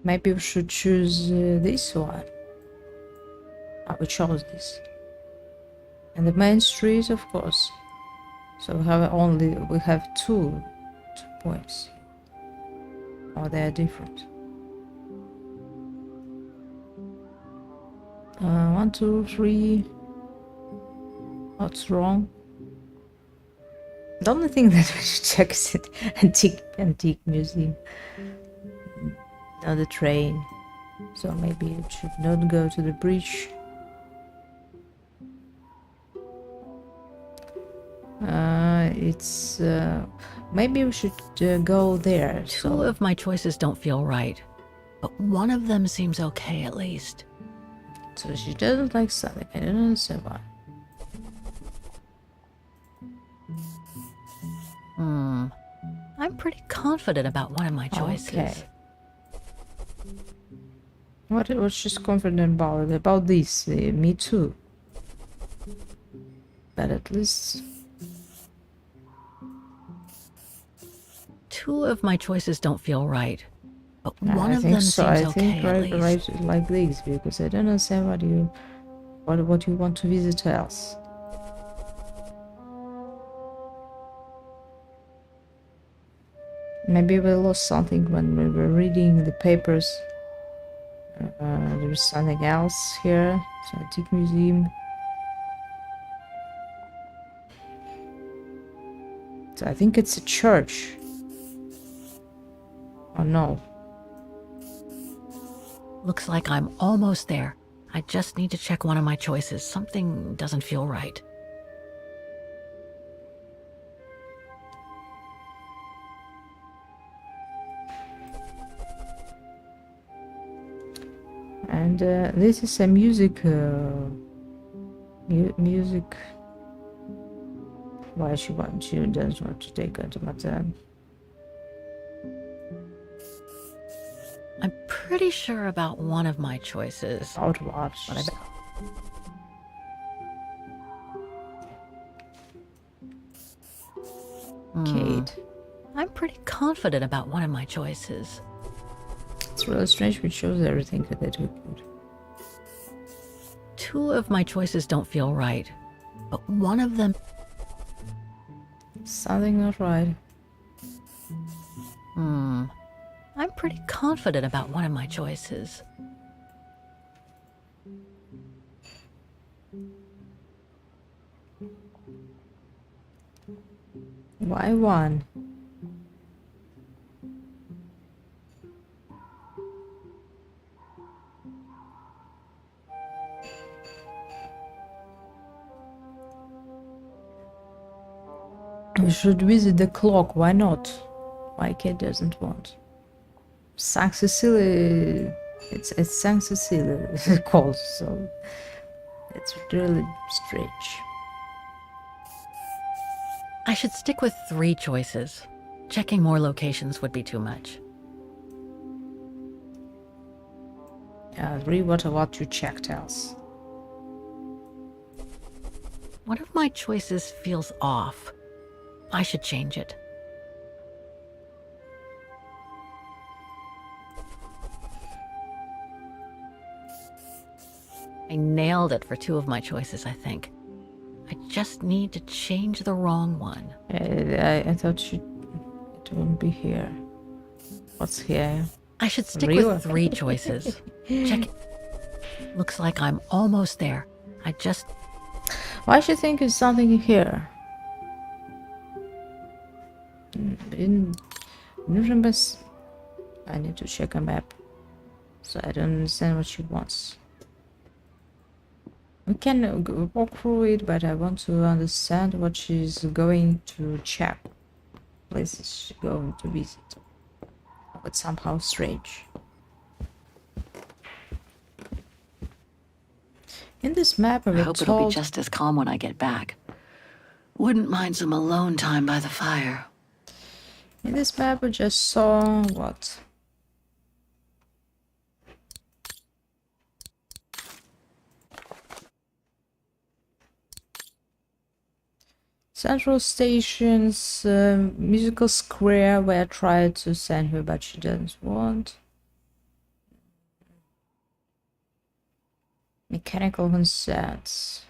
Maybe we should choose this one. We chose this. And the main street, of course. So we have two points. Or they are different. 1, 2, 3. What's wrong? The only thing that we should check is the antique museum. Not the train. So maybe it should not go to the bridge. it's maybe we should go there. Two of my choices don't feel right, but one of them seems okay at least. So she doesn't like something. I don't understand why. I'm pretty confident about one of my choices. Okay. What was she's confident about? About this? Me too. But at least two of my choices don't feel right, but one of them seems okay. I think right like this, because I don't understand what you want to visit else. Maybe we lost something when we were reading the papers. There's something else here. Scientific museum. So I think it's a church. Oh no. Looks like I'm almost there. I just need to check one of my choices. Something doesn't feel right. And this is a music. Music. Why she doesn't want to take her to my turn. I'm pretty sure about one of my choices. About what? Kate. I'm pretty confident about one of my choices. It's really strange, which shows everything that they good. Two of my choices don't feel right, but one of them... Something not right. I'm pretty confident about one of my choices. Why one? We should visit the clock. Why not? Why Kate doesn't want? Saint Cecilia. It's Saint Cecilia called, so it's really strange. I should stick with 3 choices. Checking more locations would be too much. Read what you checked else. One of my choices feels off. I should change it. I nailed it for 2 of my choices, I think. I just need to change the wrong one. I thought it wouldn't be here. What's here? I should stick with 3 choices. Check it. Looks like I'm almost there. I just... Why should you think it's something here? In Nuremberg, I need to check a map, so I don't understand what she wants. We can walk through it, but I want to understand what she's going to check. Places she's going to visit. It's somehow strange. In this map, I hope it'll be just as calm when I get back. Wouldn't mind some alone time by the fire. In this map, we just saw what? Central Station's musical square, where I tried to send her, but she doesn't want. Mechanical concerts.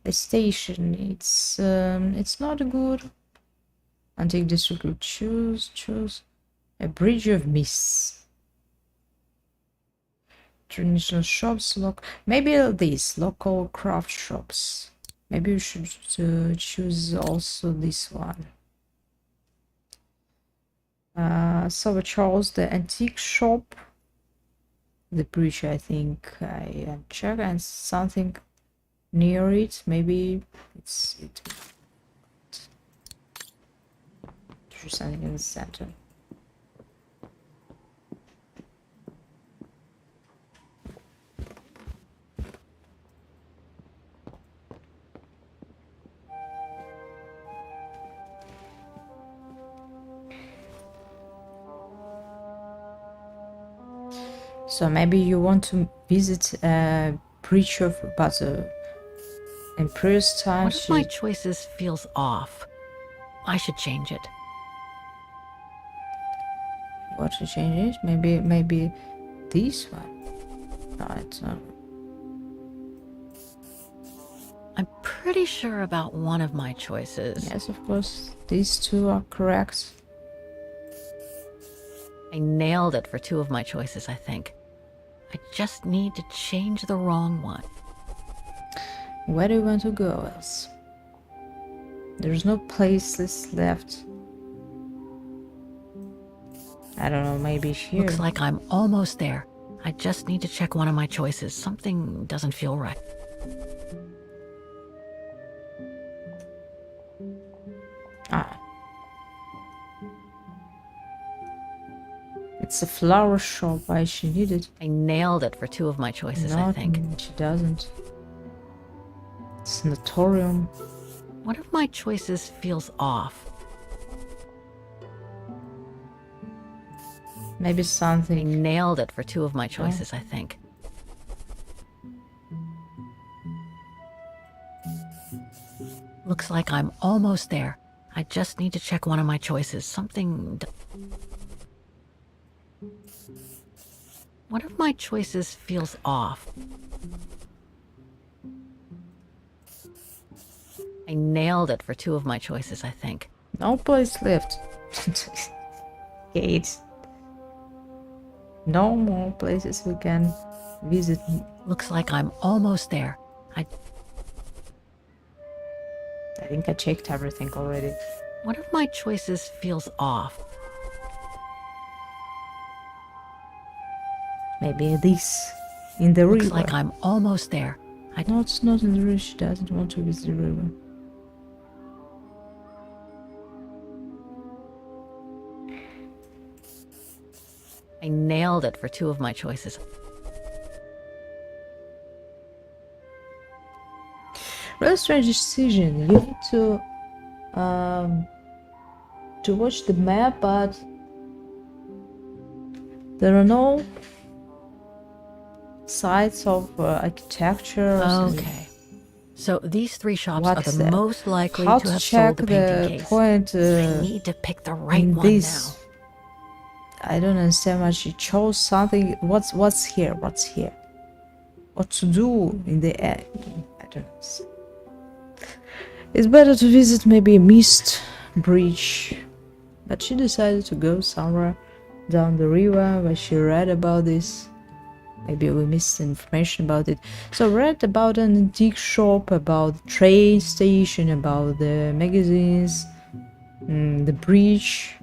The station, it's not good. Antique district will choose a bridge of mists. Traditional shops, maybe these local craft shops. Maybe we should choose also this one. So Charles, the antique shop, the bridge. I think I check and something near it. Maybe it's it. choose something in the center. So maybe you want to visit a breach of Buzzer. In previous times, What if my choices feels off? I should change it. What to change it? Maybe this one. No, it's not. I'm pretty sure about one of my choices. Yes, of course. These two are correct. I nailed it for 2 of my choices, I think. I just need to change the wrong one. Where do you want to go else? There's no places left. I don't know, maybe here. Looks like I'm almost there. I just need to check one of my choices. Something doesn't feel right. Ah. It's a flower shop. Why she need it? I nailed it for 2 of my choices, No, I think. she doesn't. Sanatorium. One of my choices feels off. Maybe something. I nailed it for 2 of my choices, I think. Looks like I'm almost there. I just need to check one of my choices. One of my choices feels off. I nailed it for 2 of my choices, I think. No place left. Gates. No more places we can visit. Looks like I'm almost there. I think I checked everything already. One of my choices feels off. Maybe this. In the river. Looks like I'm almost there. No, it's not in the river. She doesn't want to visit the river. I nailed it for 2 of my choices. Really strange decision. You need to watch the map, but there are no sites of architecture. Okay. So these 3 shops are the most likely How to have check sold the painting case. point, I need to pick the right one this. now. I don't understand much. She chose something. What's here? What's here? What to do in the air? I don't know. It's better to visit maybe a mist bridge. But she decided to go somewhere down the river where she read about this. Maybe we missed information about it. So read about an antique shop, about the train station, about the magazines, the bridge.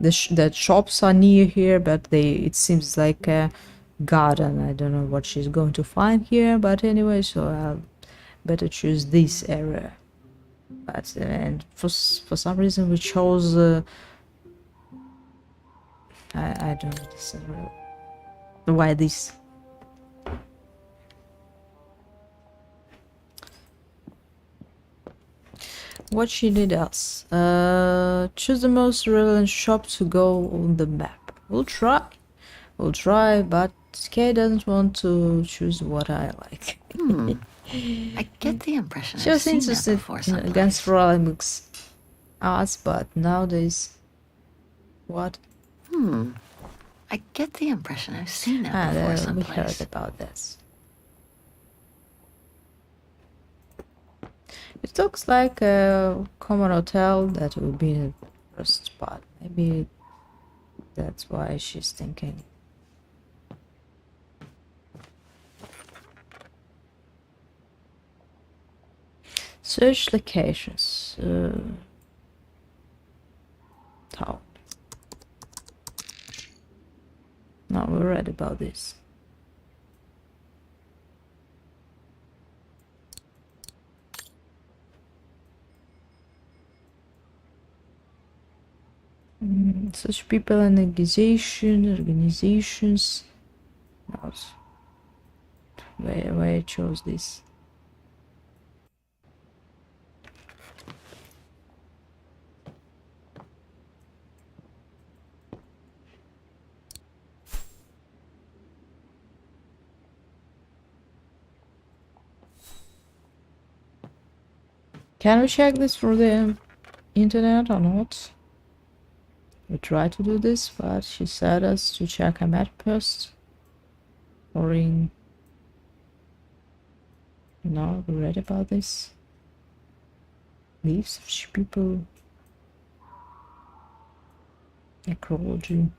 The shops are near here, but it seems like a garden. I don't know what she's going to find here, but anyway, so I'll better choose this area. But and for some reason we chose. I don't understand why this. What she did else? Choose the most relevant shop to go on the map. We'll try, but Kay doesn't want to choose what I like. I get the impression She I've was seen that interested before someplace. against Rolex arts, but nowadays, what? I get the impression I've seen that before We someplace. heard about this. It looks like a common hotel that will be in the first spot. Maybe that's why she's thinking. Search locations. Town. No, we read about this. Such people and organizations. No, why I chose this. Can we check this through the internet or not? We tried to do this, but she said us to check a map first. Or in... No, we read about this. Leaves of people. Ecology.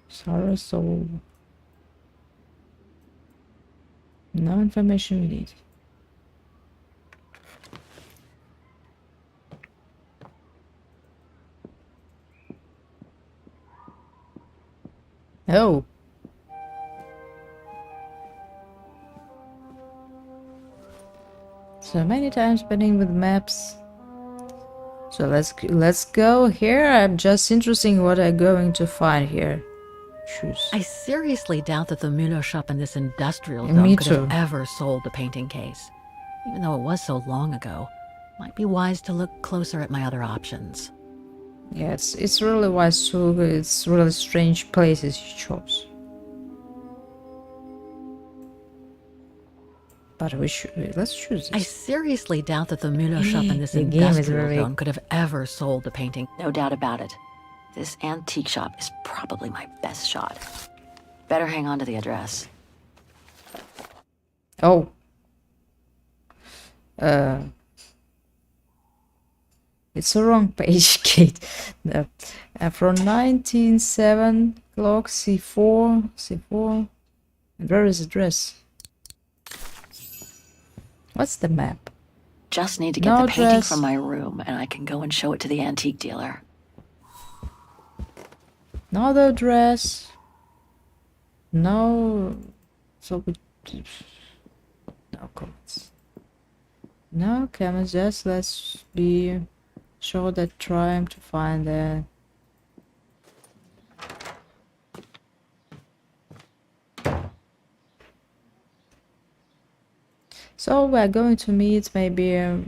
Sarah soul. No information we need. Oh. So many times spending with maps. So let's go here. I'm just interested what I'm going to find here. Choose. I seriously doubt that the Müller shop in this industrial Me zone could too. have ever sold the painting case. Even though it was so long ago, might be wise to look closer at my other options. Yeah, it's really wise too. It's really strange places you chose. But let's choose this. I seriously doubt that the Müller shop in this The game is industrial very- zone could have ever sold the painting. No doubt about it. This antique shop is probably my best shot. Better hang on to the address. Oh. It's a wrong page, Kate. No. From 197 clock C4. And where is the address? What's the map? Just need to get No the painting address. from my room, and I can go and show it to the antique dealer. No the address. No. So we. No comments. No comments. Just let's be sure that trying to find the. So we're going to meet maybe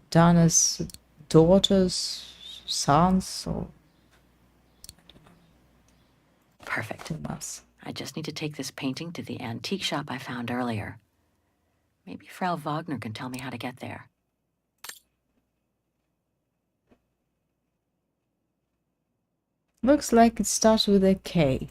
Dana's daughter's sons or Perfect. I just need to take this painting to the antique shop I found earlier. Maybe Frau Wagner can tell me how to get there. Looks like it starts with a K.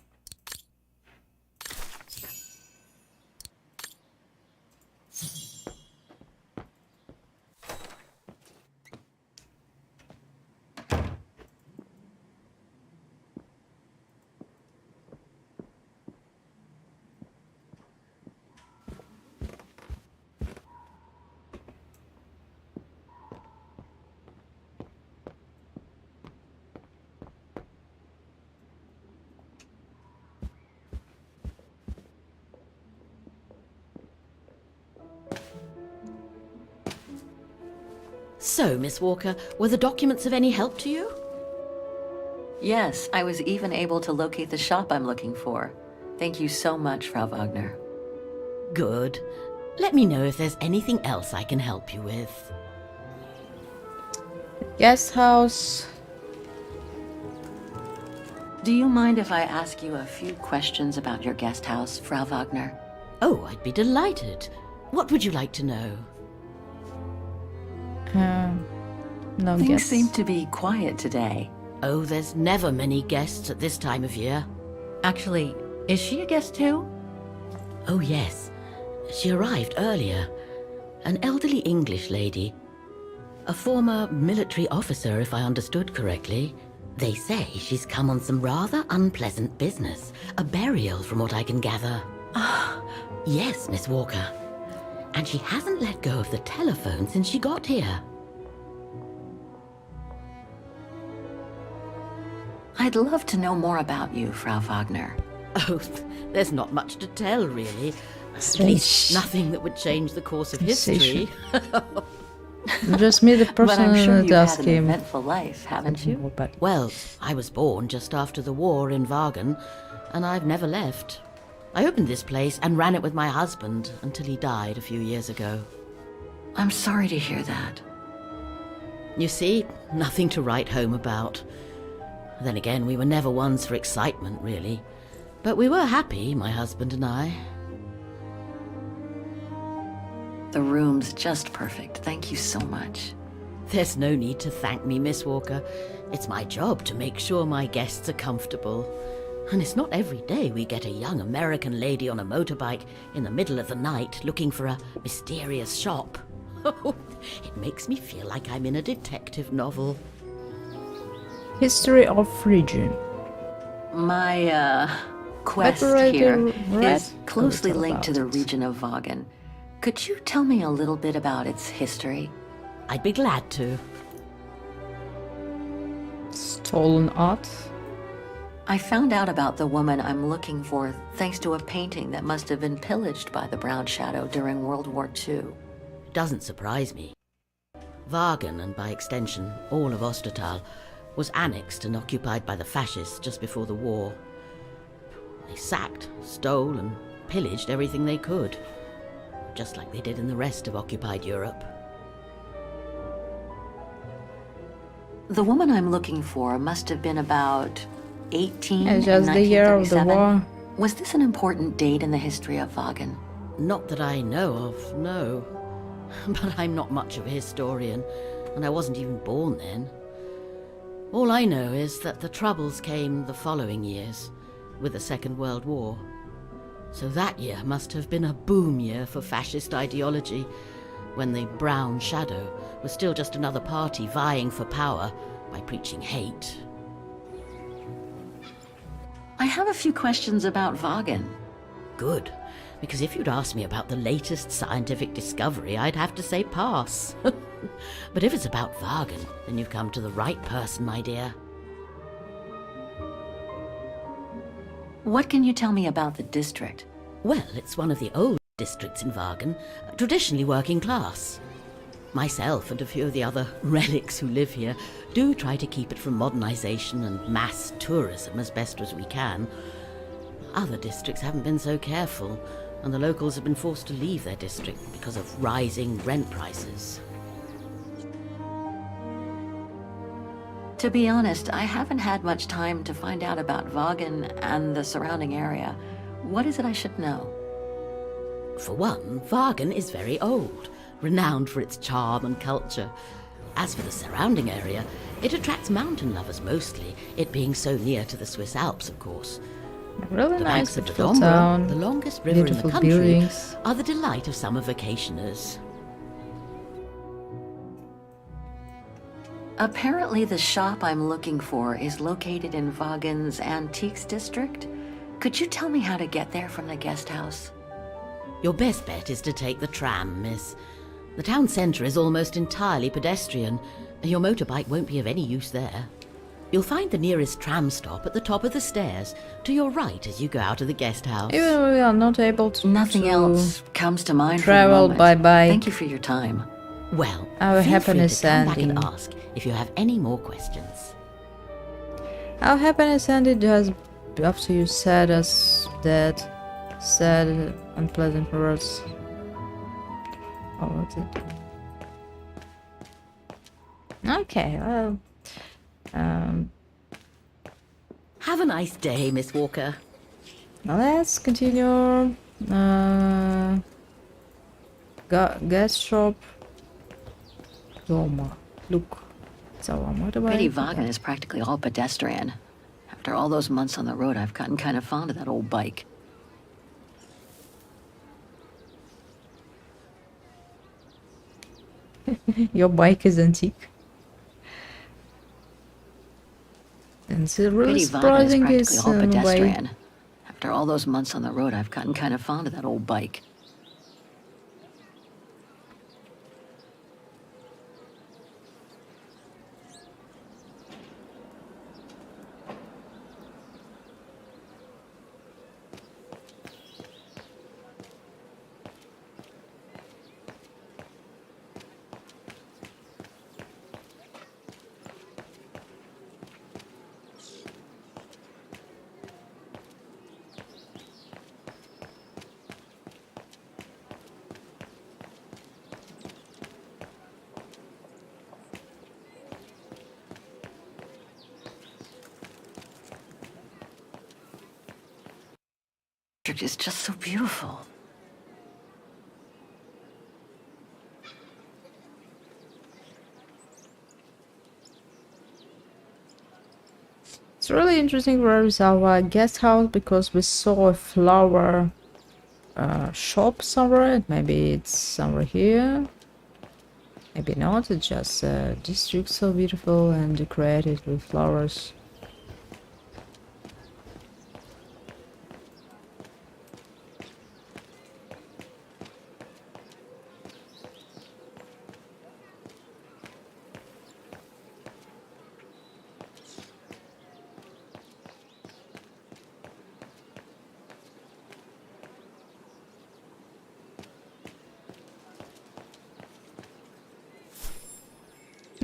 So, Miss Walker, were the documents of any help to you? Yes, I was even able to locate the shop I'm looking for. Thank you so much, Frau Wagner. Good. Let me know if there's anything else I can help you with. Guest house. Do you mind if I ask you a few questions about your guest house, Frau Wagner? Oh, I'd be delighted. What would you like to know? No Things guests. seem to be quiet today. Oh, there's never many guests at this time of year. Actually, is she a guest too? Oh, yes. She arrived earlier. An elderly English lady. A former military officer, if I understood correctly. They say she's come on some rather unpleasant business. A burial, from what I can gather. Yes, Miss Walker. And she hasn't let go of the telephone since she got here. I'd love to know more about you, Frau Wagner. Oh, there's not much to tell, really. At Strange. least nothing that would change the course of history. Just meet the But person I'm sure and you've ask had an him. eventful life, haven't you? Well, I was born just after the war in Wagen, and I've never left. I opened this place and ran it with my husband until he died a few years ago. I'm sorry to hear that. You see, nothing to write home about. Then again, we were never ones for excitement, really. But we were happy, my husband and I. The room's just perfect. Thank you so much. There's no need to thank me, Miss Walker. It's my job to make sure my guests are comfortable. And it's not every day we get a young American lady on a motorbike in the middle of the night looking for a mysterious shop. It makes me feel like I'm in a detective novel. History of region. My, quest Separating here red is closely culture linked to about the region of Wagen. Could you tell me a little bit about its history? I'd be glad to. Stolen art. I found out about the woman I'm looking for thanks to a painting that must have been pillaged by the Brown Shadow during World War II. Doesn't surprise me. Wagen, and by extension all of Ostertal, was annexed and occupied by the fascists just before the war. They sacked, stole, and pillaged everything they could, just like they did in the rest of occupied Europe. The woman I'm looking for must have been about 18 Yeah, in just the year of the 1937. war. Was this an important date in the history of Wagen? Not that I know of, no. But I'm not much of a historian, and I wasn't even born then. All I know is that the Troubles came the following years, with the Second World War. So that year must have been a boom year for fascist ideology, when the Brown Shadow was still just another party vying for power by preaching hate. I have a few questions about Wagen. Good, because if you'd asked me about the latest scientific discovery, I'd have to say pass. But if it's about Wagen, then you've come to the right person, my dear. What can you tell me about the district? Well, it's one of the old districts in Wagen, traditionally working class. Myself and a few of the other relics who live here do try to keep it from modernization and mass tourism as best as we can. Other districts haven't been so careful, and the locals have been forced to leave their district because of rising rent prices. To be honest, I haven't had much time to find out about Wagen and the surrounding area. What is it I should know? For one, Wagen is very old, renowned for its charm and culture. As for the surrounding area, it attracts mountain lovers mostly, it being so near to the Swiss Alps, of course. Really The nice, banks of the beautiful Dombra, town. the longest river in the Beautiful country, buildings. are the delight of summer vacationers. Apparently the shop I'm looking for is located in Wagen's Antiques district. Could you tell me how to get there from the guest house? Your best bet is to take the tram, miss. The town centre is almost entirely pedestrian, and your motorbike won't be of any use there. You'll find the nearest tram stop at the top of the stairs, to your right as you go out of the guest house. Even we are not able to Nothing else comes to mind travel for the moment. by bike. Thank you for your time. Well, Our feel happiness free to come back ending. and ask if you have any more questions. Our happiness ended just after you said us that said unpleasant words. Oh, what's it? Okay, well, Have a nice day, Miss Walker. let's continue. Gas shop. Doma. Look, it's our motorbike. Pity Wagen is practically all pedestrian. After all those months on the road, I've gotten kind of fond of that old bike. Your bike is antique. And it's really Pity Wagen is surprising practically is all in a way. pedestrian. After all those months on the road, I've gotten kind of fond of that old bike. It's just so beautiful. It's really interesting where is our guest house, because we saw a flower shop somewhere. Maybe it's somewhere here. Maybe not. It's just a district so beautiful and decorated with flowers.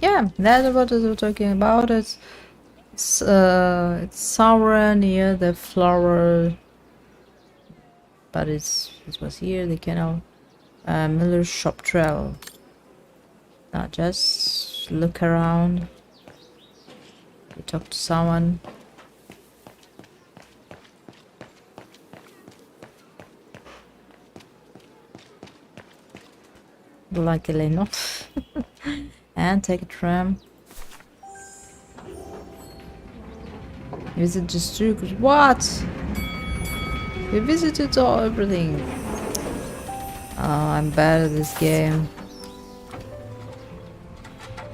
Yeah, that's what we're talking about. It's somewhere near the flower, but it was here the canal Miller shop trail. Now just look around. You talk to someone. Luckily not. And take a tram. Visit the street. What? We visited everything. Oh, I'm bad at this game.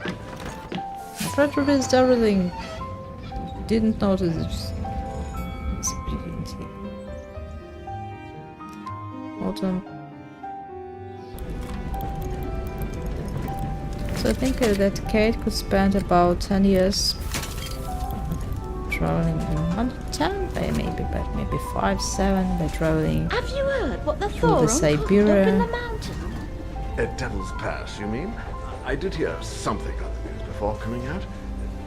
I tried to visit everything. Didn't notice it. Autumn. So I think that Kate could spend about 10 years traveling, not 10 maybe, but maybe 5, 7 by traveling. Have you heard what the through the Thoron cooked Syberia. up in the mountain? At Devil's Pass, you mean? I did hear something on the news before coming out.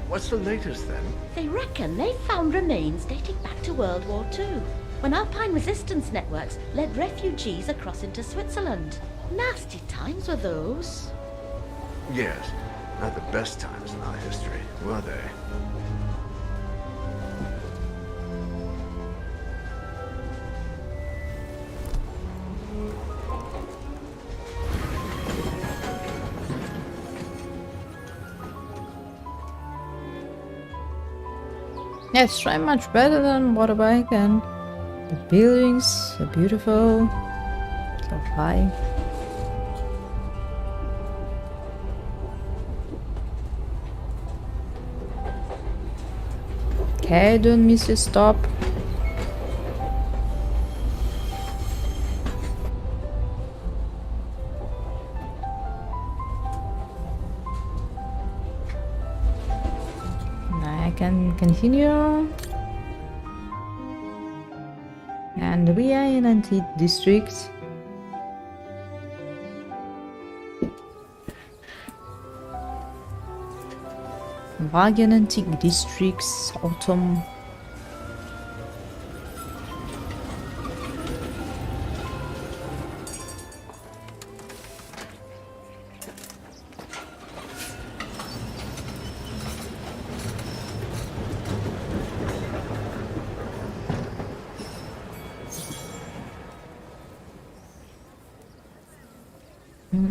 What's the latest then? They reckon they found remains dating back to World War II, when Alpine resistance networks led refugees across into Switzerland. Nasty times were those. Yes, not the best times in our history, were they? Yeah, it's trying much better than Motorbike, and the buildings are beautiful, so high. Okay, don't miss your stop. I can continue. And we are in Antique District. Wagen Antique Districts, Autumn.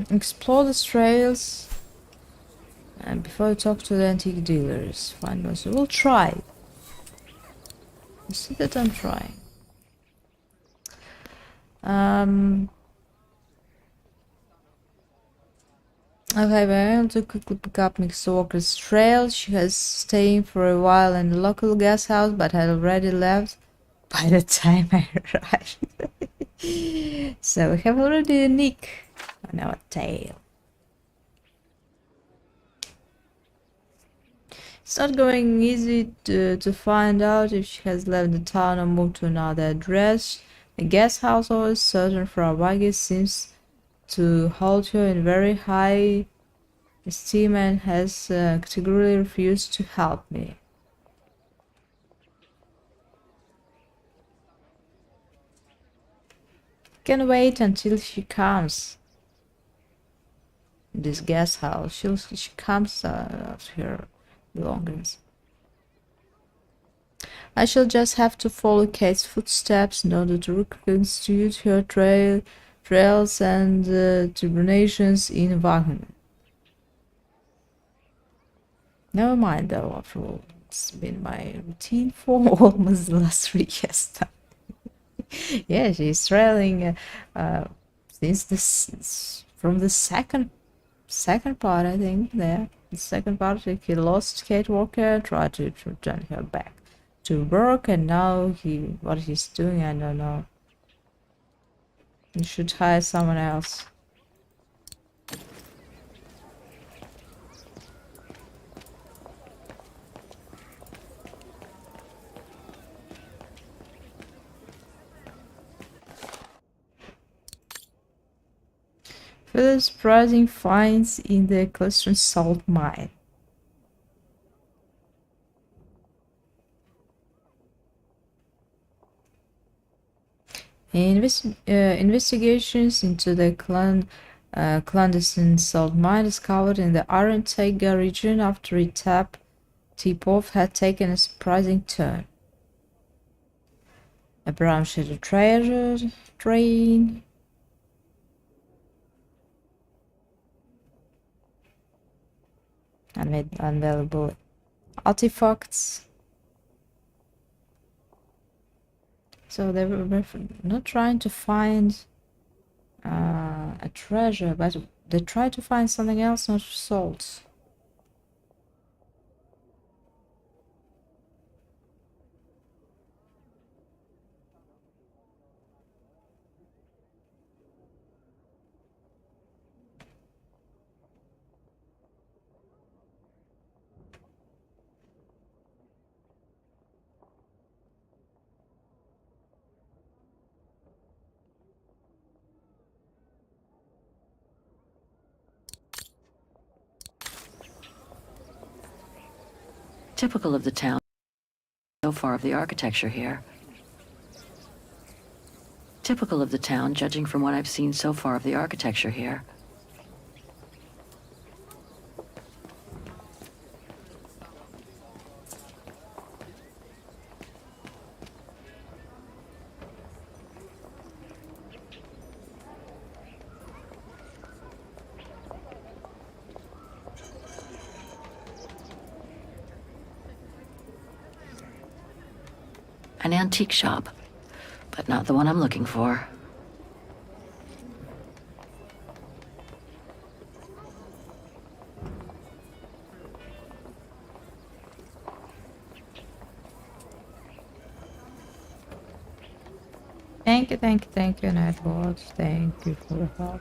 Explore the trails. And before you talk to the antique dealers, find us. We'll try. You see that I'm trying. Okay, we're able to quickly pick up Mr. Walker's trail. She has staying for a while in the local guest house, but had already left by the time I arrived. So we have already a nick on our tail. It's not going easy to find out if she has left the town or moved to another address. The guest house always certain Frau Wagge seems to hold her in very high esteem and has categorically refused to help me. Can wait until she comes. This guest house, she comes out her belongings. I shall just have to follow Kate's footsteps in order to reconstitute her trails and tribulations in Wagner. Never mind though, after all, it's been my routine for almost the last 3 years now. Yeah, she's trailing since from the second part, I think. There, the second part, he lost Kate Walker, tried to return her back to work, and now what he's doing, I don't know. He should hire someone else. Further surprising finds in the Clustron salt mine. Investigations into the clandestine salt mine discovered in the Iron Taiga region after a tip-off had taken a surprising turn. A brown-shaded treasure train. Unavailable artifacts. So they were not trying to find a treasure, but they tried to find something else, not salt. Typical of the town so far of the architecture here. Typical of the town, judging from what I've seen so far of the architecture here. An antique shop, but not the one I'm looking for. Thank you, Nightbot. Thank you for the help.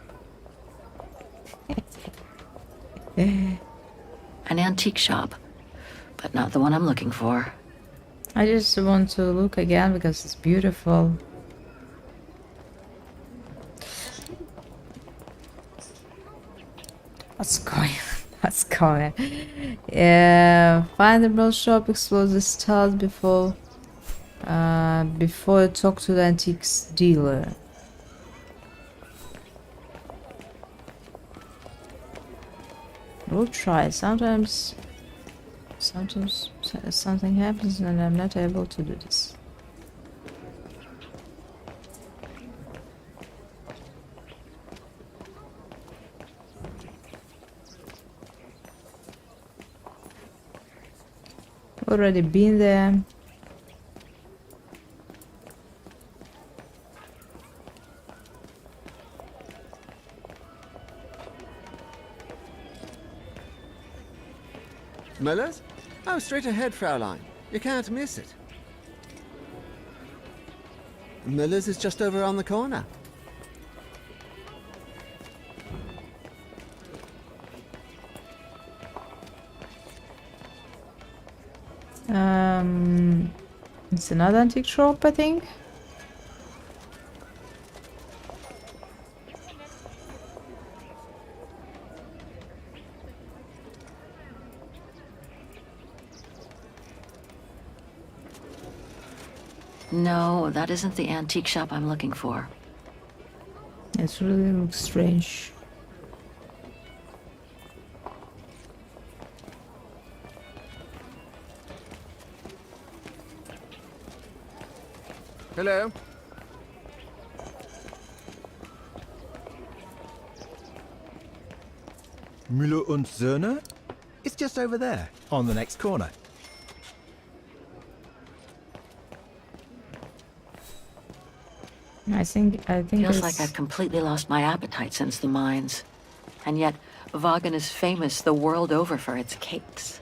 An antique shop, but not the one I'm looking for. I just want to look again because it's beautiful. What's going on? What's going on? Find the real shop, explore the stars before you talk to the antiques dealer. We'll try. Sometimes something happens and I'm not able to do this. Already been there. Miller's? Oh, straight ahead, Fraulein. You can't miss it. Miller's is just over on the corner. It's another antique shop, I think. No, that isn't the antique shop I'm looking for. It really looks strange. Hello. Müller und Söhne? It's just over there, on the next corner. I think Feels it's... like I've completely lost my appetite since the mines. And yet, Vagen is famous the world over for its cakes.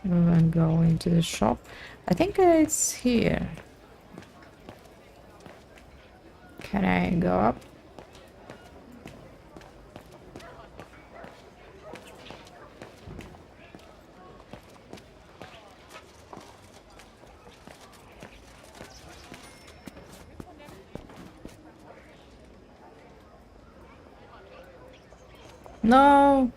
And go into the shop. I think it's here. Can I go up? No.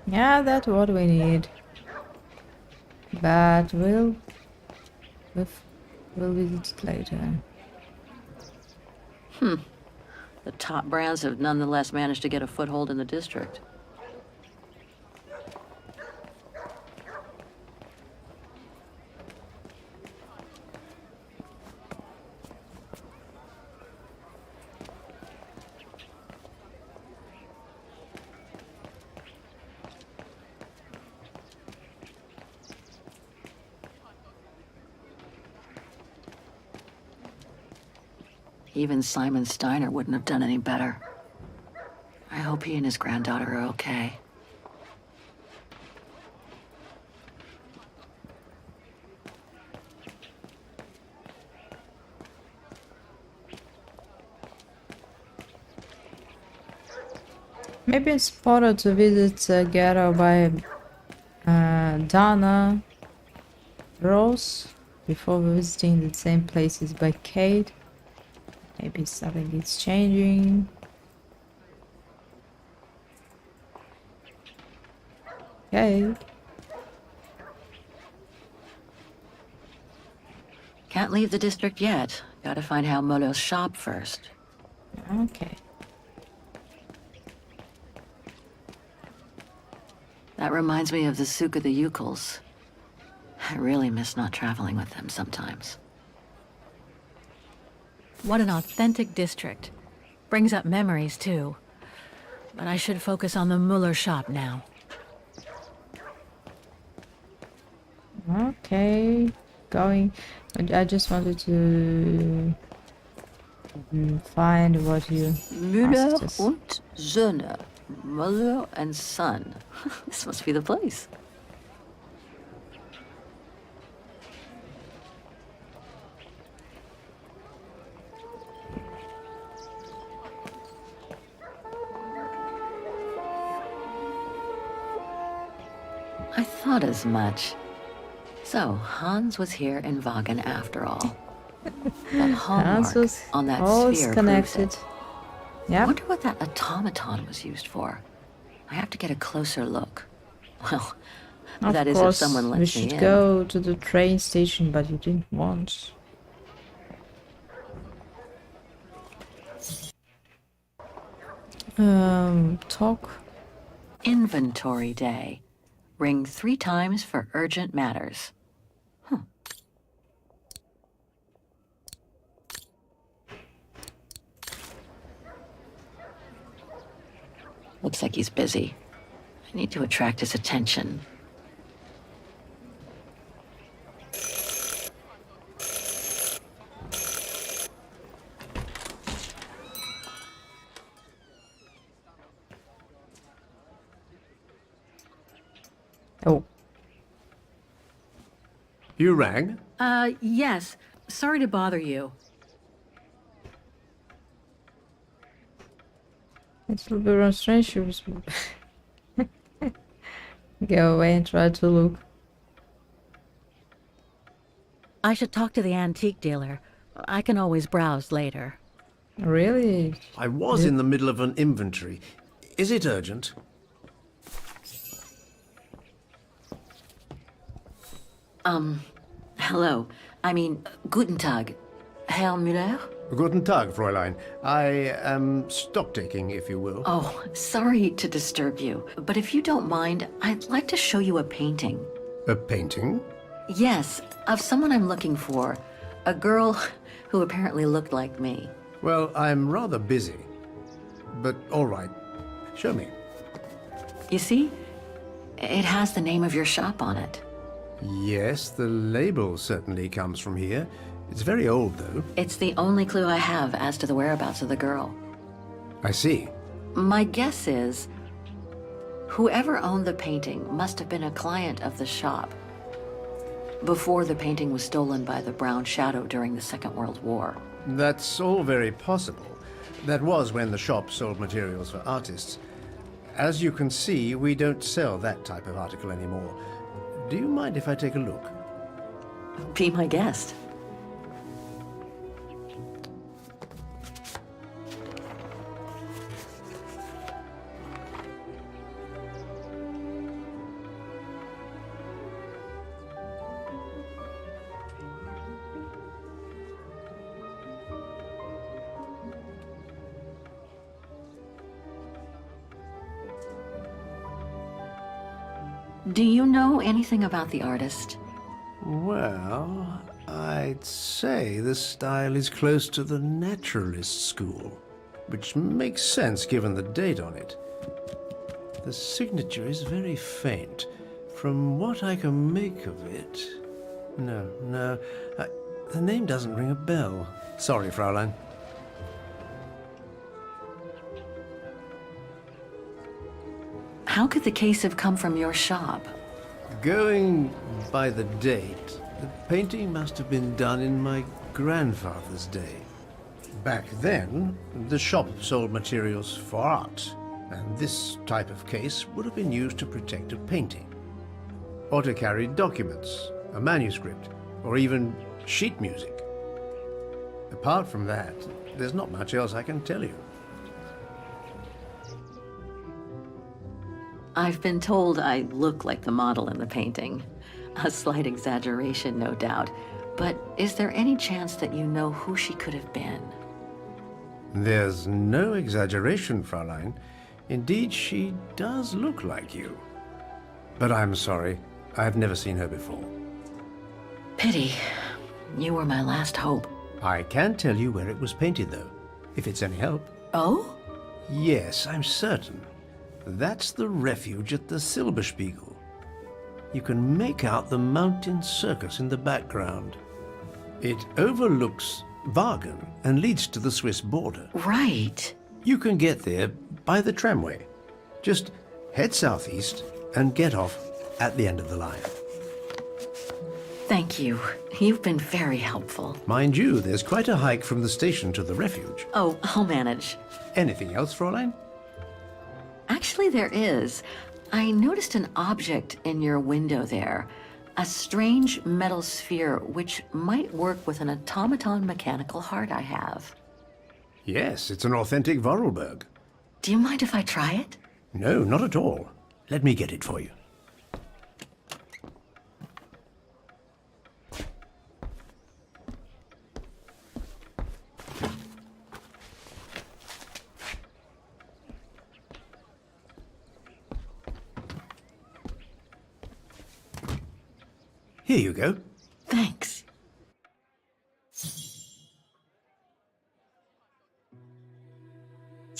Yeah, that's what we need. But we'll visit it later. The top brands have nonetheless managed to get a foothold in the district. Even Simon Steiner wouldn't have done any better. I hope he and his granddaughter are okay. Maybe it's better to visit Ghetto by Dana Rose before visiting the same places by Kate. Maybe something is changing. Kate. Can't leave the district yet. Gotta find Hal Muller's shop first. Okay. That reminds me of the Souk of the Yukels. I really miss not traveling with them sometimes. What an authentic district. Brings up memories, too. But I should focus on the Muller shop now. Okay. Going. I just wanted to find what you Müller asked us. und Söhne. Muller and Son. This must be the place. I thought as much. So, Hans was here in Vagen after all. That hallmark on that sphere connected. proves it. Yeah. I wonder what that automaton was used for. I have to get a closer look. Well, that is if someone lets me in. We should go to the train station, but you didn't want. Talk. Inventory day. Ring 3 times for urgent matters. Looks like he's busy. I need to attract his attention. Oh. You rang? Yes. Sorry to bother you. It's a little bit strange. She was go away and try to look. I should talk to the antique dealer. I can always browse later. Really? I was in the middle of an inventory. Is it urgent? Hello. I mean, guten Tag. Herr Müller? Guten Tag, Fräulein. I am stock-taking, if you will. Oh, sorry to disturb you, but if you don't mind, I'd like to show you a painting. A painting? Yes, of someone I'm looking for. A girl who apparently looked like me. Well, I'm rather busy. But all right. Show me. You see? It has the name of your shop on it. Yes, the label certainly comes from here. It's very old, though. It's the only clue I have as to the whereabouts of the girl. I see. My guess is, whoever owned the painting must have been a client of the shop before the painting was stolen by the Brown Shadow during the Second World War. That's all very possible. That was when the shop sold materials for artists. As you can see, we don't sell that type of article anymore. Do you mind if I take a look? Be my guest. Do you know anything about the artist? Well, I'd say the style is close to the naturalist school, which makes sense given the date on it. The signature is very faint. From what I can make of it... No, the name doesn't ring a bell. Sorry, Fraulein. How could the case have come from your shop? Going by the date, the painting must have been done in my grandfather's day. Back then, the shop sold materials for art, and this type of case would have been used to protect a painting. Or to carry documents, a manuscript, or even sheet music. Apart from that, there's not much else I can tell you. I've been told I look like the model in the painting. A slight exaggeration, no doubt. But is there any chance that you know who she could have been? There's no exaggeration, Fraulein. Indeed, she does look like you. But I'm sorry, I've never seen her before. Pity. You were my last hope. I can tell you where it was painted, though, if it's any help. Oh? Yes, I'm certain. That's the refuge at the Silberspiegel. You can make out the mountain circus in the background. It overlooks Wagen and leads to the Swiss border. Right. You can get there by the tramway. Just head southeast and get off at the end of the line. Thank you. You've been very helpful. Mind you, there's quite a hike from the station to the refuge. Oh, I'll manage. Anything else, Fräulein? Actually, there is. I noticed an object in your window there. A strange metal sphere which might work with an automaton mechanical heart I have. Yes, it's an authentic Vorarlberg. Do you mind if I try it? No, not at all. Let me get it for you. Here you go. Thanks.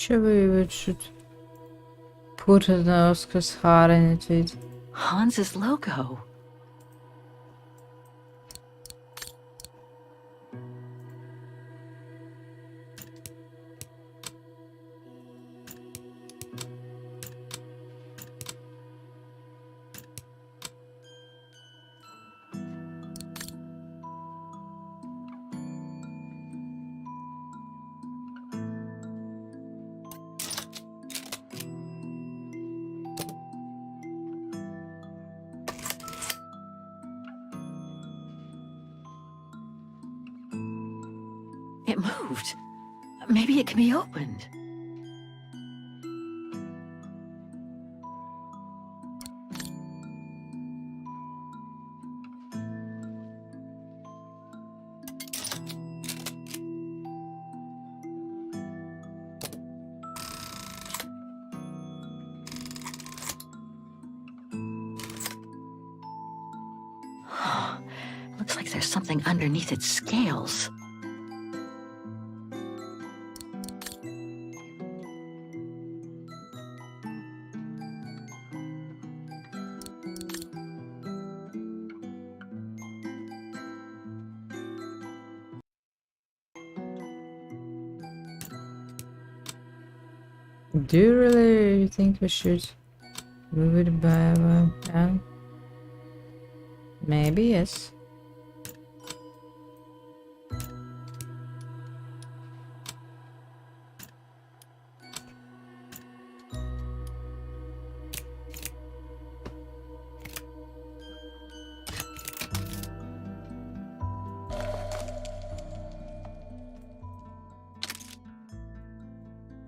Maybe we should put an Oscar's heart in it. Hans's logo. It moved. Maybe it can be opened. Looks like there's something underneath its scales. Do you really think we should move it by hand? Maybe yes.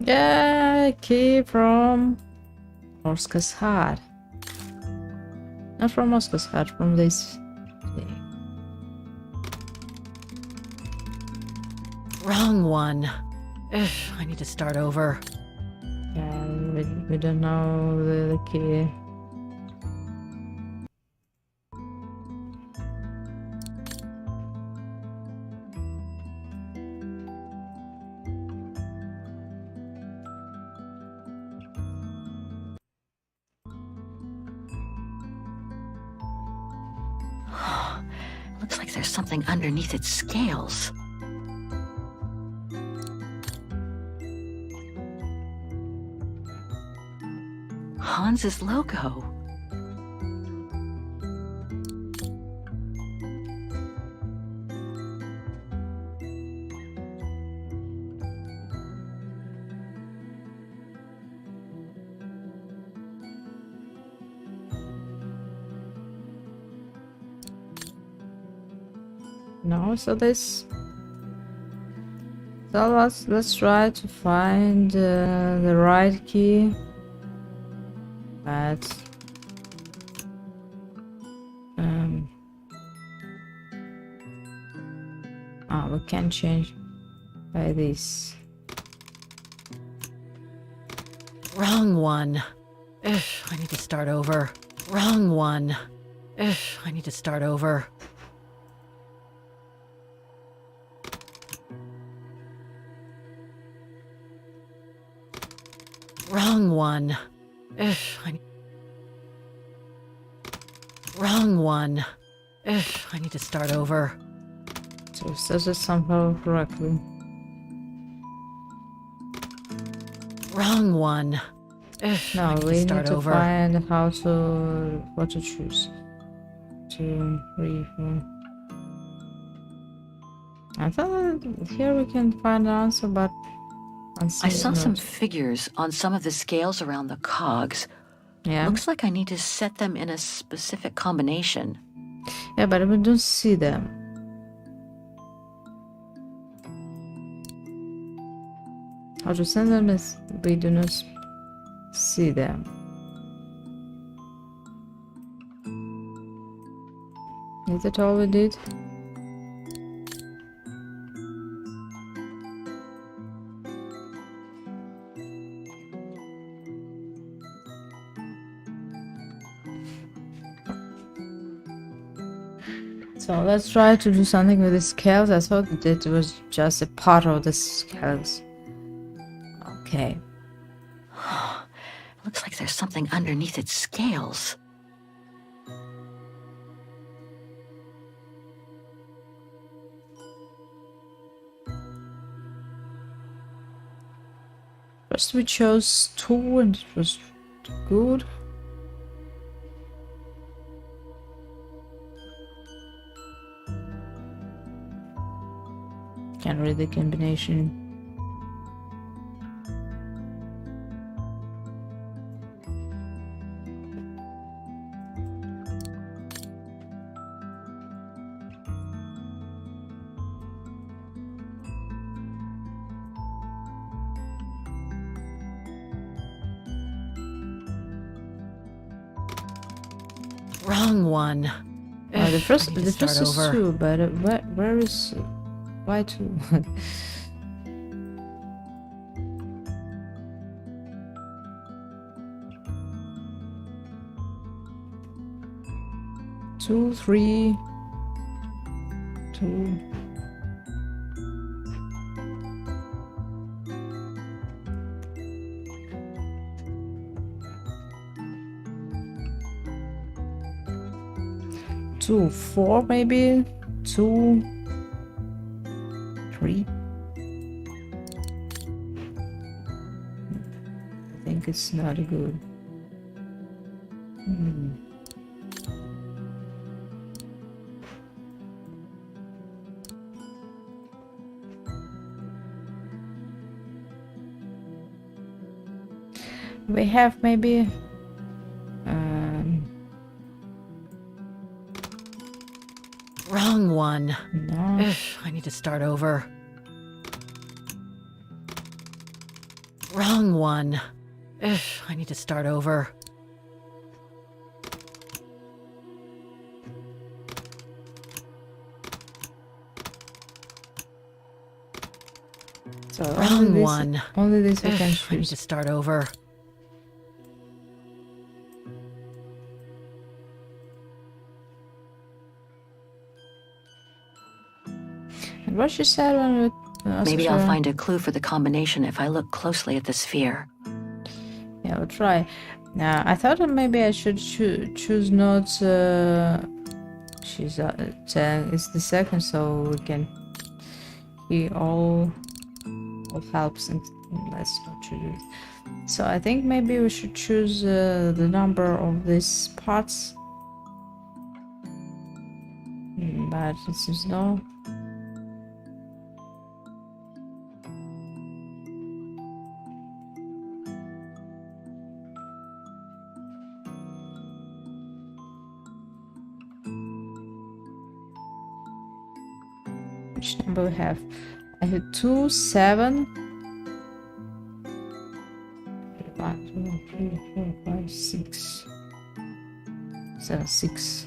Yeah, key from Oscar's heart. Not from Oscar's heart, from this. Wrong one. Ugh, I need to start over. Yeah, we don't know the key. Looks like there's something underneath its scales. Hans's logo. No, so this. So let's try to find the right key. But we can change by this. Wrong one. Ugh, I need to start over. Wrong one. Ugh, I need to start over. Wrong one. Ugh, Wrong one. Ugh, I need to start over. So it says it somehow correctly. Wrong one. Ugh, No, we need to over. find what to choose. 2, 3, 4. I thought here we can find the answer, but I saw some figures on some of the scales around the cogs. Yeah. Looks like I need to set them in a specific combination. Yeah, but we don't see them. How to send them is we do not see them. Is that all we did? So let's try to do something with the scales. I thought that it was just a part of the scales. Okay. Looks like there's something underneath its scales. First we chose 2 and it was good. Can't read the combination. Wrong one. The first is is 2, but where is why 2? 2, 3, 2. Two, 4 maybe, 2, 3. I think it's not good. We have maybe wrong one. No. I need to start over. Wrong one. I need to start over. So wrong one. Only this we can I choose. need to start over. And what she said when we Maybe I'll find a clue for the combination if I look closely at the sphere. Yeah, we'll try. Now, I thought that maybe I should choose not. She's 10 is the second, so we can. He all helps, and let's not choose it. So I think maybe we should choose the number of these parts. But this is no. Which number we have? I have 2, 7. 1, 2, 3, 4, 5, 6. 7, 6.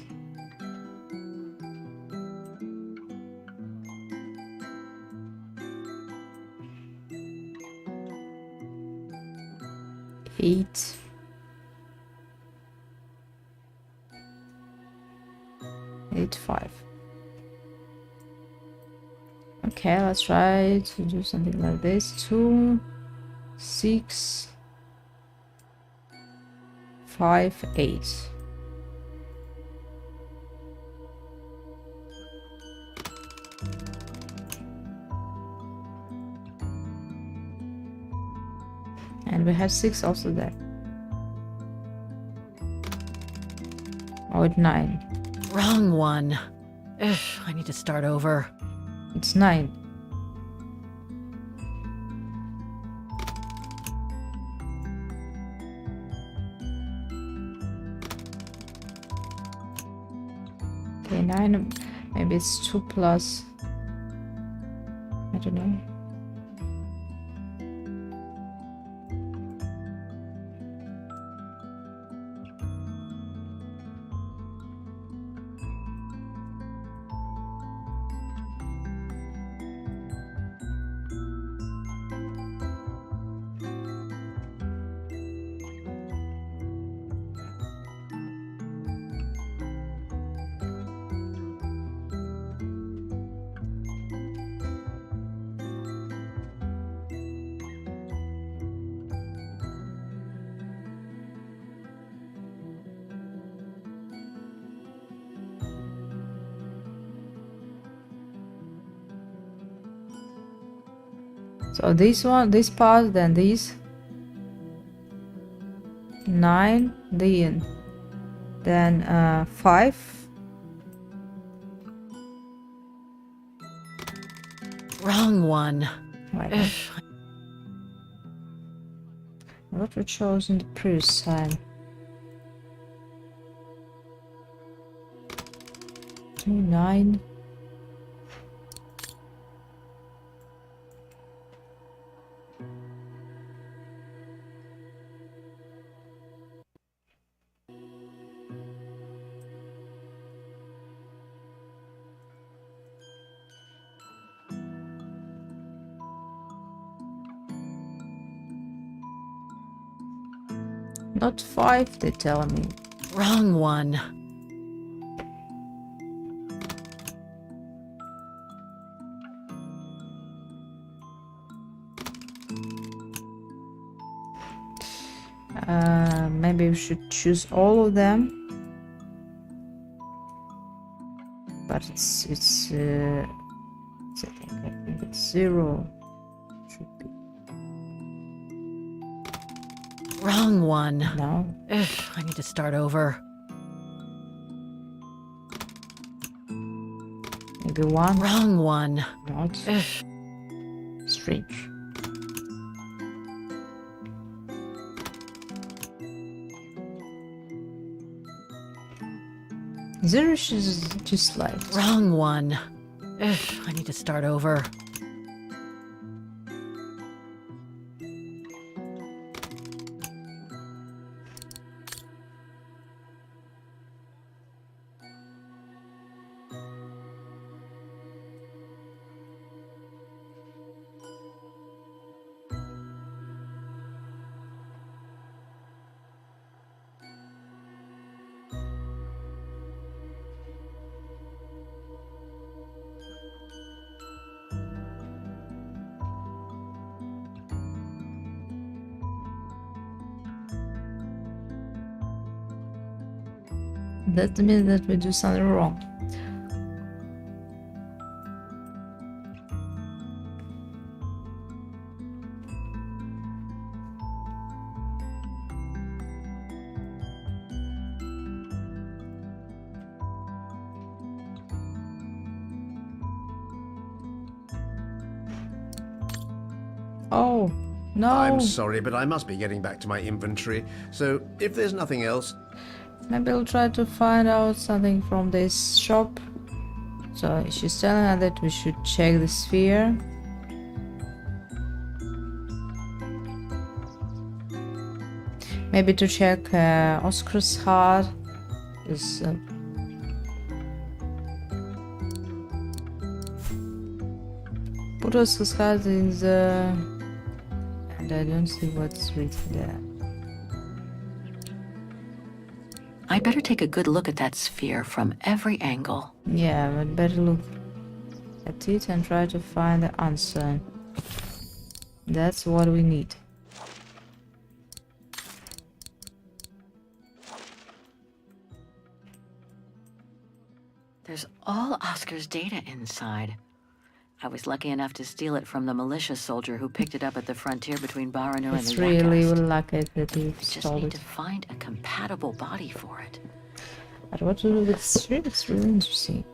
Eight. 8, 5. Okay, let's try to do something like this. 2, 6, 5, 8. And we have 6 also there. Oh, it's 9. Wrong one. I need to start over. It's 9. Okay, 9. Maybe it's 2 plus. I don't know. So this part, then this 9, then 5. Wrong one. Right. What we chose in the previous time? 2, 9. Not 5, they tell me. Wrong one. Maybe we should choose all of them. But I think it's 0. Should be. Wrong one. No. Ugh, I need to start over. Maybe 1. Wrong one. Not. Ugh. Strange. Zero is just like wrong one. Ugh, I need to start over. That means that we do something wrong. Oh, no. I'm sorry, but I must be getting back to my inventory. So, if there's nothing else... Maybe I'll try to find out something from this shop. So she's telling her that we should check the sphere. Maybe to check Oscar's heart. Is put Oscar's heart in the... And I don't see what's written there. I'd better take a good look at that sphere from every angle. Yeah, but better look at it and try to find the answer. That's what we need. There's all Oscar's data inside. I was lucky enough to steal it from the militia soldier who picked it up at the frontier between Baranu and the It's really Yakast. lucky that you I just stole need it. to find a compatible body for it. But what to do with sphere? It's really interesting.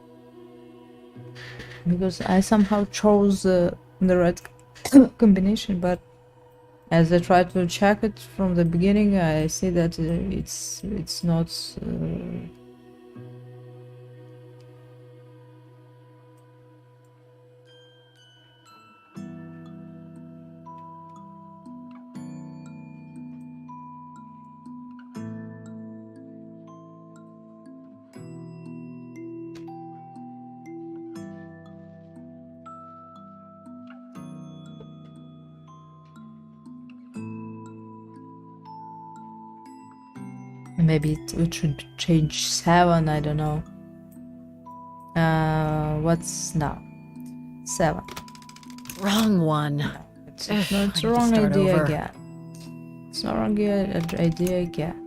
Because I somehow chose the right combination, but as I try to check it from the beginning, I see that it's not. Maybe it should change 7, I don't know. What's now? 7. Wrong one. It's Ugh, no, I it's need to wrong start idea over. again. It's not wrong idea again.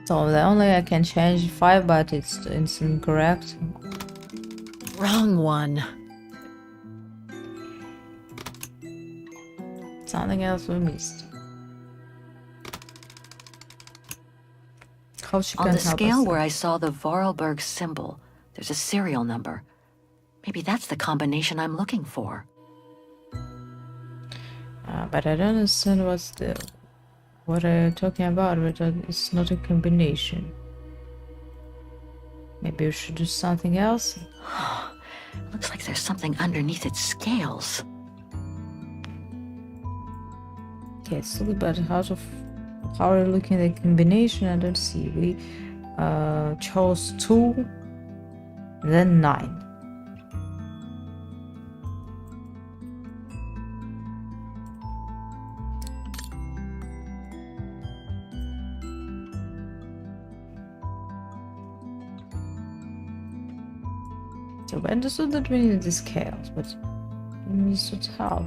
So the only I can change 5, but it's incorrect. Wrong one. Something else we missed. How she On can the help scale us. where I saw the Vorarlberg symbol, there's a serial number. Maybe that's the combination I'm looking for. But I don't understand what are you talking about, but it's not a combination. Maybe we should do something else? Looks like there's something underneath its scales. Okay, it's a little bit out of how we're looking at the combination. I don't see. We chose 2, then 9. So I understood that we needed the scales, but I understood how.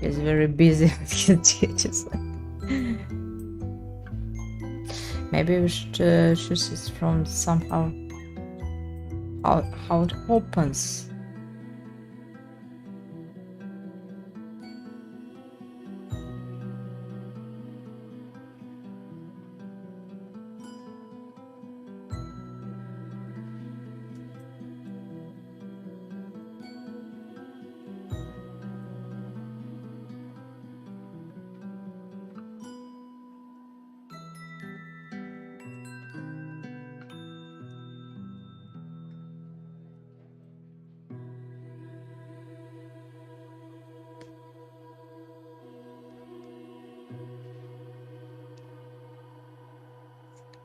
He's very busy with his duties. Maybe we should choose it from somehow how it opens.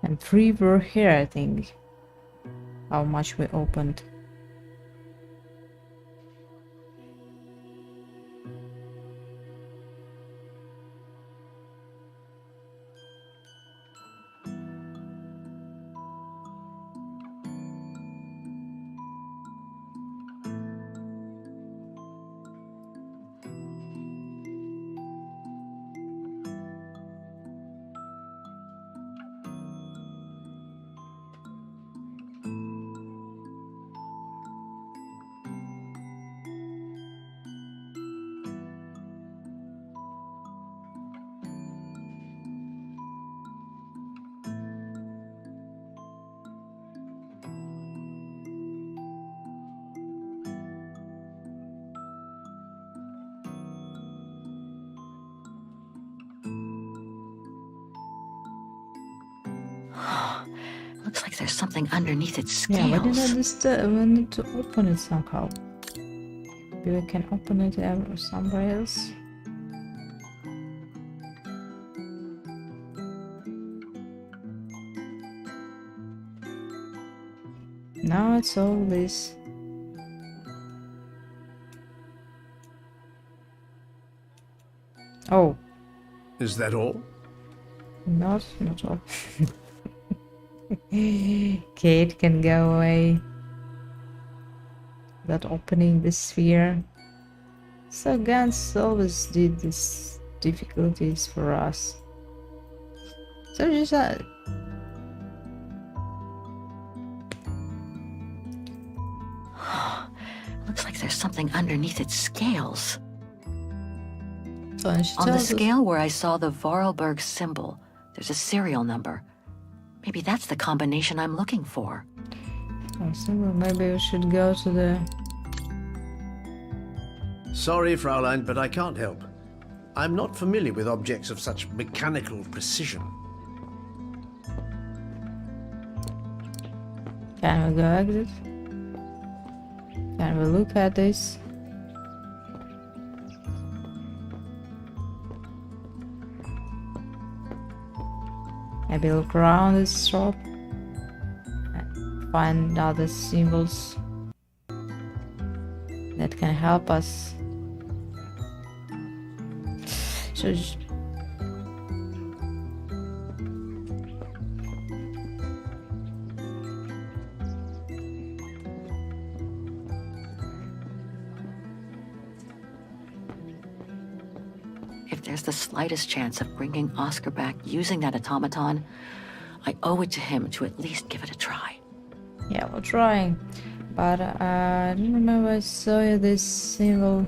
And 3 were here, I think. How much we opened. Looks like there's something underneath its scales. Yeah, why did I just we need to open it somehow? Maybe we can open it somewhere else. Now it's all this. Oh. Is that all? Not all. Kate can go away. That opening the sphere. So Gans always did these difficulties for us. So just Looks like there's something underneath its scales. So on the scale where I saw the Vorarlberg symbol, there's a serial number. Maybe that's the combination I'm looking for. Maybe we should go to the... Sorry, Fraulein, but I can't help. I'm not familiar with objects of such mechanical precision. Can we go exit? Can we look at this? Maybe look around this shop and find other symbols that can help us. So if there's the slightest chance of bringing Oscar back using that automaton, I owe it to him to at least give it a try. Yeah, we're trying. But I don't remember I saw this symbol.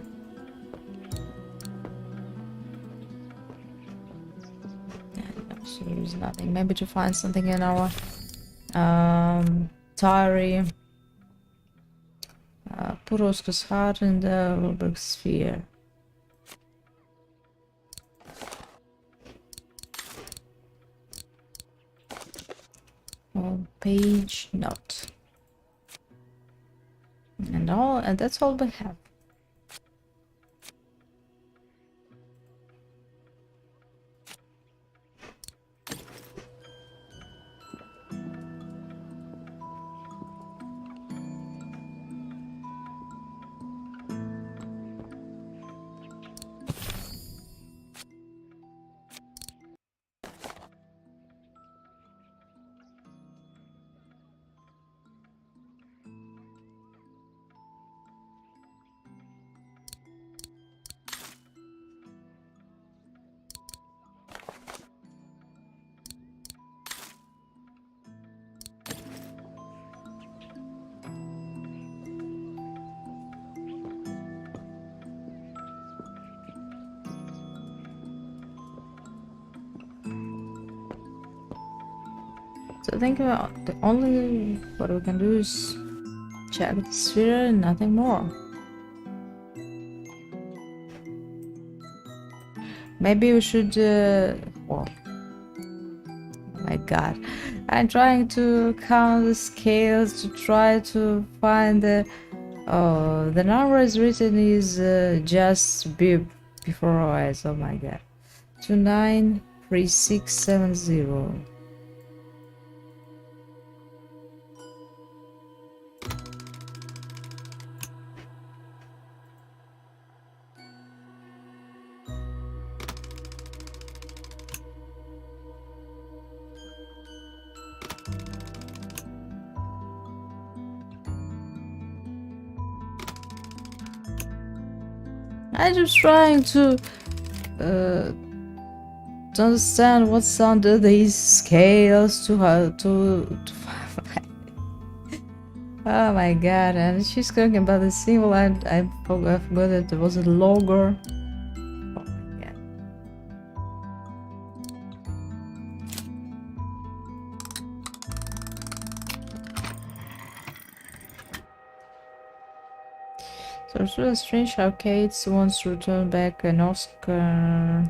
No, so there's nothing. Maybe to find something in our diary. Put Oscar's heart in the Wilberg sphere. Page note. And that's all we have. So I think the only what we can do is check the sphere and nothing more. Maybe we should well, oh my god, I'm trying to count the scales to try to find the the number is written is just before our eyes. Oh my god, 293670. I'm just trying to understand what's under these scales to oh my god, and she's talking about the symbol. I forgot that there was a logo. Oh my god. So it's really strange how Kate wants to return back an Oscar.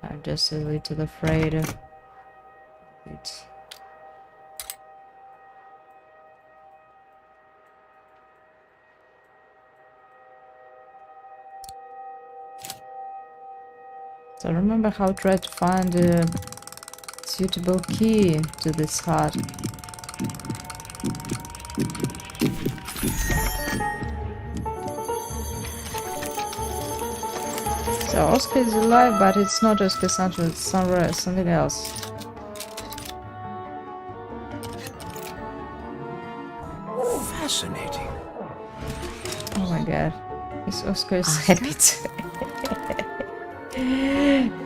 I'm just a little afraid of it. So remember how I tried to find a suitable key to this heart. So Oscar is alive, but it's not Oscar Sancho, it's something else. Fascinating. Oh my god. This Oscar is happy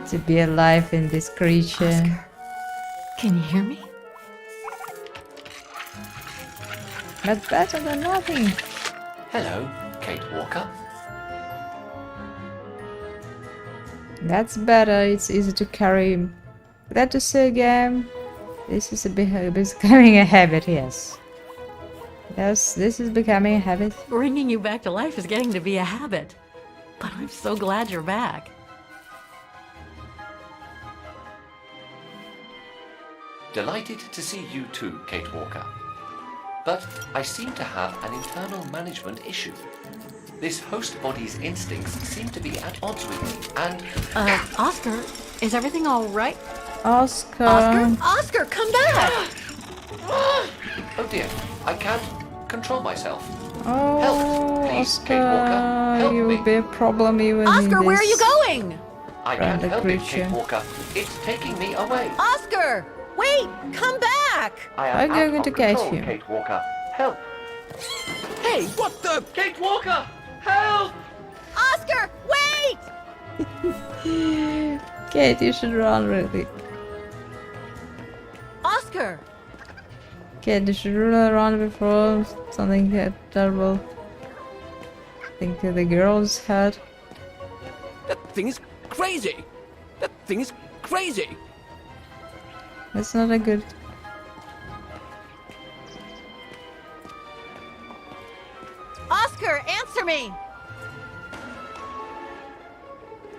to be alive in this creature. Oscar, can you hear me? But better than nothing. Hello, Kate Walker. That's better, it's easy to carry. Glad to see again. This is becoming a habit, yes. Yes, this is becoming a habit. Bringing you back to life is getting to be a habit. But I'm so glad you're back. Delighted to see you too, Kate Walker. But I seem to have an internal management issue. This host body's instincts seem to be at odds with me, and... Oscar, is everything all right? Oscar! Oscar, come back! Oh dear, I can't control myself. Oh, Help, please, Oscar, Kate Walker, help you'll me. be a problem even Oscar, in where are you this going? I can't help it, creature. Kate Walker. It's taking me away. Oscar, wait, come back! I am I'm out going of to catch control, you. Kate Walker. Help! Hey, what the? Kate Walker! Help! Oscar, wait! Kate, you should run really. Oscar! Kate, you should really run before something terrible. I think the girls had. That thing is crazy. That thing is crazy. That's not a good. Oscar! Oscar, answer me!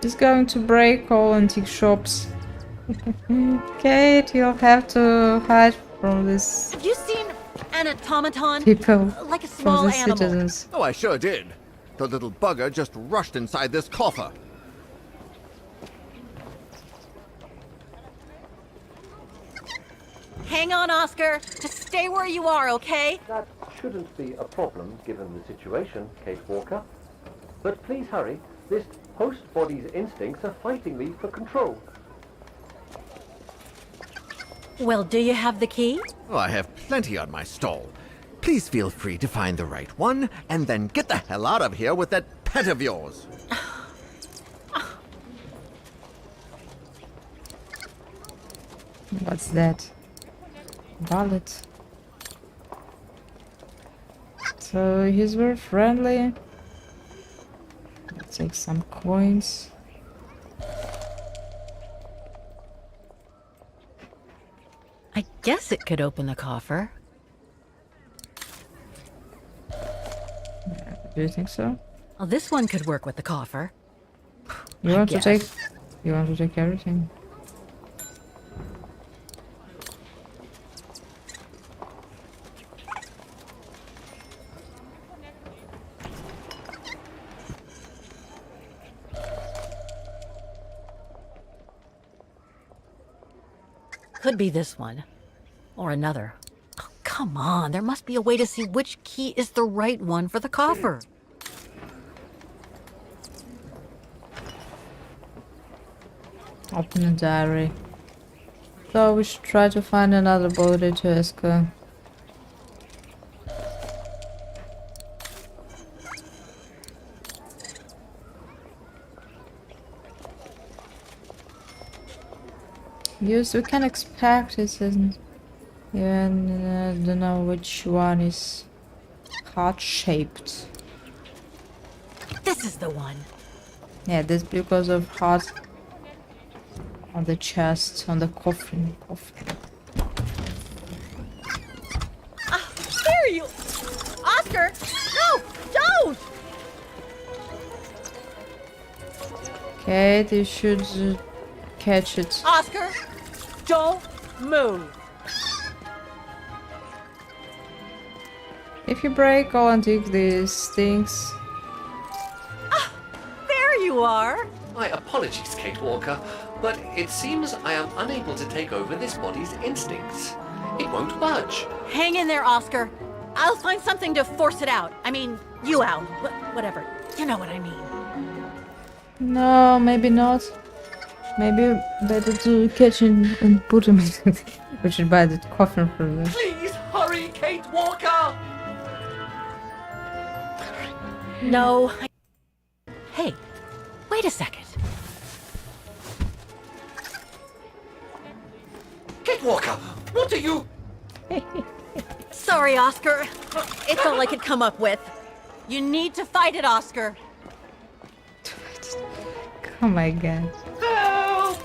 He's going to break all antique shops. Kate, you'll have to hide from this Have you seen an automaton? people, Like a from small the animal. citizens. Oh, I sure did. The little bugger just rushed inside this coffer. Hang on, Oscar. Just stay where you are, okay? That shouldn't be a problem given the situation, Kate Walker. But please hurry. This host body's instincts are fighting me for control. Well, do you have the key? Oh, I have plenty on my stall. Please feel free to find the right one, and then get the hell out of here with that pet of yours. What's that? Wallet. So he's very friendly. Let's take some coins. I guess it could open the coffer. Do you think so? Well, this one could work with the coffer. You I want guess. to take? You want to take everything? Could be this one. Or another. Oh, come on, there must be a way to see which key is the right one for the coffer. Open a diary. So we should try to find another body to ask her. Yes, we can expect it, isn't even don't know which one is heart-shaped. This is the one. Yeah, that's because of heart on the chest, on the coffin. There you... Oscar! No! Don't! Okay, you should catch it. Oscar! Don't move! If you break all antique these things. There you are! My apologies, Kate Walker, but it seems I am unable to take over this body's instincts. It won't budge. Hang in there, Oscar. I'll find something to force it out. I mean, you out. Whatever. You know what I mean. No, maybe not. Maybe better to catch him and put him in. We should buy the coffin for them. Please hurry, Kate Walker! No. Hey, wait a second. Kate Walker, what are you... Sorry, Oscar. It's all I could come up with. You need to fight it, Oscar. Oh my god. Help!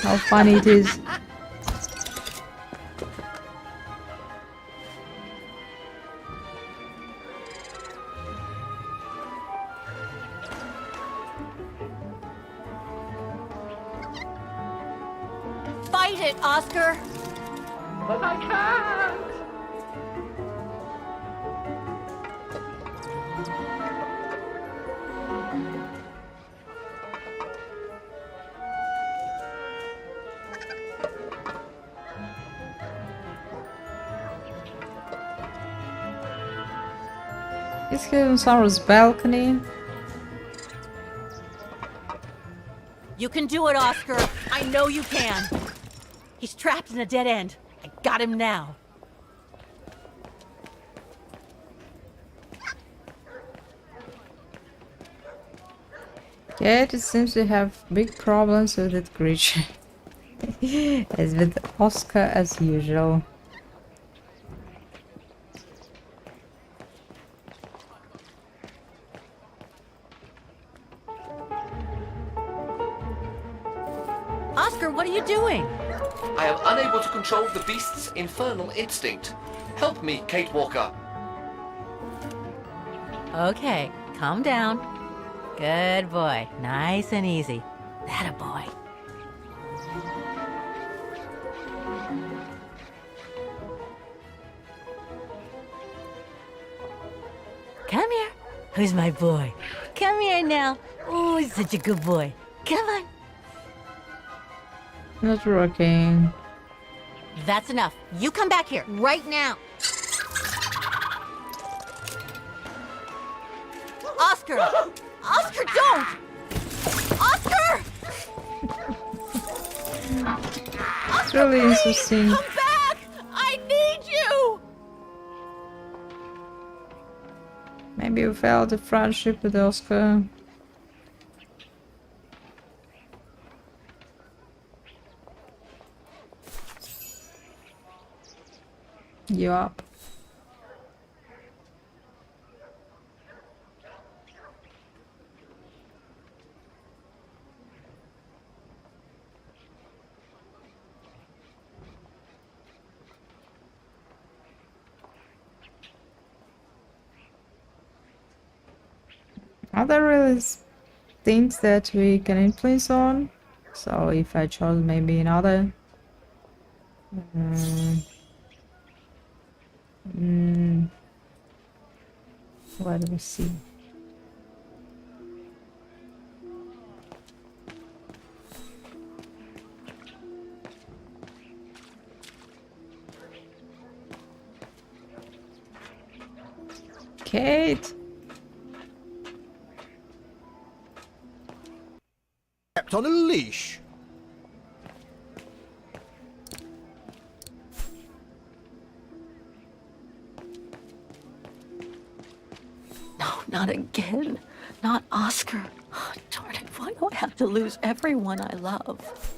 How funny it is. Fight it, Oscar. But I can't! Is he on someone's balcony? You can do it, Oscar. I know you can. He's trapped in a dead end. I got him now. Yeah, it seems to have big problems with that creature. As with Oscar as usual. Oscar, what are you doing? I am unable to control the beast's infernal instinct. Help me, Kate Walker. Okay, calm down. Good boy. Nice and easy. That a boy. Come here. Who's my boy? Come here now. Oh, he's such a good boy. Come on. Not working. That's enough. You come back here right now. Oscar! Oscar, don't! Oscar! It's really interesting. Come back! I need you! Maybe you felt the friendship with Oscar. You up? Are there really things that we can influence on? So if I chose maybe another what do we see? Kate! Kept on a leash. No, not again. Not Oscar. Oh, darn it, why do I have to lose everyone I love?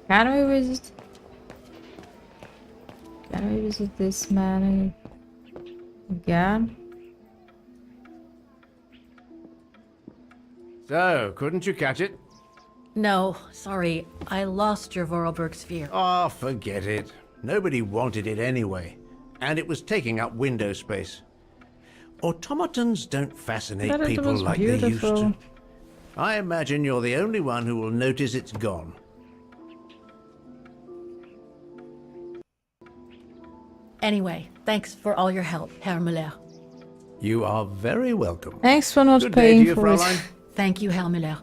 Can we visit? Can we visit this man again? So, couldn't you catch it? No, sorry. I lost your Vorarlberg sphere. Oh, forget it. Nobody wanted it anyway. And it was taking up window space. Automatons don't fascinate But it people was like they used beautiful. to. I imagine you're the only one who will notice it's gone. Anyway, thanks for all your help, Herr Müller. You are very welcome. Thanks for not Good day paying to you, for it. Fräulein. Thank you, Herr Müller.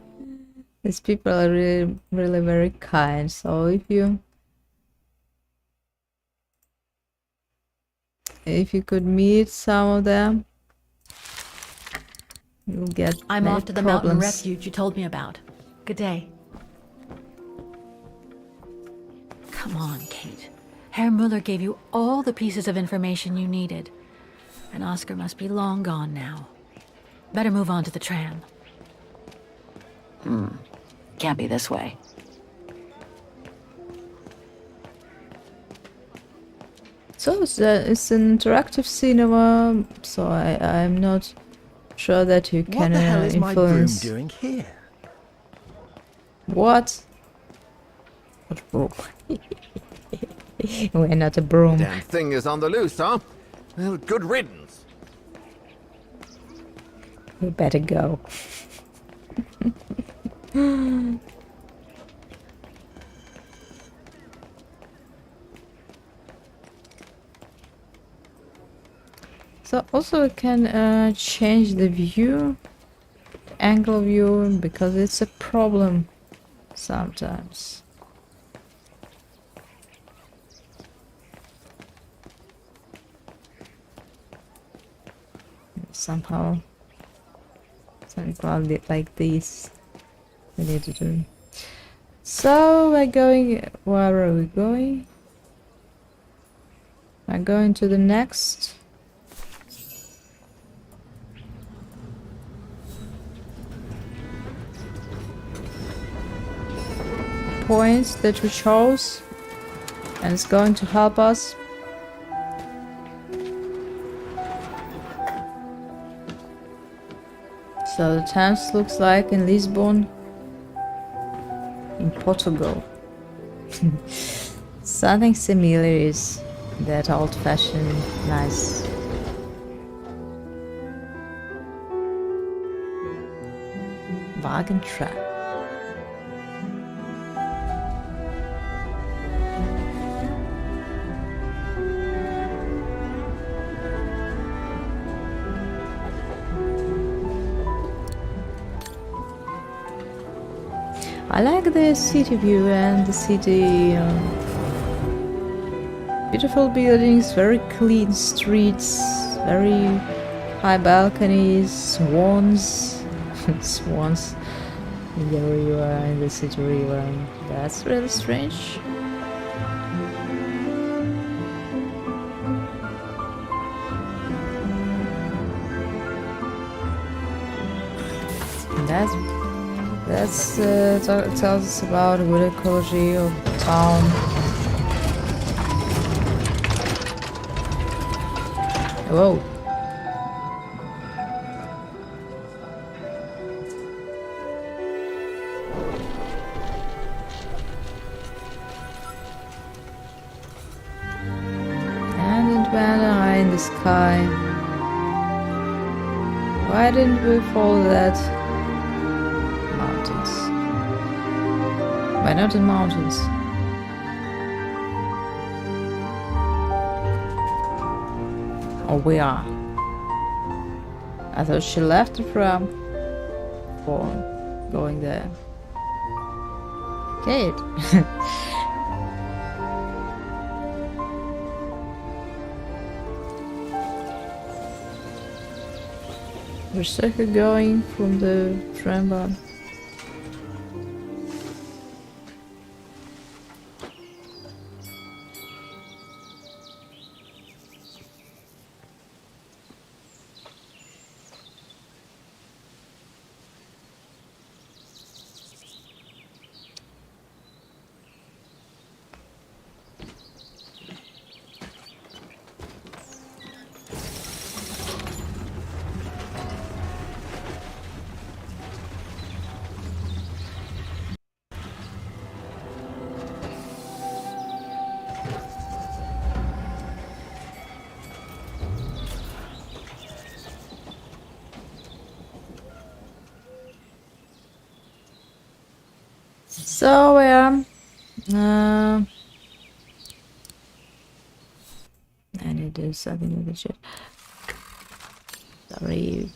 These people are really, really very kind. So if you could meet some of them, you'll get. I'm many off to the mountain problems. refuge you told me about. Good day. Come on, Kate. Herr Müller gave you all the pieces of information you needed. And Oscar must be long gone now. Better move on to the tram. Can't be this way. So it's an interactive cinema. So I'm not sure that you can What the hell is my broom influence. doing here? What? What broom? We're not a broom. Damn thing is on the loose, huh? Well, good riddance. We better go. So also we can change the view, angle of view, because it's a problem sometimes. Somehow something like this we need to do. So we're going, where are we going? I'm going to the next points that we chose, and it's going to help us So the Thames looks like in Lisbon, in Portugal. Something similar is that old-fashioned, nice. Wagen trap. I like the city view and the city. Beautiful buildings, very clean streets, very high balconies, swans. Swans in the river, in the city river. That's really strange. That tells us about good ecology of the town. Whoa. And it went high in the sky. Why didn't we follow that? Mountains. Why not in mountains? Oh, we are. I thought she left the pram for going there. Kate. We're still going from the tram bar. So I need to do something with the shit. Sorry.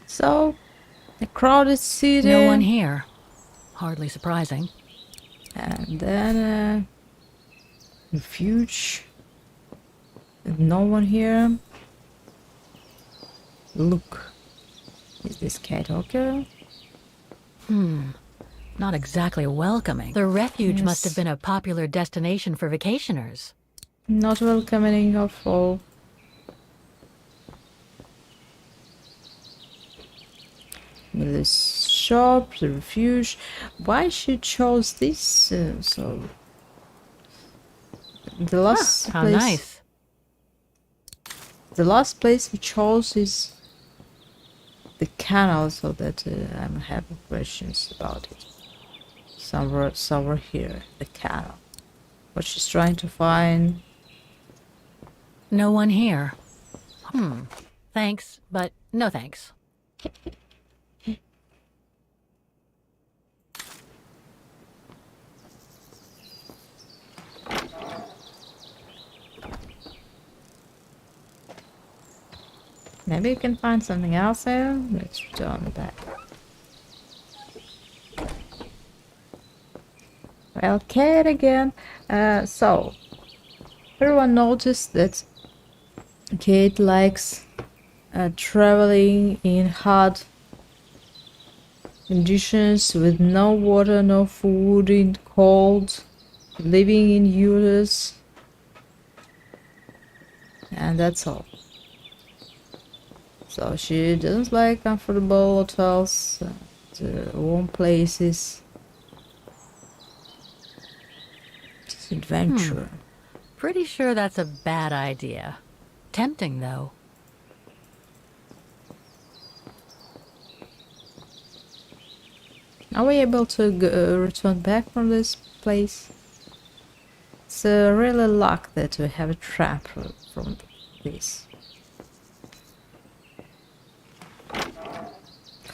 So, a crowded city. No one here. Hardly surprising. And then a refuge. With no one here. Look. Is this cat okay? Not exactly welcoming. The refuge Yes. must have been a popular destination for vacationers. Not welcoming of all. The shop, the refuge. Why she chose this? So the last How place. nice. The last place we chose is the canal, so that I'm having questions about it. Somewhere here, the canal. What she's trying to find. No one here. Thanks, but no thanks. Maybe you can find something else there. Let's return back. Well, Kate again. So, everyone noticed that Kate likes traveling in hot conditions with no water, no food, in cold, living in huts, and that's all. So she doesn't like comfortable hotels, warm places. It's adventure. Pretty sure that's a bad idea. Tempting, though. Are we able to return back from this place? It's really luck that we have a trap from this.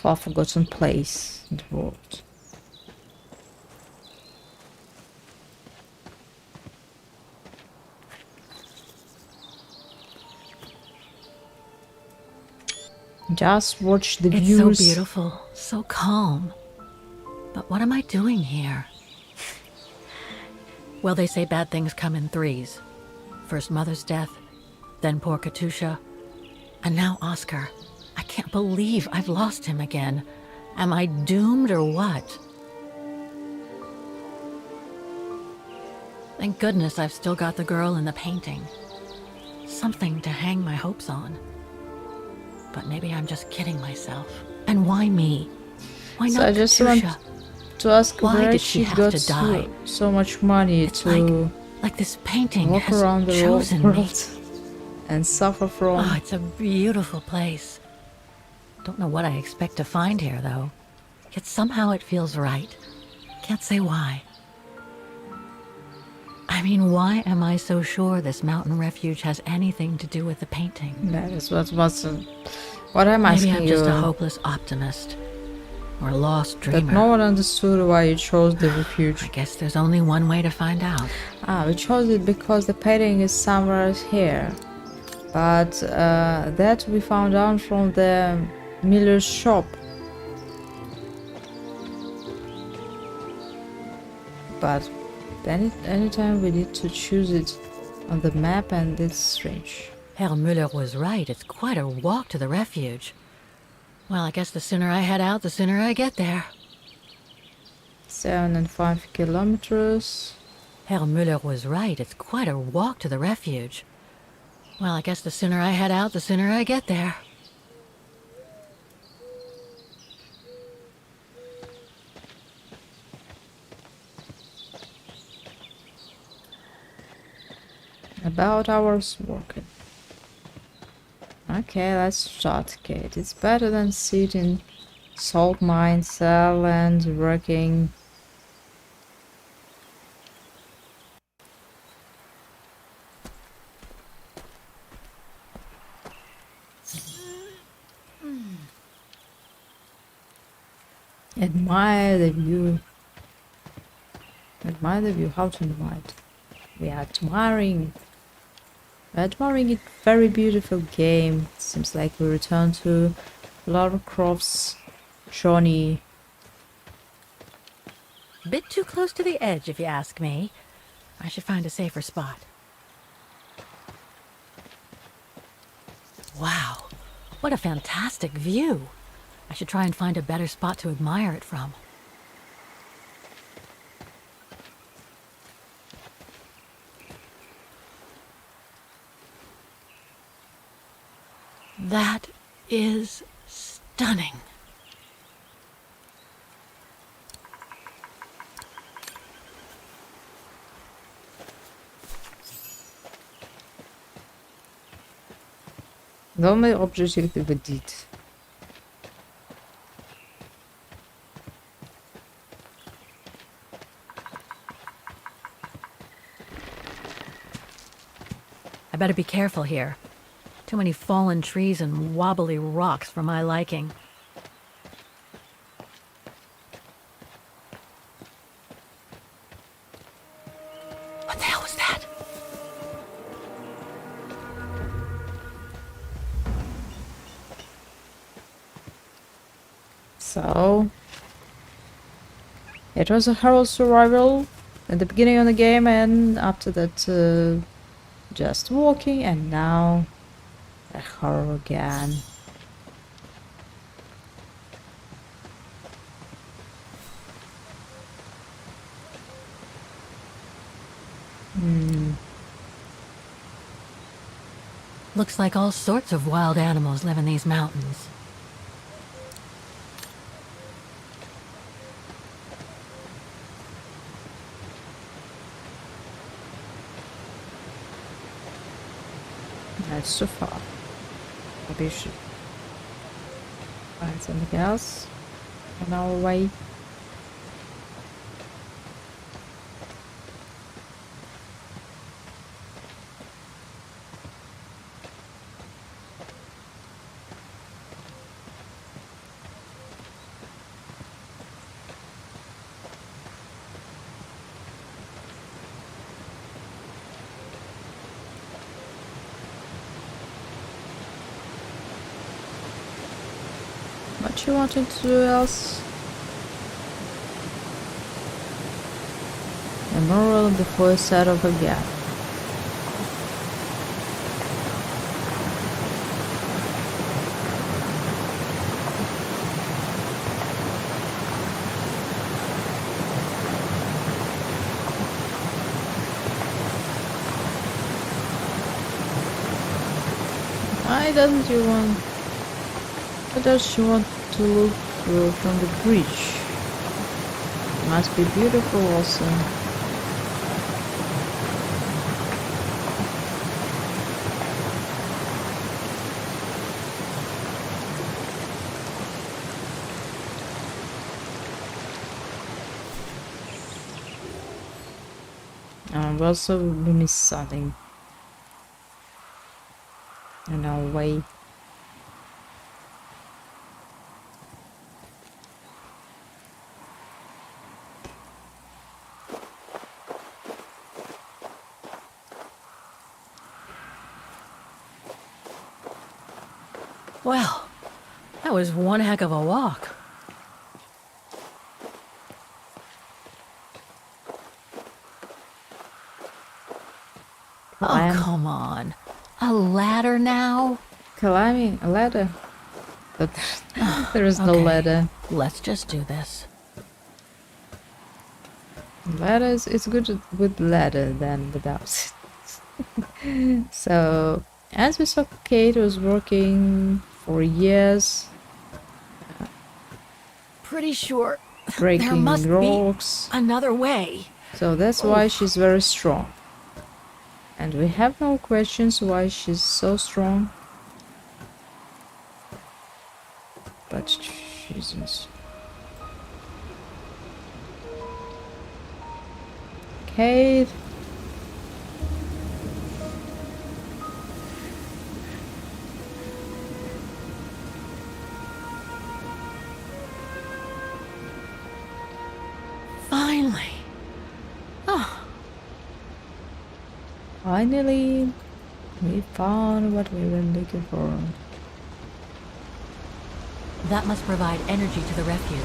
A forgotten place in the world. Just watch the views. It's so beautiful, so calm. But what am I doing here? Well, they say bad things come in threes. First Mother's death, then poor Katusha, and now Oscar. I can't believe I've lost him again. Am I doomed or what? Thank goodness I've still got the girl in the painting. Something to hang my hopes on. But maybe I'm just kidding myself. And why me? Why not I just want Katusha? to ask Why where did she have got to die? so much money to like this painting walk has around the chosen world me. and suffer from. Oh, it's a beautiful place. Don't know what I expect to find here, though. Yet somehow it feels right. Can't say why. I mean, why am I so sure this mountain refuge has anything to do with the painting? That is what I'm Maybe asking I'm you. just a hopeless optimist. Or a lost dreamer. But no one understood why you chose the refuge. I guess there's only one way to find out. We chose it because the painting is somewhere here. But that we found out from the miller's shop. But anytime we need to choose it on the map, and it's strange. Herr Müller was right. It's quite a walk to the refuge. Well, I guess the sooner I head out, the sooner I get there. 7.5 kilometers. Herr Müller was right. It's quite a walk to the refuge. Well, I guess the sooner I head out, the sooner I get there. About hours working. Okay, let's start, Kate. It's better than sitting salt mine cell and working. Admire the view. Admire the view. How to admire it? We are admiring. Admiring it. Very beautiful game. Seems like we return to Lara Croft's Johnny. Bit too close to the edge, if you ask me. I should find a safer spot. Wow, what a fantastic view. I should try and find a better spot to admire it from. That is stunning. Wel mijn objectief dit. I better be careful here. Too many fallen trees and wobbly rocks for my liking. What the hell was that? So it was a horror survival at the beginning of the game, and after that just walking, and now a horror again. Looks like all sorts of wild animals live in these mountains. That's too far. Maybe we should find something else on our way. What you wanted to do else? A moral before a set of a gap. Why doesn't you want? What does she want to look through from the bridge? It must be beautiful also. Also we missed something in our way. Well, that was one heck of a walk. Oh, come on. A ladder now? Climbing a ladder? But there is no ladder. Let's just do this. Ladders, it's good with ladder than without. So, as we saw, Kate was working for years. Pretty sure breaking there must rocks. be another way. So that's why she's very strong. And we have no questions why she's so strong. But Jesus. Kate. Finally. Oh. Finally, we found what we were looking for. That must provide energy to the refuge.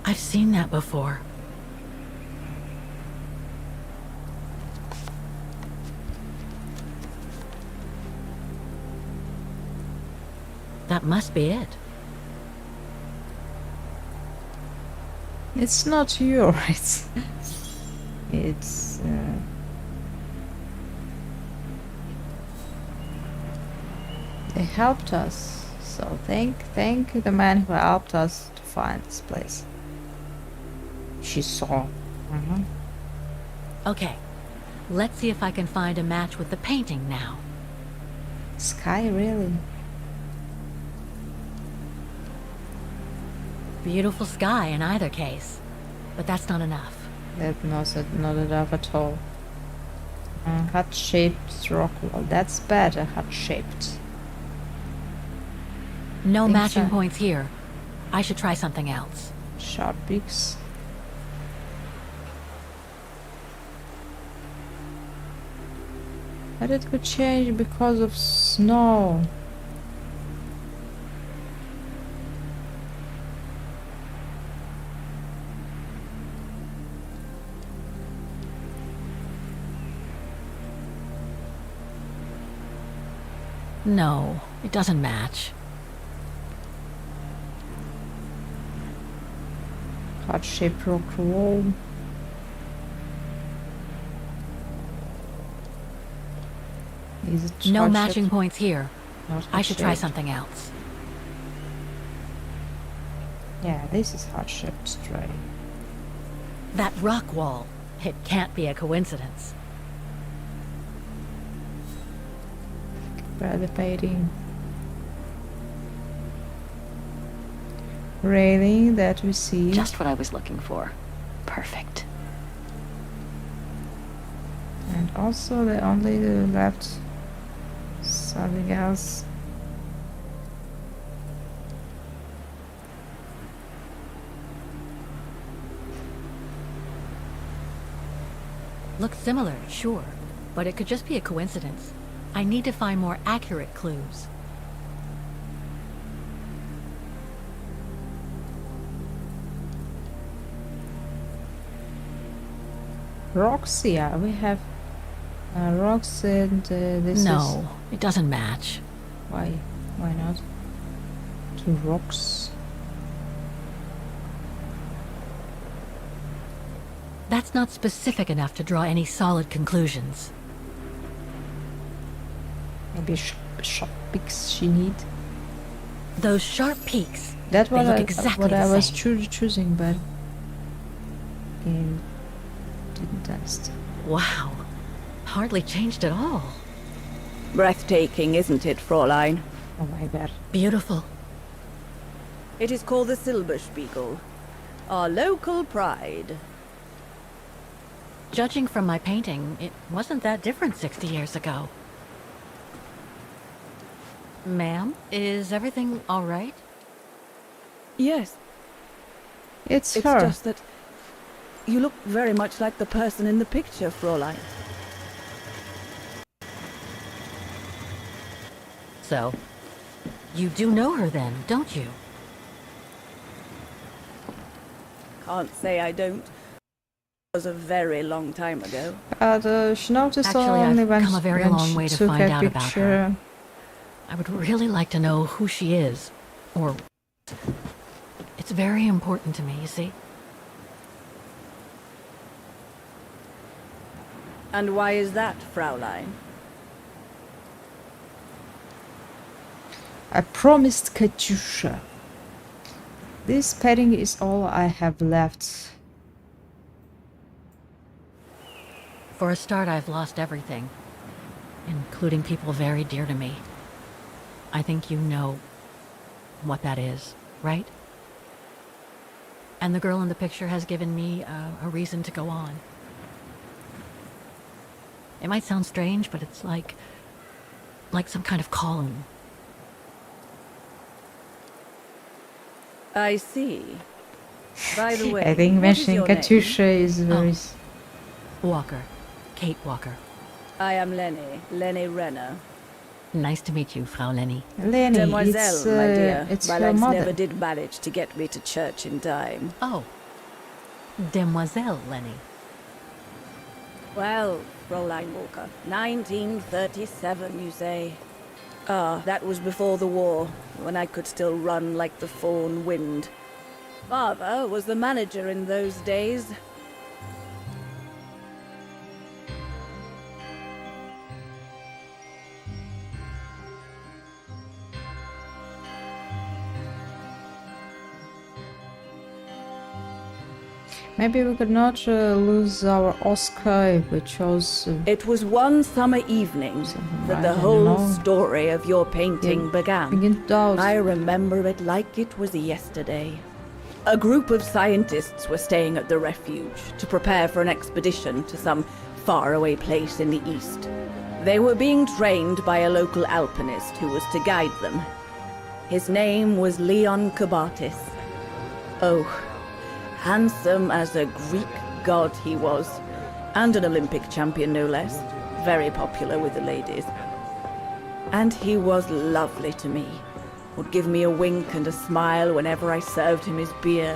I've seen that before. That must be it. It's not yours. It's they helped us. So thank the man who helped us to find this place. She saw. Okay, let's see if I can find a match with the painting now. Sky, really? Beautiful sky in either case. But that's not enough. That's not enough at all. Heart-shaped rock wall. That's better, heart-shaped. No matching points here. I should try something else. Sharp peaks. But it could change because of snow. No, it doesn't match. Heart-shaped rock wall. Is it no heart-shaped? matching points here. Not I should try heart-shaped. something else. Yeah, this is heart-shaped straight. That rock wall. It can't be a coincidence. Where the painting railing that we see. Just what I was looking for. Perfect. And also the only left something else. Looks similar, sure, but it could just be a coincidence. I need to find more accurate clues. Rocks, yeah, we have rocks and this No, it doesn't match. Why? Why not? Two rocks. That's not specific enough to draw any solid conclusions. Maybe sharp peaks she need. Those sharp peaks. That's they what look I exactly what the I was same. choosing, but game didn't test. Wow, hardly changed at all. Breathtaking, isn't it, Fräulein? Oh my god. Beautiful. It is called the Silberspiegel, our local pride. Judging from my painting, it wasn't that different 60 years ago. Ma'am, is everything all right? Yes. It's It's her. just that you look very much like the person in the picture, Fräulein. So, you do know her then, don't you? Can't say I don't. It was a very long time ago. She noticed Actually, only I've when come a very when long she way to took find a out about picture. her. I would really like to know who she is, or... It's very important to me, you see? And why is that, Fräulein? I promised Katyusha. This painting is all I have left. For a start, I've lost everything, including people very dear to me. I think you know what that is, right? And the girl in the picture has given me a reason to go on. It might sound strange, but it's like some kind of calling. I see. By the way, I think what is mentioning your name? Katyusha is very... Walker. Kate Walker. I am Lenny Renner. Nice to meet you, Frau Lenny. Lenny, Demoiselle, my dear. it's My her legs mother. never did manage to get me to church in time. Oh. Demoiselle Lenny. Well, Fräulein Walker, 1937, you say? Ah, that was before the war, when I could still run like the fawn wind. Father was the manager in those days. Maybe we could not lose our Oscar if we chose... It was one summer evening that the whole story of your painting began. I remember it like it was yesterday. A group of scientists were staying at the refuge to prepare for an expedition to some faraway place in the east. They were being trained by a local alpinist who was to guide them. His name was Leon Kabatis. Oh, handsome as a Greek god he was, and an Olympic champion no less. Very popular with the ladies. And he was lovely to me. Would give me a wink and a smile whenever I served him his beer.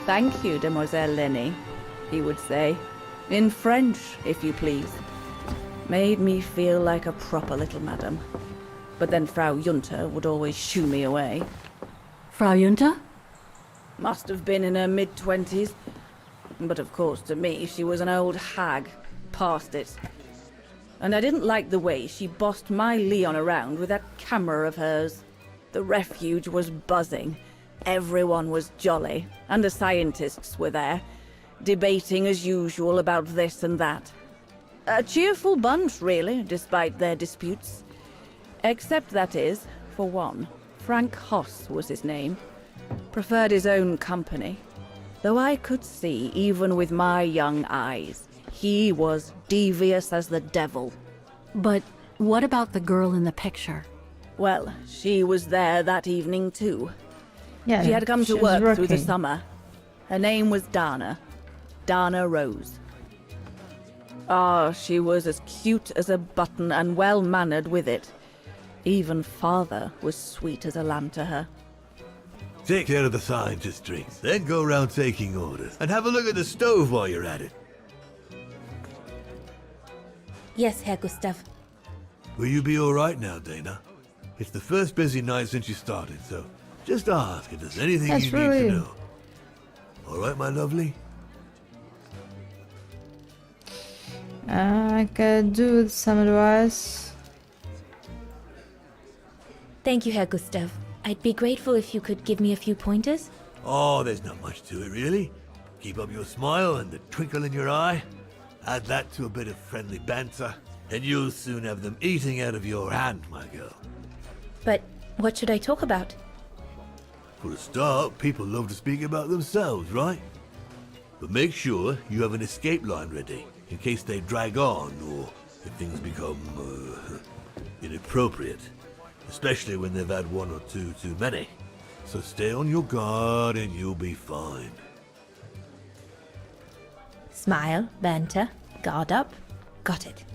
"Thank you, Demoiselle Lenny," he would say. In French, if you please. Made me feel like a proper little madam. But then Frau Junta would always shoo me away. Frau Junta? Must have been in her mid-20s. But of course, to me, she was an old hag. Past it. And I didn't like the way she bossed my Leon around with that camera of hers. The refuge was buzzing. Everyone was jolly, and the scientists were there, debating as usual about this and that. A cheerful bunch, really, despite their disputes. Except, that is, for one, Frank Hoss was his name. Preferred his own company. Though I could see, even with my young eyes, he was devious as the devil. But what about the girl in the picture? Well, she was there that evening too. Yeah, she had come to she was work through the working. summer. Her name was Dana. Dana Rose. Ah, she was as cute as a button and well-mannered with it. Even father was sweet as a lamb to her. Take care of the scientist drinks, then go round taking orders. And have a look at the stove while you're at it. Yes, Herr Gustav. Will you be alright now, Dana? It's the first busy night since you started, so just ask if there's anything That's you need really- to know. Alright, my lovely? I could do with some advice. Thank you, Herr Gustav. I'd be grateful if you could give me a few pointers. Oh, there's not much to it, really. Keep up your smile and the twinkle in your eye. Add that to a bit of friendly banter, and you'll soon have them eating out of your hand, my girl. But what should I talk about? For a start, people love to speak about themselves, right? But make sure you have an escape line ready, in case they drag on, or if things become, inappropriate. Especially when they've had one or two too many. So stay on your guard and you'll be fine. Smile, banter, guard up. Got it.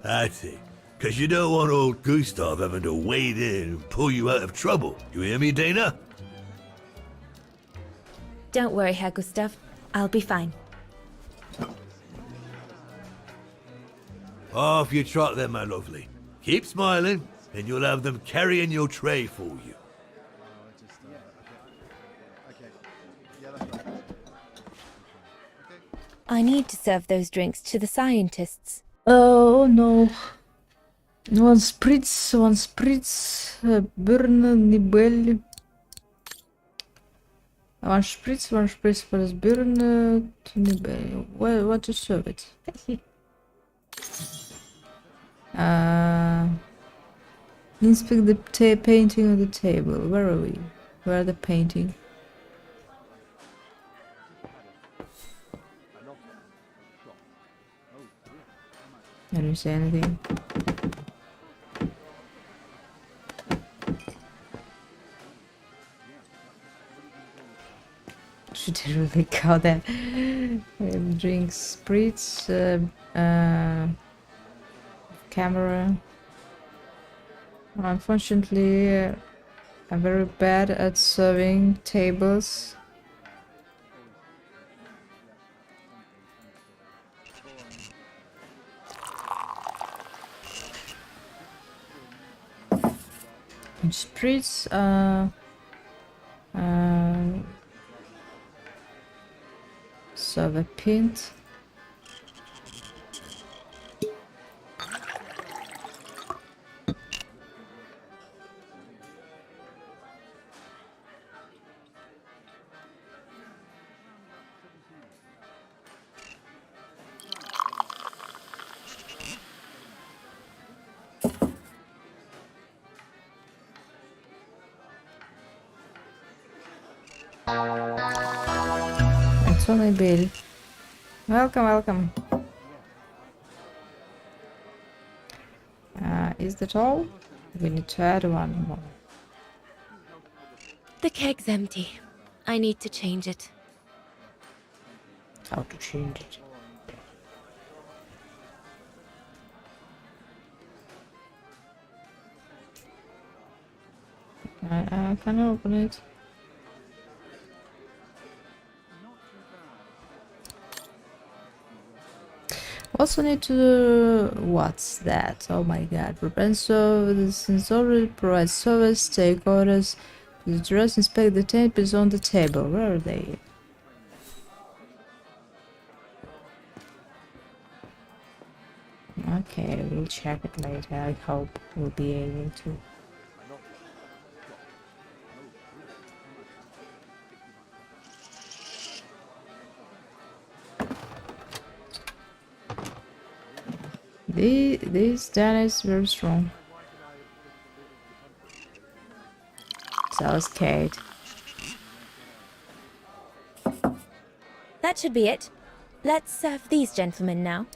That's it. Because you don't want old Gustav having to wade in and pull you out of trouble. You hear me, Dana? Don't worry, Herr Gustav. I'll be fine. Off you trot then, my lovely. Keep smiling, and you'll have them carrying your tray for you. I need to serve those drinks to the scientists. Oh no. One spritz, burn Nibel. One spritz for this burn to Nibel. Well, what to serve it? Inspect the painting on the table. Where are we? Where are the painting? I didn't say anything. Should I really go there? Drink spritz, camera. Unfortunately, I'm very bad at serving tables. And spritz, serve a pint. It's only Bill. Welcome, welcome. Is that all? We need to add one more. The keg's empty. I need to change it. How to change it? I can open it. Also need to do... What's that? Oh my god. Prepare service, sensory, provide service, take orders, dress, inspect the tapes on the table. Where are they? Okay, we'll check it later. I hope we'll be able to. This data is very strong. So is Kate. That should be it. Let's serve these gentlemen now.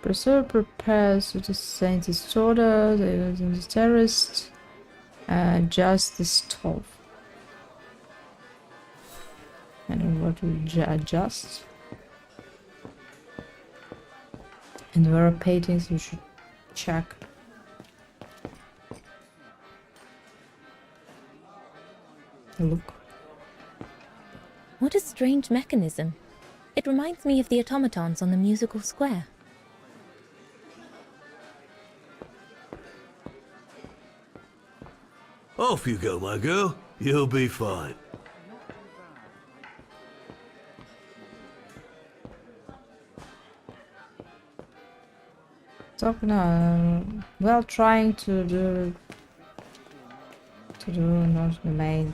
Preserve prepares to the saint's order, the terrorist, just the stove. I don't know what to adjust. And there are paintings you should check. Look. What a strange mechanism. It reminds me of the automatons on the musical square. Off you go, my girl. You'll be fine. Talk now. Well, trying to do not the main,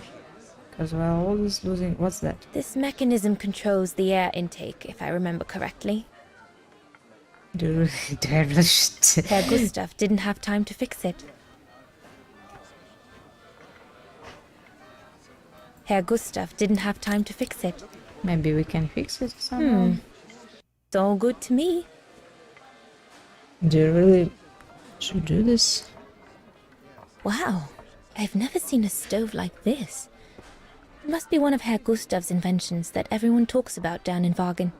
because we're always losing. What's that? This mechanism controls the air intake, if I remember correctly. Herr Gustav didn't have time to fix it. Herr Gustav didn't have time to fix it. Maybe we can fix it somehow. It's all good to me. Do you really should do this? Wow, I've never seen a stove like this. It must be one of Herr Gustav's inventions that everyone talks about down in Wagen.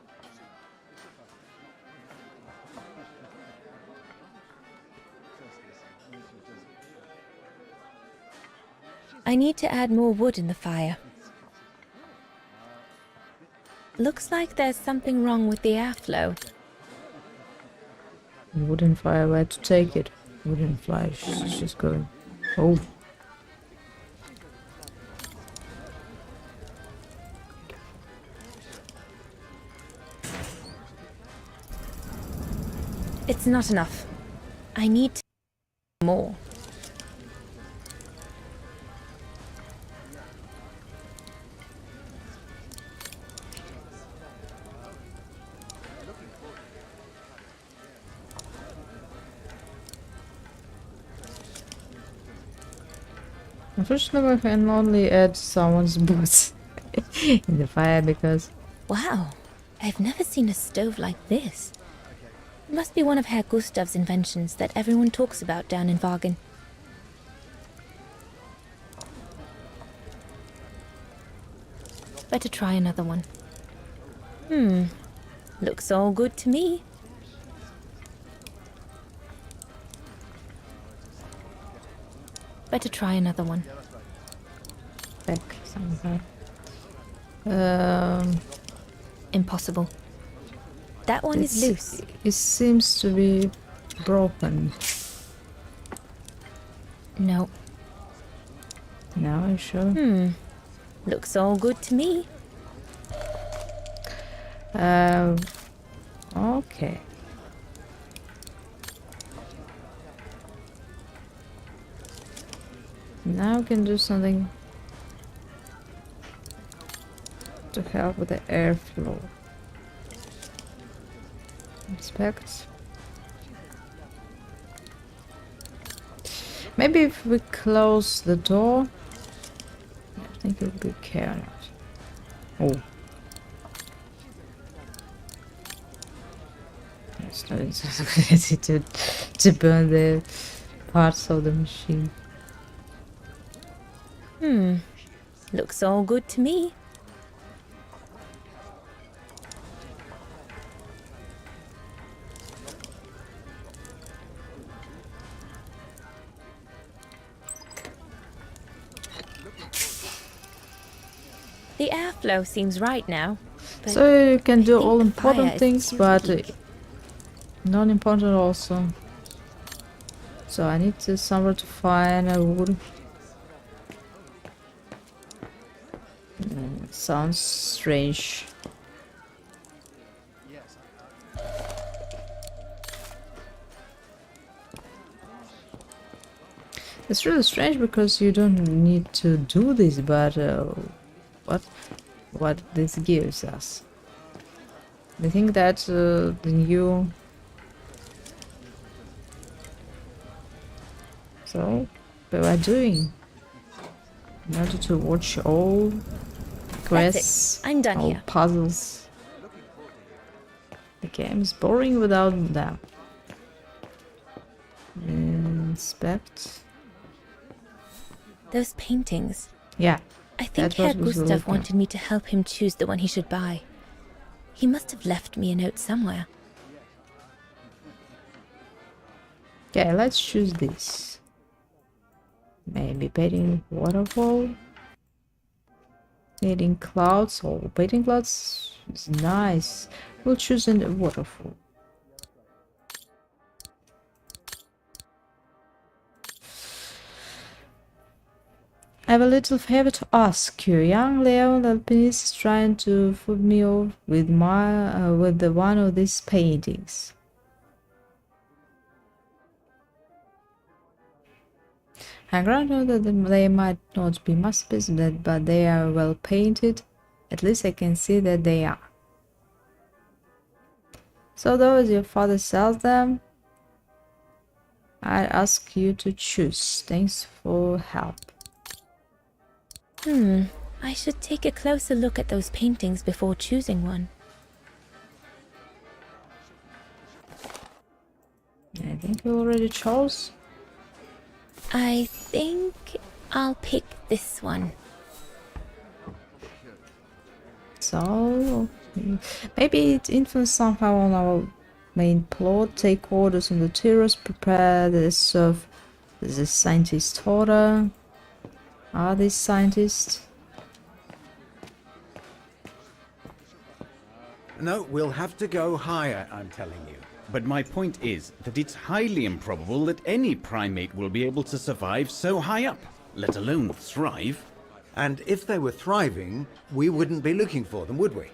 I need to add more wood in the fire. Looks like there's something wrong with the airflow. Wooden fire, where to take it? Wooden fire, she's just going. Oh. It's not enough. I need more. Unfortunately, I can only add someone's boots in the fire because... Wow, I've never seen a stove like this. It must be one of Herr Gustav's inventions that everyone talks about down in Wagen. Better try another one. Looks all good to me. Better try another one. Back somewhere. Impossible. That one is loose. It seems to be broken. No. Now I'm sure. Looks all good to me. Okay. Now we can do something to help with the airflow. Inspect. Maybe if we close the door, think it'll be carried. Oh. It's not easy to burn the parts of the machine. Looks all good to me. The airflow seems right now. So you can do all fire important is things, too but weak. non-important also. So I need to somewhere to find a wood. Sounds strange. It's really strange because you don't need to do this, but what this gives us. I think that the new. So, what am I doing? In order to watch all quests, I'm done all here. puzzles. The game is boring without them. Inspect. Those paintings. Yeah. I think that Herr was Gustav looking. wanted me to help him choose the one he should buy. He must have left me a note somewhere. Okay, let's choose this. Maybe painting waterfall. Painting clouds. Oh, painting clouds is nice. We'll choose a waterfall. I have a little favor to ask you. Young Leon alpinist is trying to fool me off with the one of these paintings. I grant that they might not be masterpieces, but they are well painted. At least I can see that they are. So those your father sells them, I ask you to choose. Thanks for help. I should take a closer look at those paintings before choosing one. I think you already chose. I think I'll pick this one. So maybe it influenced somehow on our main plot. Take orders on the terrace, prepare the serve the scientist order. Are these scientists? No, we'll have to go higher, I'm telling you. But my point is that it's highly improbable that any primate will be able to survive so high up, let alone thrive. And if they were thriving, we wouldn't be looking for them, would we?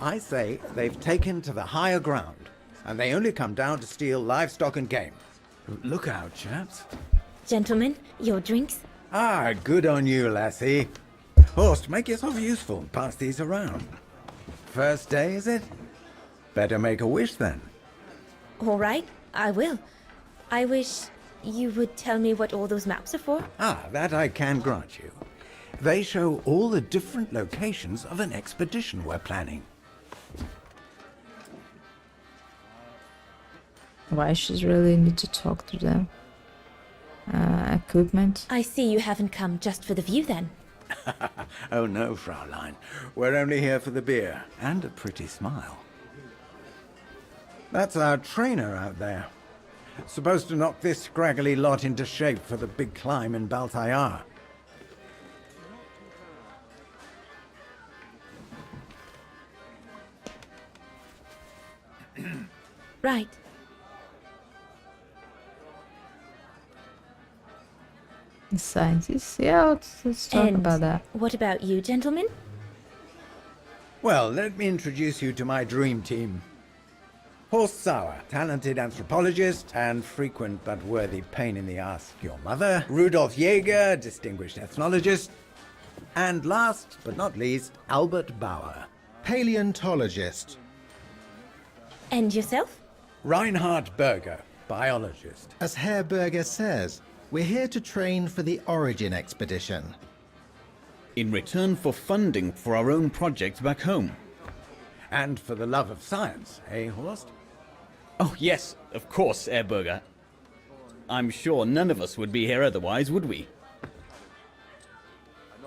I say they've taken to the higher ground, and they only come down to steal livestock and game. Look out, chaps. Gentlemen, your drinks? Ah, good on you, lassie. Horst, make yourself useful and pass these around. First day, is it? Better make a wish then. All right, I will. I wish you would tell me what all those maps are for. Ah, that I can grant you. They show all the different locations of an expedition we're planning. Why she's really need to talk to them? Equipment. I see you haven't come just for the view then. Oh no, Fraulein. We're only here for the beer and a pretty smile. That's our trainer out there. Supposed to knock this scraggly lot into shape for the big climb in Baltayar. Right. Scientists. Yeah, let's talk And about that. what about you, gentlemen? Well, let me introduce you to my dream team. Horst Sauer, talented anthropologist and frequent but worthy pain in the ass your mother. Rudolf Jäger, distinguished ethnologist. And last but not least, Albert Bauer, paleontologist. And yourself? Reinhard Berger, biologist. As Herr Berger says, we're here to train for the Origin expedition. in return for funding for our own projects back home. And for the love of science, eh, Horst? Oh, yes, of course, Ehrberger. I'm sure none of us would be here otherwise, would we?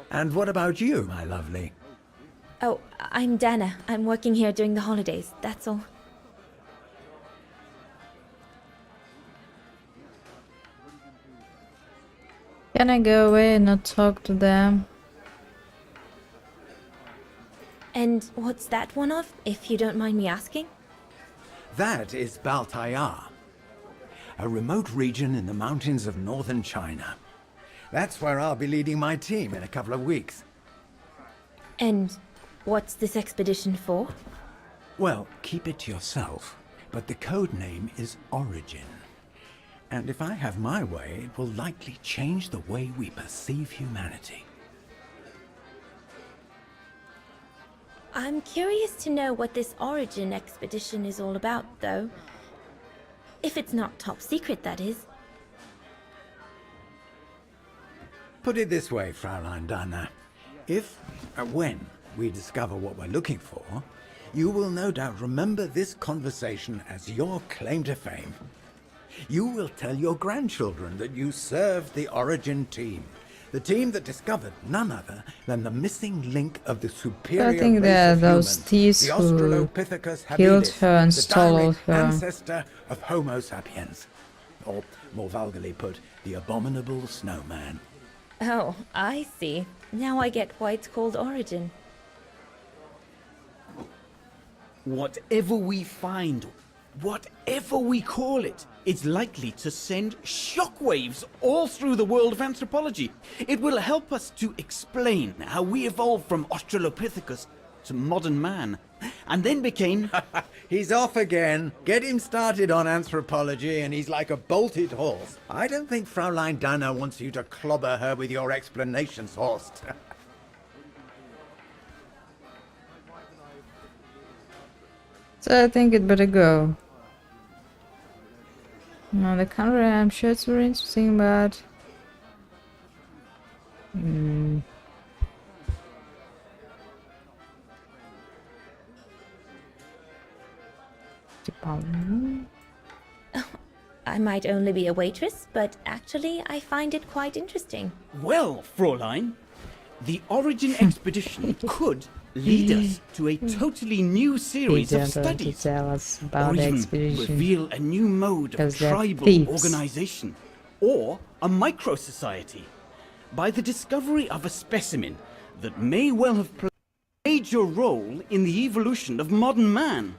And what about you, my lovely? Oh, I'm Dana. I'm working here during the holidays, that's all. Can I go away and not talk to them? And what's that one of, if you don't mind me asking? That is Baltayar, a remote region in the mountains of northern China. That's where I'll be leading my team in a couple of weeks. And what's this expedition for? Well, keep it to yourself, but the code name is Origin. And if I have my way, it will likely change the way we perceive humanity. I'm curious to know what this Origin expedition is all about, though. If it's not top secret, that is. Put it this way, Fraulein Dana. If, when, we discover what we're looking for, you will no doubt remember this conversation as your claim to fame. You will tell your grandchildren that you served the Origin team, the team that discovered none other than the missing link of the superior I think race they're of those humans, thieves the who Australopithecus killed habilis, her and the stole direct her. ancestor of Homo sapiens, or more vulgarly put, the abominable snowman. Oh, I see. Now I get why it's called Origin. Whatever we find, whatever we call it, it's likely to send shockwaves all through the world of anthropology. It will help us to explain how we evolved from Australopithecus to modern man, and then became... He's off again. Get him started on anthropology and he's like a bolted horse. I don't think Fraulein Dana wants you to clobber her with your explanations, Horst. So I think it better go. No, the country, I'm sure it's very interesting, but... I might only be a waitress, but actually I find it quite interesting. Well, Fräulein, the Origin expedition could lead us to a totally new series of studies, tell us about or the even expedition. reveal a new mode of Because they're tribal thieves. organization, or a micro-society, by the discovery of a specimen that may well have played a major role in the evolution of modern man.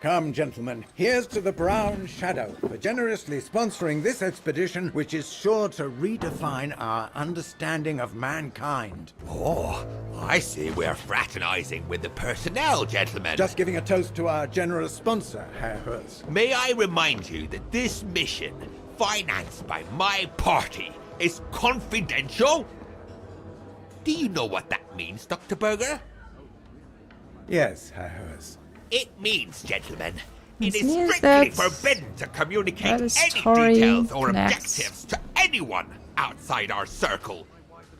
Come, gentlemen, here's to the Brown Shadow for generously sponsoring this expedition, which is sure to redefine our understanding of mankind. Oh, I see we're fraternizing with the personnel, gentlemen. Just giving a toast to our generous sponsor, Herr Hertz. May I remind you that this mission, financed by my party, is confidential? Do you know what that means, Dr. Berger? Yes, Herr Hertz. It means, gentlemen, it It is means strictly that forbidden to communicate the any story details or connects. objectives to anyone outside our circle,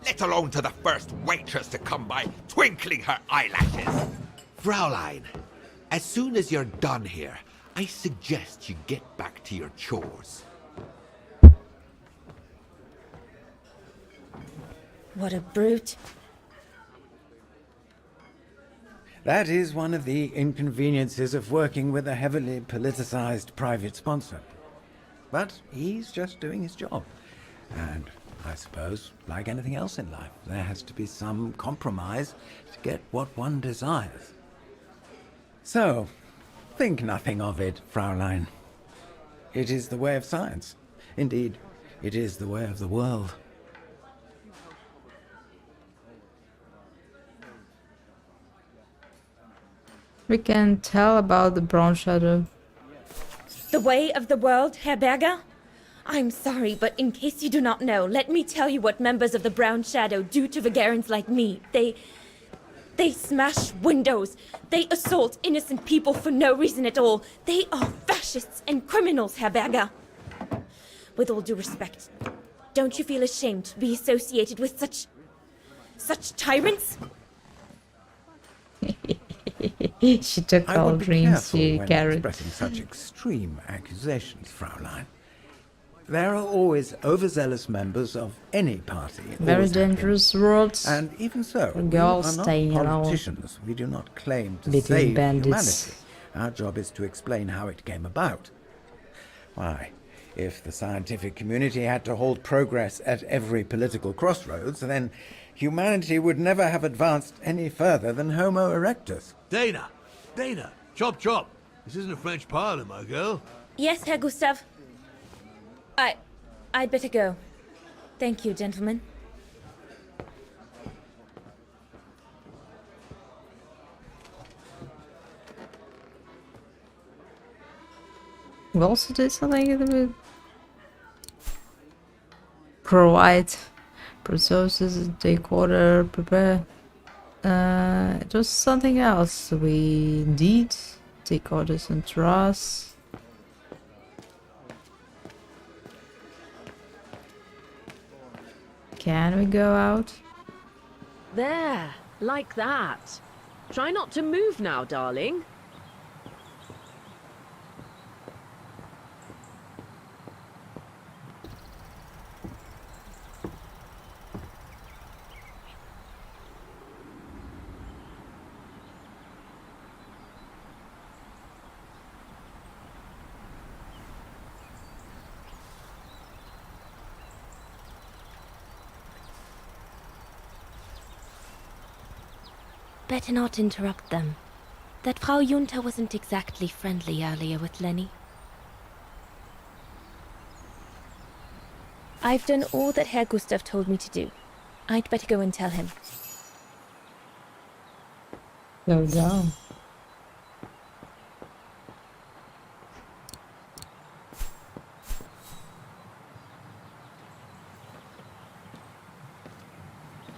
let alone to the first waitress to come by twinkling her eyelashes. Fraulein, as soon as you're done here, I suggest you get back to your chores. What a brute. That is one of the inconveniences of working with a heavily politicized private sponsor. But he's just doing his job. And I suppose, like anything else in life, there has to be some compromise to get what one desires. So, think nothing of it, Fraulein. It is the way of science. Indeed, it is the way of the world. We can tell about the Brown Shadow. The way of the world, Herr Berger? I'm sorry, but in case you do not know, let me tell you what members of the Brown Shadow do to Vagarans like me. They smash windows. They assault innocent people for no reason at all. They are fascists and criminals, Herr Berger. With all due respect, don't you feel ashamed to be associated with such tyrants? She took I all would be dreams careful she when carried. expressing such extreme accusations, Fraulein. There are always overzealous members of any party. Very always have been. dangerous words. And even so, For we girls are not staying alone. politicians. We do not claim to Between save bandits. humanity. Our job is to explain how it came about. Why, if the scientific community had to halt progress at every political crossroads, then humanity would never have advanced any further than Homo erectus. Dana! Dana! Chop chop! This isn't a French parlor, my girl. Yes, Herr Gustav. I'd better go. Thank you, gentlemen. We also did something a little bit. Provide resources, take order, prepare. It was something else. We did take orders and trust. Can we go out? There, like that. Try not to move now, darling. Better not interrupt them. That Frau Junta wasn't exactly friendly earlier with Lenny. I've done all that Herr Gustav told me to do. I'd better go and tell him. Go down.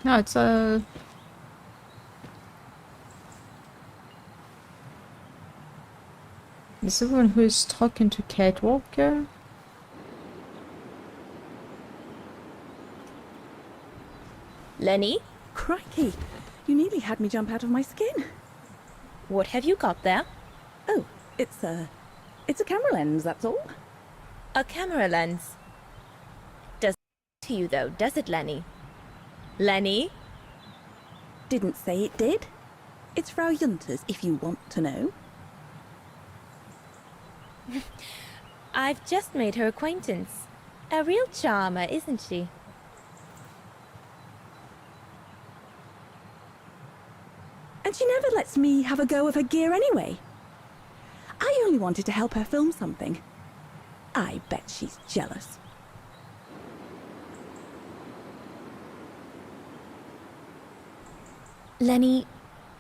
No, it's a... Is the one who is talking to Kate Walker? Lenny? Crikey, you nearly had me jump out of my skin. What have you got there? Oh, it's a camera lens, that's all. A camera lens. Does to you though, does it, Lenny? Lenny? Didn't say it did. It's Frau Junta's, if you want to know. I've just made her acquaintance. A real charmer, isn't she? And she never lets me have a go of her gear anyway. I only wanted to help her film something. I bet she's jealous. Lenny,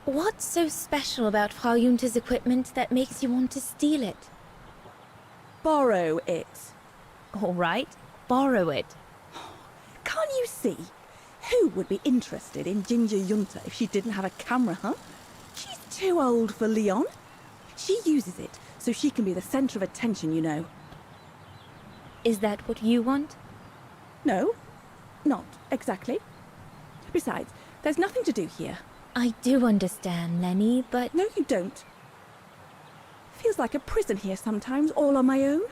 what's so special about Frau Junta's equipment that makes you want to steal it? Borrow it. All right, borrow it. Can't you see? Who would be interested in Ginger Junta if she didn't have a camera, huh? She's too old for Leon. She uses it so she can be the centre of attention, you know. Is that what you want? No, not exactly. Besides, there's nothing to do here. I do understand, Lenny, but... No, you don't. Feels like a prison here sometimes, all on my own.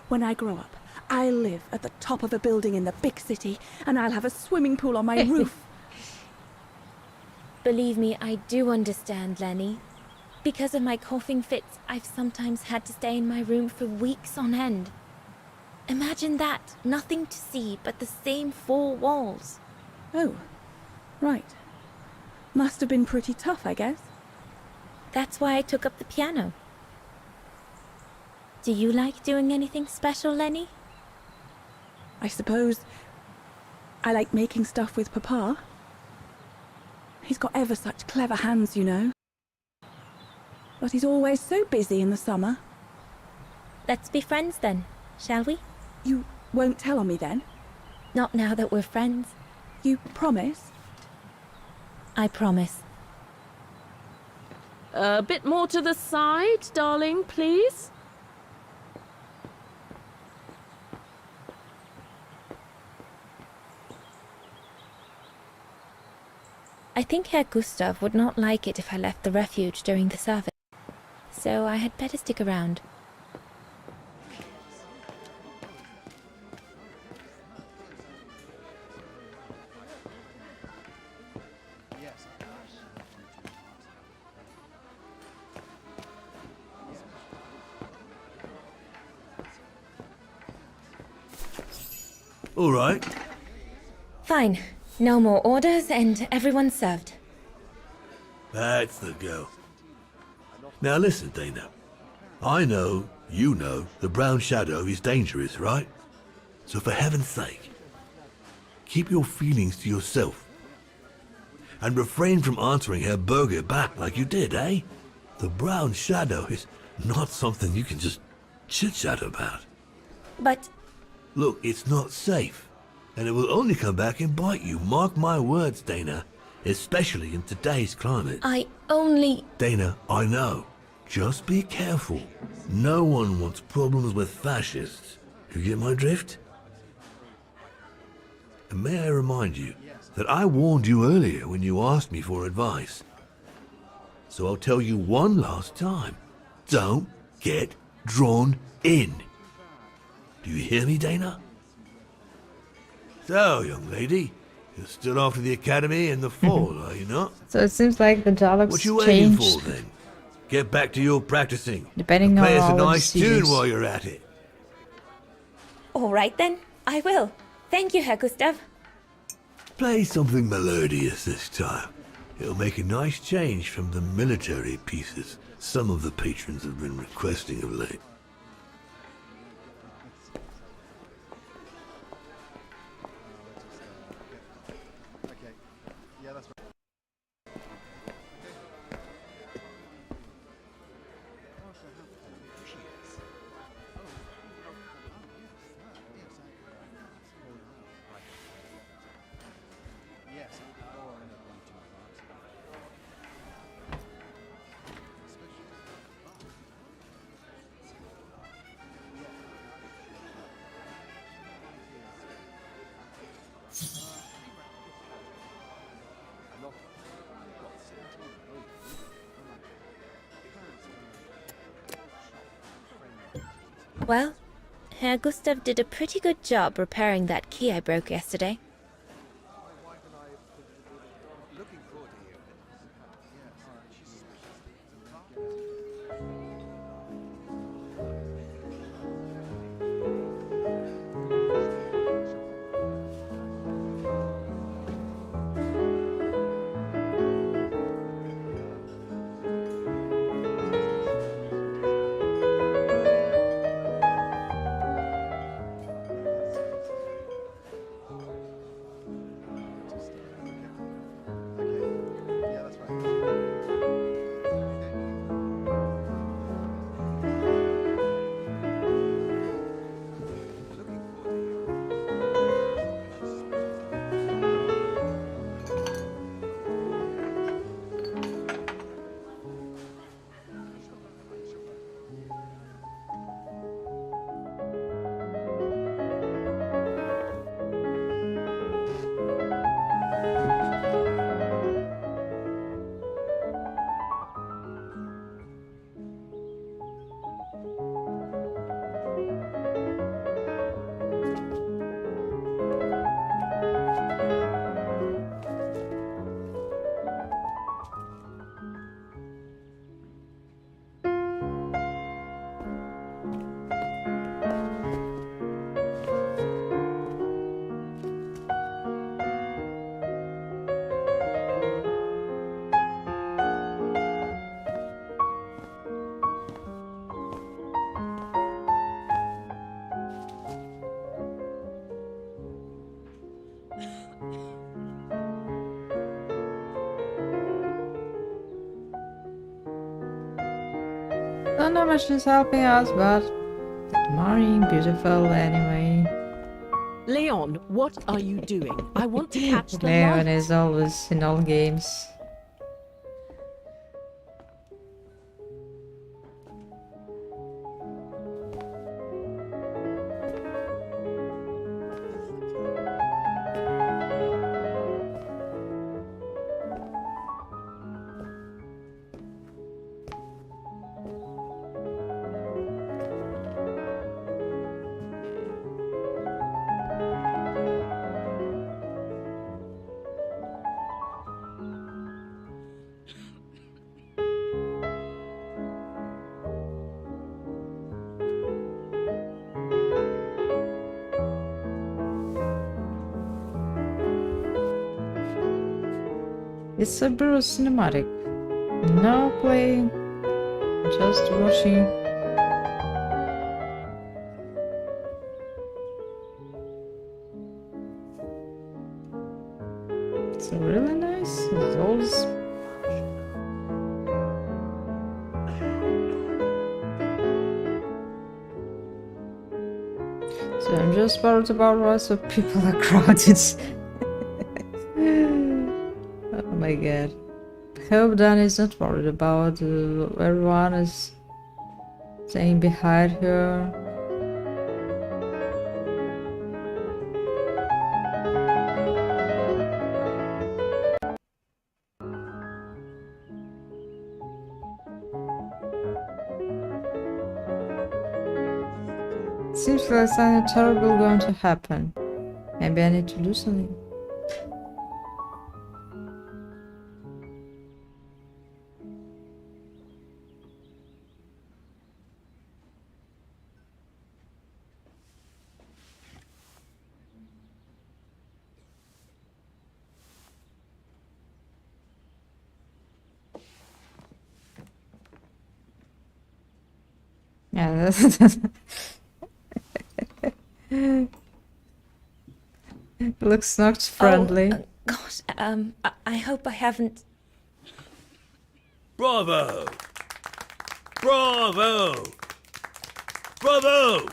When I grow up, I'll live at the top of a building in the big city, and I'll have a swimming pool on my roof. Believe me, I do understand, Lenny. Because of my coughing fits, I've sometimes had to stay in my room for weeks on end. Imagine that, nothing to see but the same four walls. Oh, right. Must have been pretty tough, I guess. That's why I took up the piano. Do you like doing anything special, Lenny? I suppose I like making stuff with Papa. He's got ever such clever hands, you know. But he's always so busy in the summer. Let's be friends then, shall we? You won't tell on me then? Not now that we're friends. You promise? I promise. A bit more to the side, darling, please. I think Herr Gustav would not like it if I left the refuge during the service, so I had better stick around. All right. Fine. No more orders and everyone's served. That's the go. Now listen, Dana. I know, you know, the Brown Shadow is dangerous, right? So for heaven's sake, keep your feelings to yourself. And refrain from answering Herr Berger back like you did, eh? The Brown Shadow is not something you can just chit-chat about. But... Look, it's not safe. And it will only come back and bite you. Mark my words, Dana. Especially in today's climate. I only... Dana, I know. Just be careful. No one wants problems with fascists. You get my drift? And may I remind you that I warned you earlier when you asked me for advice. So I'll tell you one last time. Don't get drawn in. Do you hear me, Dana? So, young lady, you're still off to the academy in the fall, are you not? So it seems like the dialogues What you waiting changed for, then? Get back to your practicing. depending And on play us a all the nice tune decisions. while you're at it. All right then, I will. Thank you, Herr Gustav. Play something melodious this time. It'll make a nice change from the military pieces some of the patrons have been requesting of late. Well, Herr Gustav did a pretty good job repairing that key I broke yesterday. Don't know much is helping us, but admiring beautiful anyway. Leon, what are you doing? I want to catch the Leon light. is always in all games. It's a brutal cinematic. No playing, just watching. It's really nice. It's always. So I'm just worried about why so people are crowded. Oh my god. Hope Dan is not worried about everyone is staying behind her. Seems like something terrible going to happen. Maybe I need to do something. Yeah, that's looks not friendly. Oh, God, I hope I haven't... Bravo! Bravo! Bravo!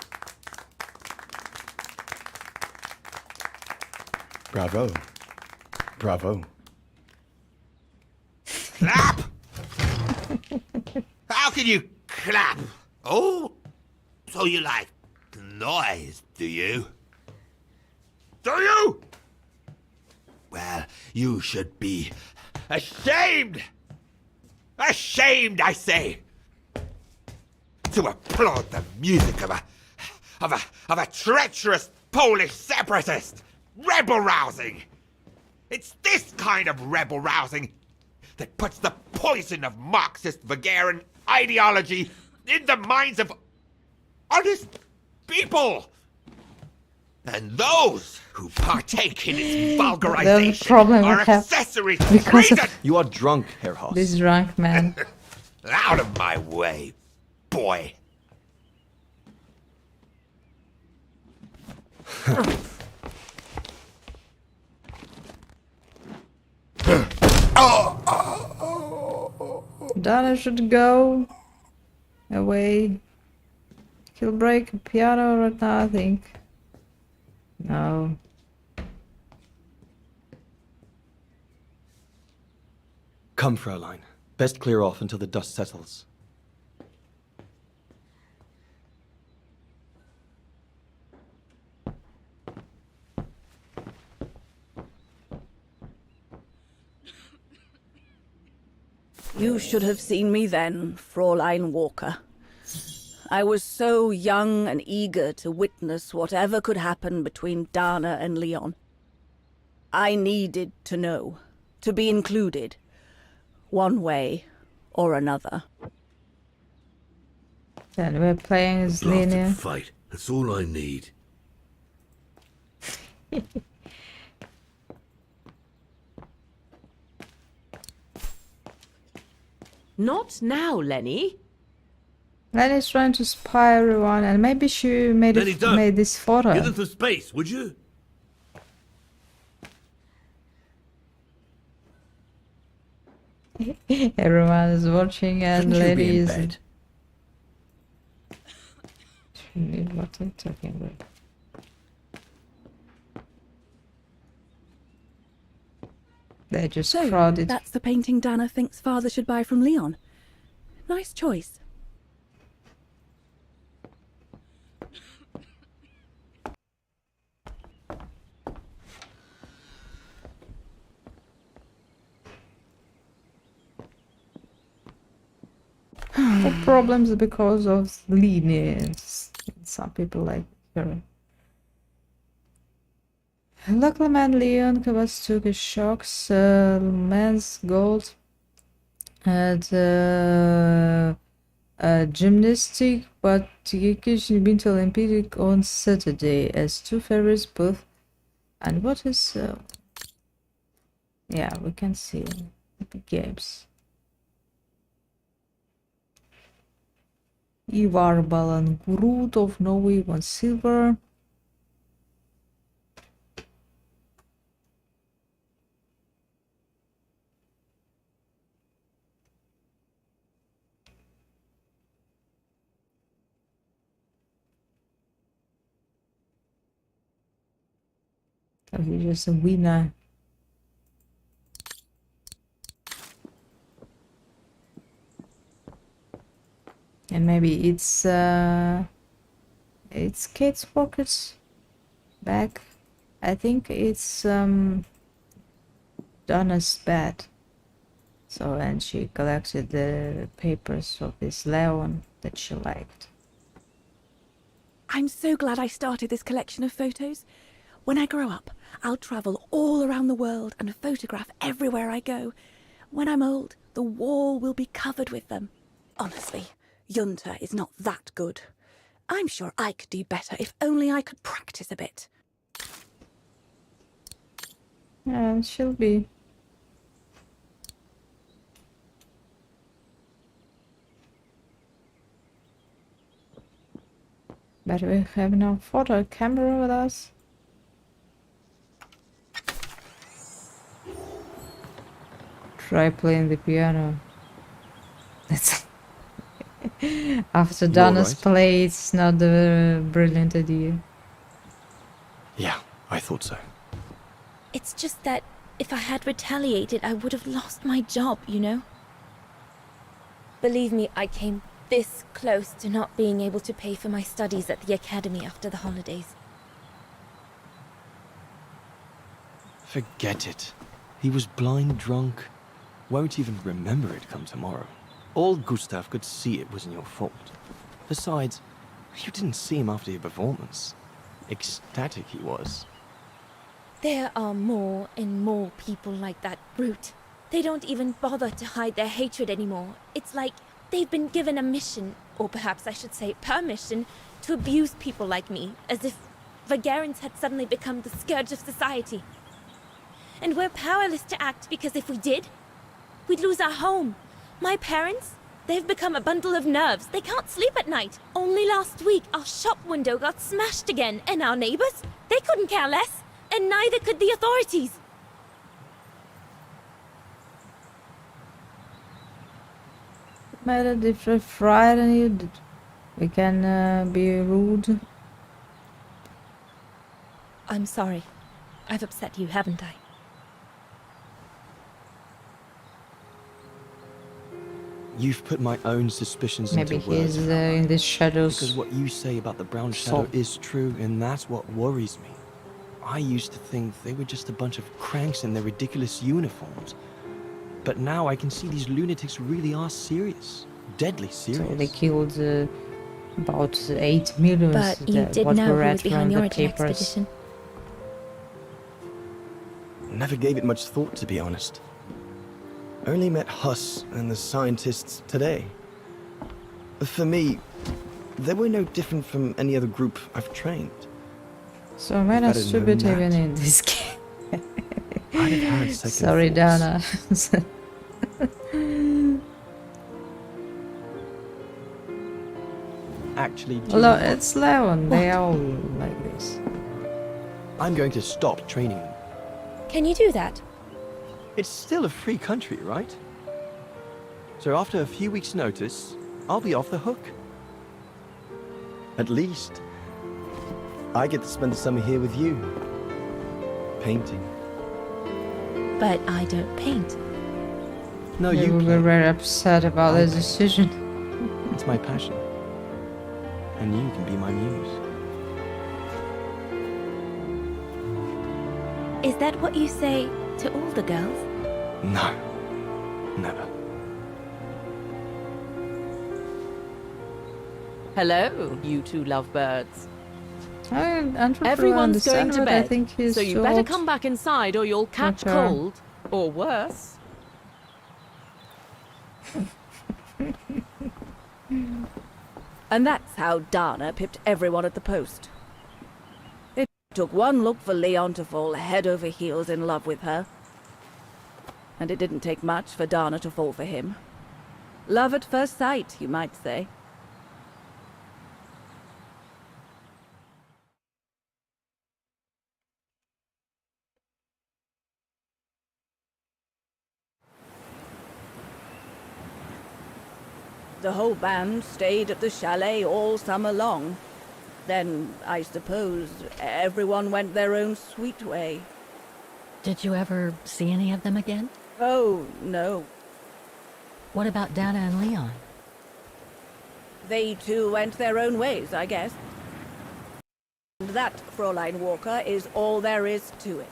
Bravo. Bravo. Clap! How can you clap? Oh, so you like noise, do you? Do you? Well, you should be ashamed! Ashamed, I say! To applaud the music of a treacherous Polish separatist! Rebel rousing! It's this kind of rebel rousing that puts the poison of Marxist Bulgarian ideology in the minds of honest people! And those who partake in its vulgarization are accessories to treason! You are drunk, Herr Haas. This drunk man. Out of my way, boy! Dana should go away. He'll break a piano right now, I think. No. Come, Fraulein. Best clear off until the dust settles. You should have seen me then, Fraulein Walker. I was so young and eager to witness whatever could happen between Dana and Leon. I needed to know, to be included, one way or another. Then we're playing as Laugh linear. and fight. That's all I need. Not now, Lenny. Lenny's trying to spy everyone, and maybe she made Lenny, don't. made this photo. Give them some space, would you? Everyone is watching, and Shouldn't you be Lenny in is. bed? What are you talking about? They're just So, crowded. that's the painting Dana thinks father should buy from Leon. Nice choice. The problems because of lenience. Some people like her. Luckily, man Leon Kavas took a shock. Man's gold at gymnastic, but Tigekish been to Olympic on Saturday as two favorites both. And what is yeah, we can see Epic Games. Ivar Balan Gurud of Norway, 1 silver. So he's just a winner. And maybe it's Kate's pockets bag. I think it's Donna's bed. So, and she collected the papers of this Leon that she liked. I'm so glad I started this collection of photos. When I grow up, I'll travel all around the world and photograph everywhere I go. When I'm old, the wall will be covered with them. Honestly, Junta is not that good. I'm sure I could do better if only I could practice a bit. Yeah, she'll be. But we have no photo camera with us. Try playing the piano. That's after Donna's right. play, it's not a brilliant idea. Yeah, I thought so. It's just that if I had retaliated, I would have lost my job, you know? Believe me, I came this close to not being able to pay for my studies at the academy after the holidays. Forget it. He was blind drunk. Won't even remember it come tomorrow. All Gustav could see it wasn't your fault. Besides, you didn't see him after your performance. Ecstatic he was. There are more and more people like that brute. They don't even bother to hide their hatred anymore. It's like they've been given a mission, or perhaps I should say permission, to abuse people like me, as if Vagarans had suddenly become the scourge of society. And we're powerless to act because if we did, we'd lose our home. My parents, they've become a bundle of nerves. They can't sleep at night. Only last week, our shop window got smashed again, and our neighbors, they couldn't care less, and neither could the authorities. Matter if we frighten you, we can be rude. I'm sorry. I've upset you, haven't I? You've put my own suspicions Maybe into words. he's in the shadows. Because what you say about the Brown Shadow So- is true, and that's what worries me. I used to think they were just a bunch of cranks in their ridiculous uniforms. But now I can see these lunatics really are serious. Deadly serious. So they killed about 8 million. But you did what know we who read was behind from the the origin papers. expedition. Never gave it much thought, to be honest. Only met Huss and the scientists today. For me, they were no different from any other group I've trained. So man If I'd has have to be known taken that, in this game. I'd have had second Sorry, thoughts. Dana. Actually, do you know what? It's Leon. They are all like this. I'm going to stop training them. Can you do that? It's still a free country, right? So after a few weeks' notice, I'll be off the hook. At least, I get to spend the summer here with you. Painting. But I don't paint. No, They you will be play. very upset about I the paint. decision. It's my passion. And you can be my muse. Is that what you say to all the girls? No. Never. Hello, you two lovebirds. Everyone's Everyone's going to I bed, think he's so you too better old. come back inside or you'll catch Okay. cold. Or worse. And that's how Dana pipped everyone at the post. It took one look for Leon to fall head over heels in love with her. and it didn't take much for Dana to fall for him. Love at first sight, you might say. The whole band stayed at the chalet all summer long. Then, I suppose, everyone went their own sweet way. Did you ever see any of them again? Oh, no. What about Dana and Leon? They too went their own ways, I guess. And that, Fräulein Walker, is all there is to it.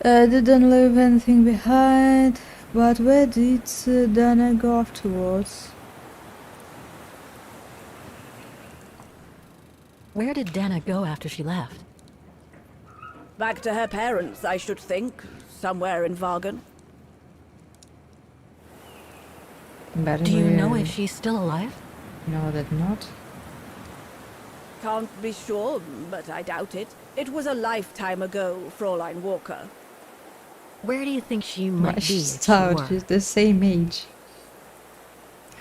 Didn't leave anything behind, but where did Dana go afterwards? Where did Dana go after she left? Back to her parents, I should think. Somewhere in Vagen. Do you know if she's still alive? No, that not. Can't be sure, but I doubt it. It was a lifetime ago, Fräulein Walker. Where do you think she might be? She's the same age.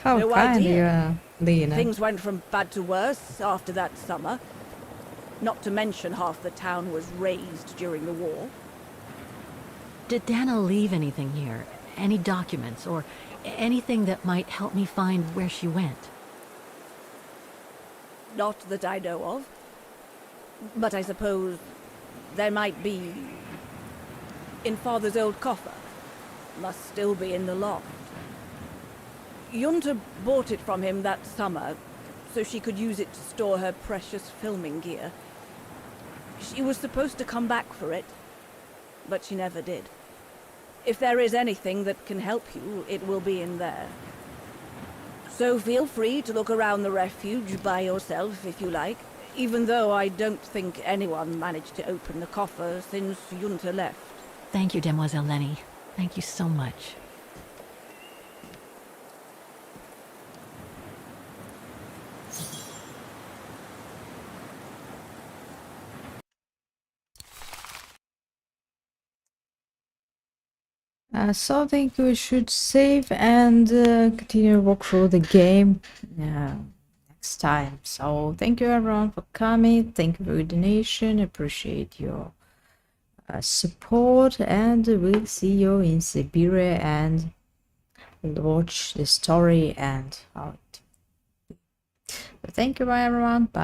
How No kind idea. you are, Lena. Things went from bad to worse after that summer. Not to mention half the town was razed during the war. Did Dana leave anything here? Any documents or anything that might help me find where she went? Not that I know of. But I suppose there might be in Father's old coffer. Must still be in the loft. Junta bought it from him that summer, so she could use it to store her precious filming gear. She was supposed to come back for it, but she never did. If there is anything that can help you, it will be in there. So feel free to look around the refuge by yourself if you like, even though I don't think anyone managed to open the coffer since Junta left. Thank you, Demoiselle Lenny. Thank you so much. So I think we should save and continue walk through the game next time. So thank you everyone for coming. Thank you for your donation. Appreciate your support, and we'll see you in Syberia and we'll watch the story and how it. So thank you everyone. Bye.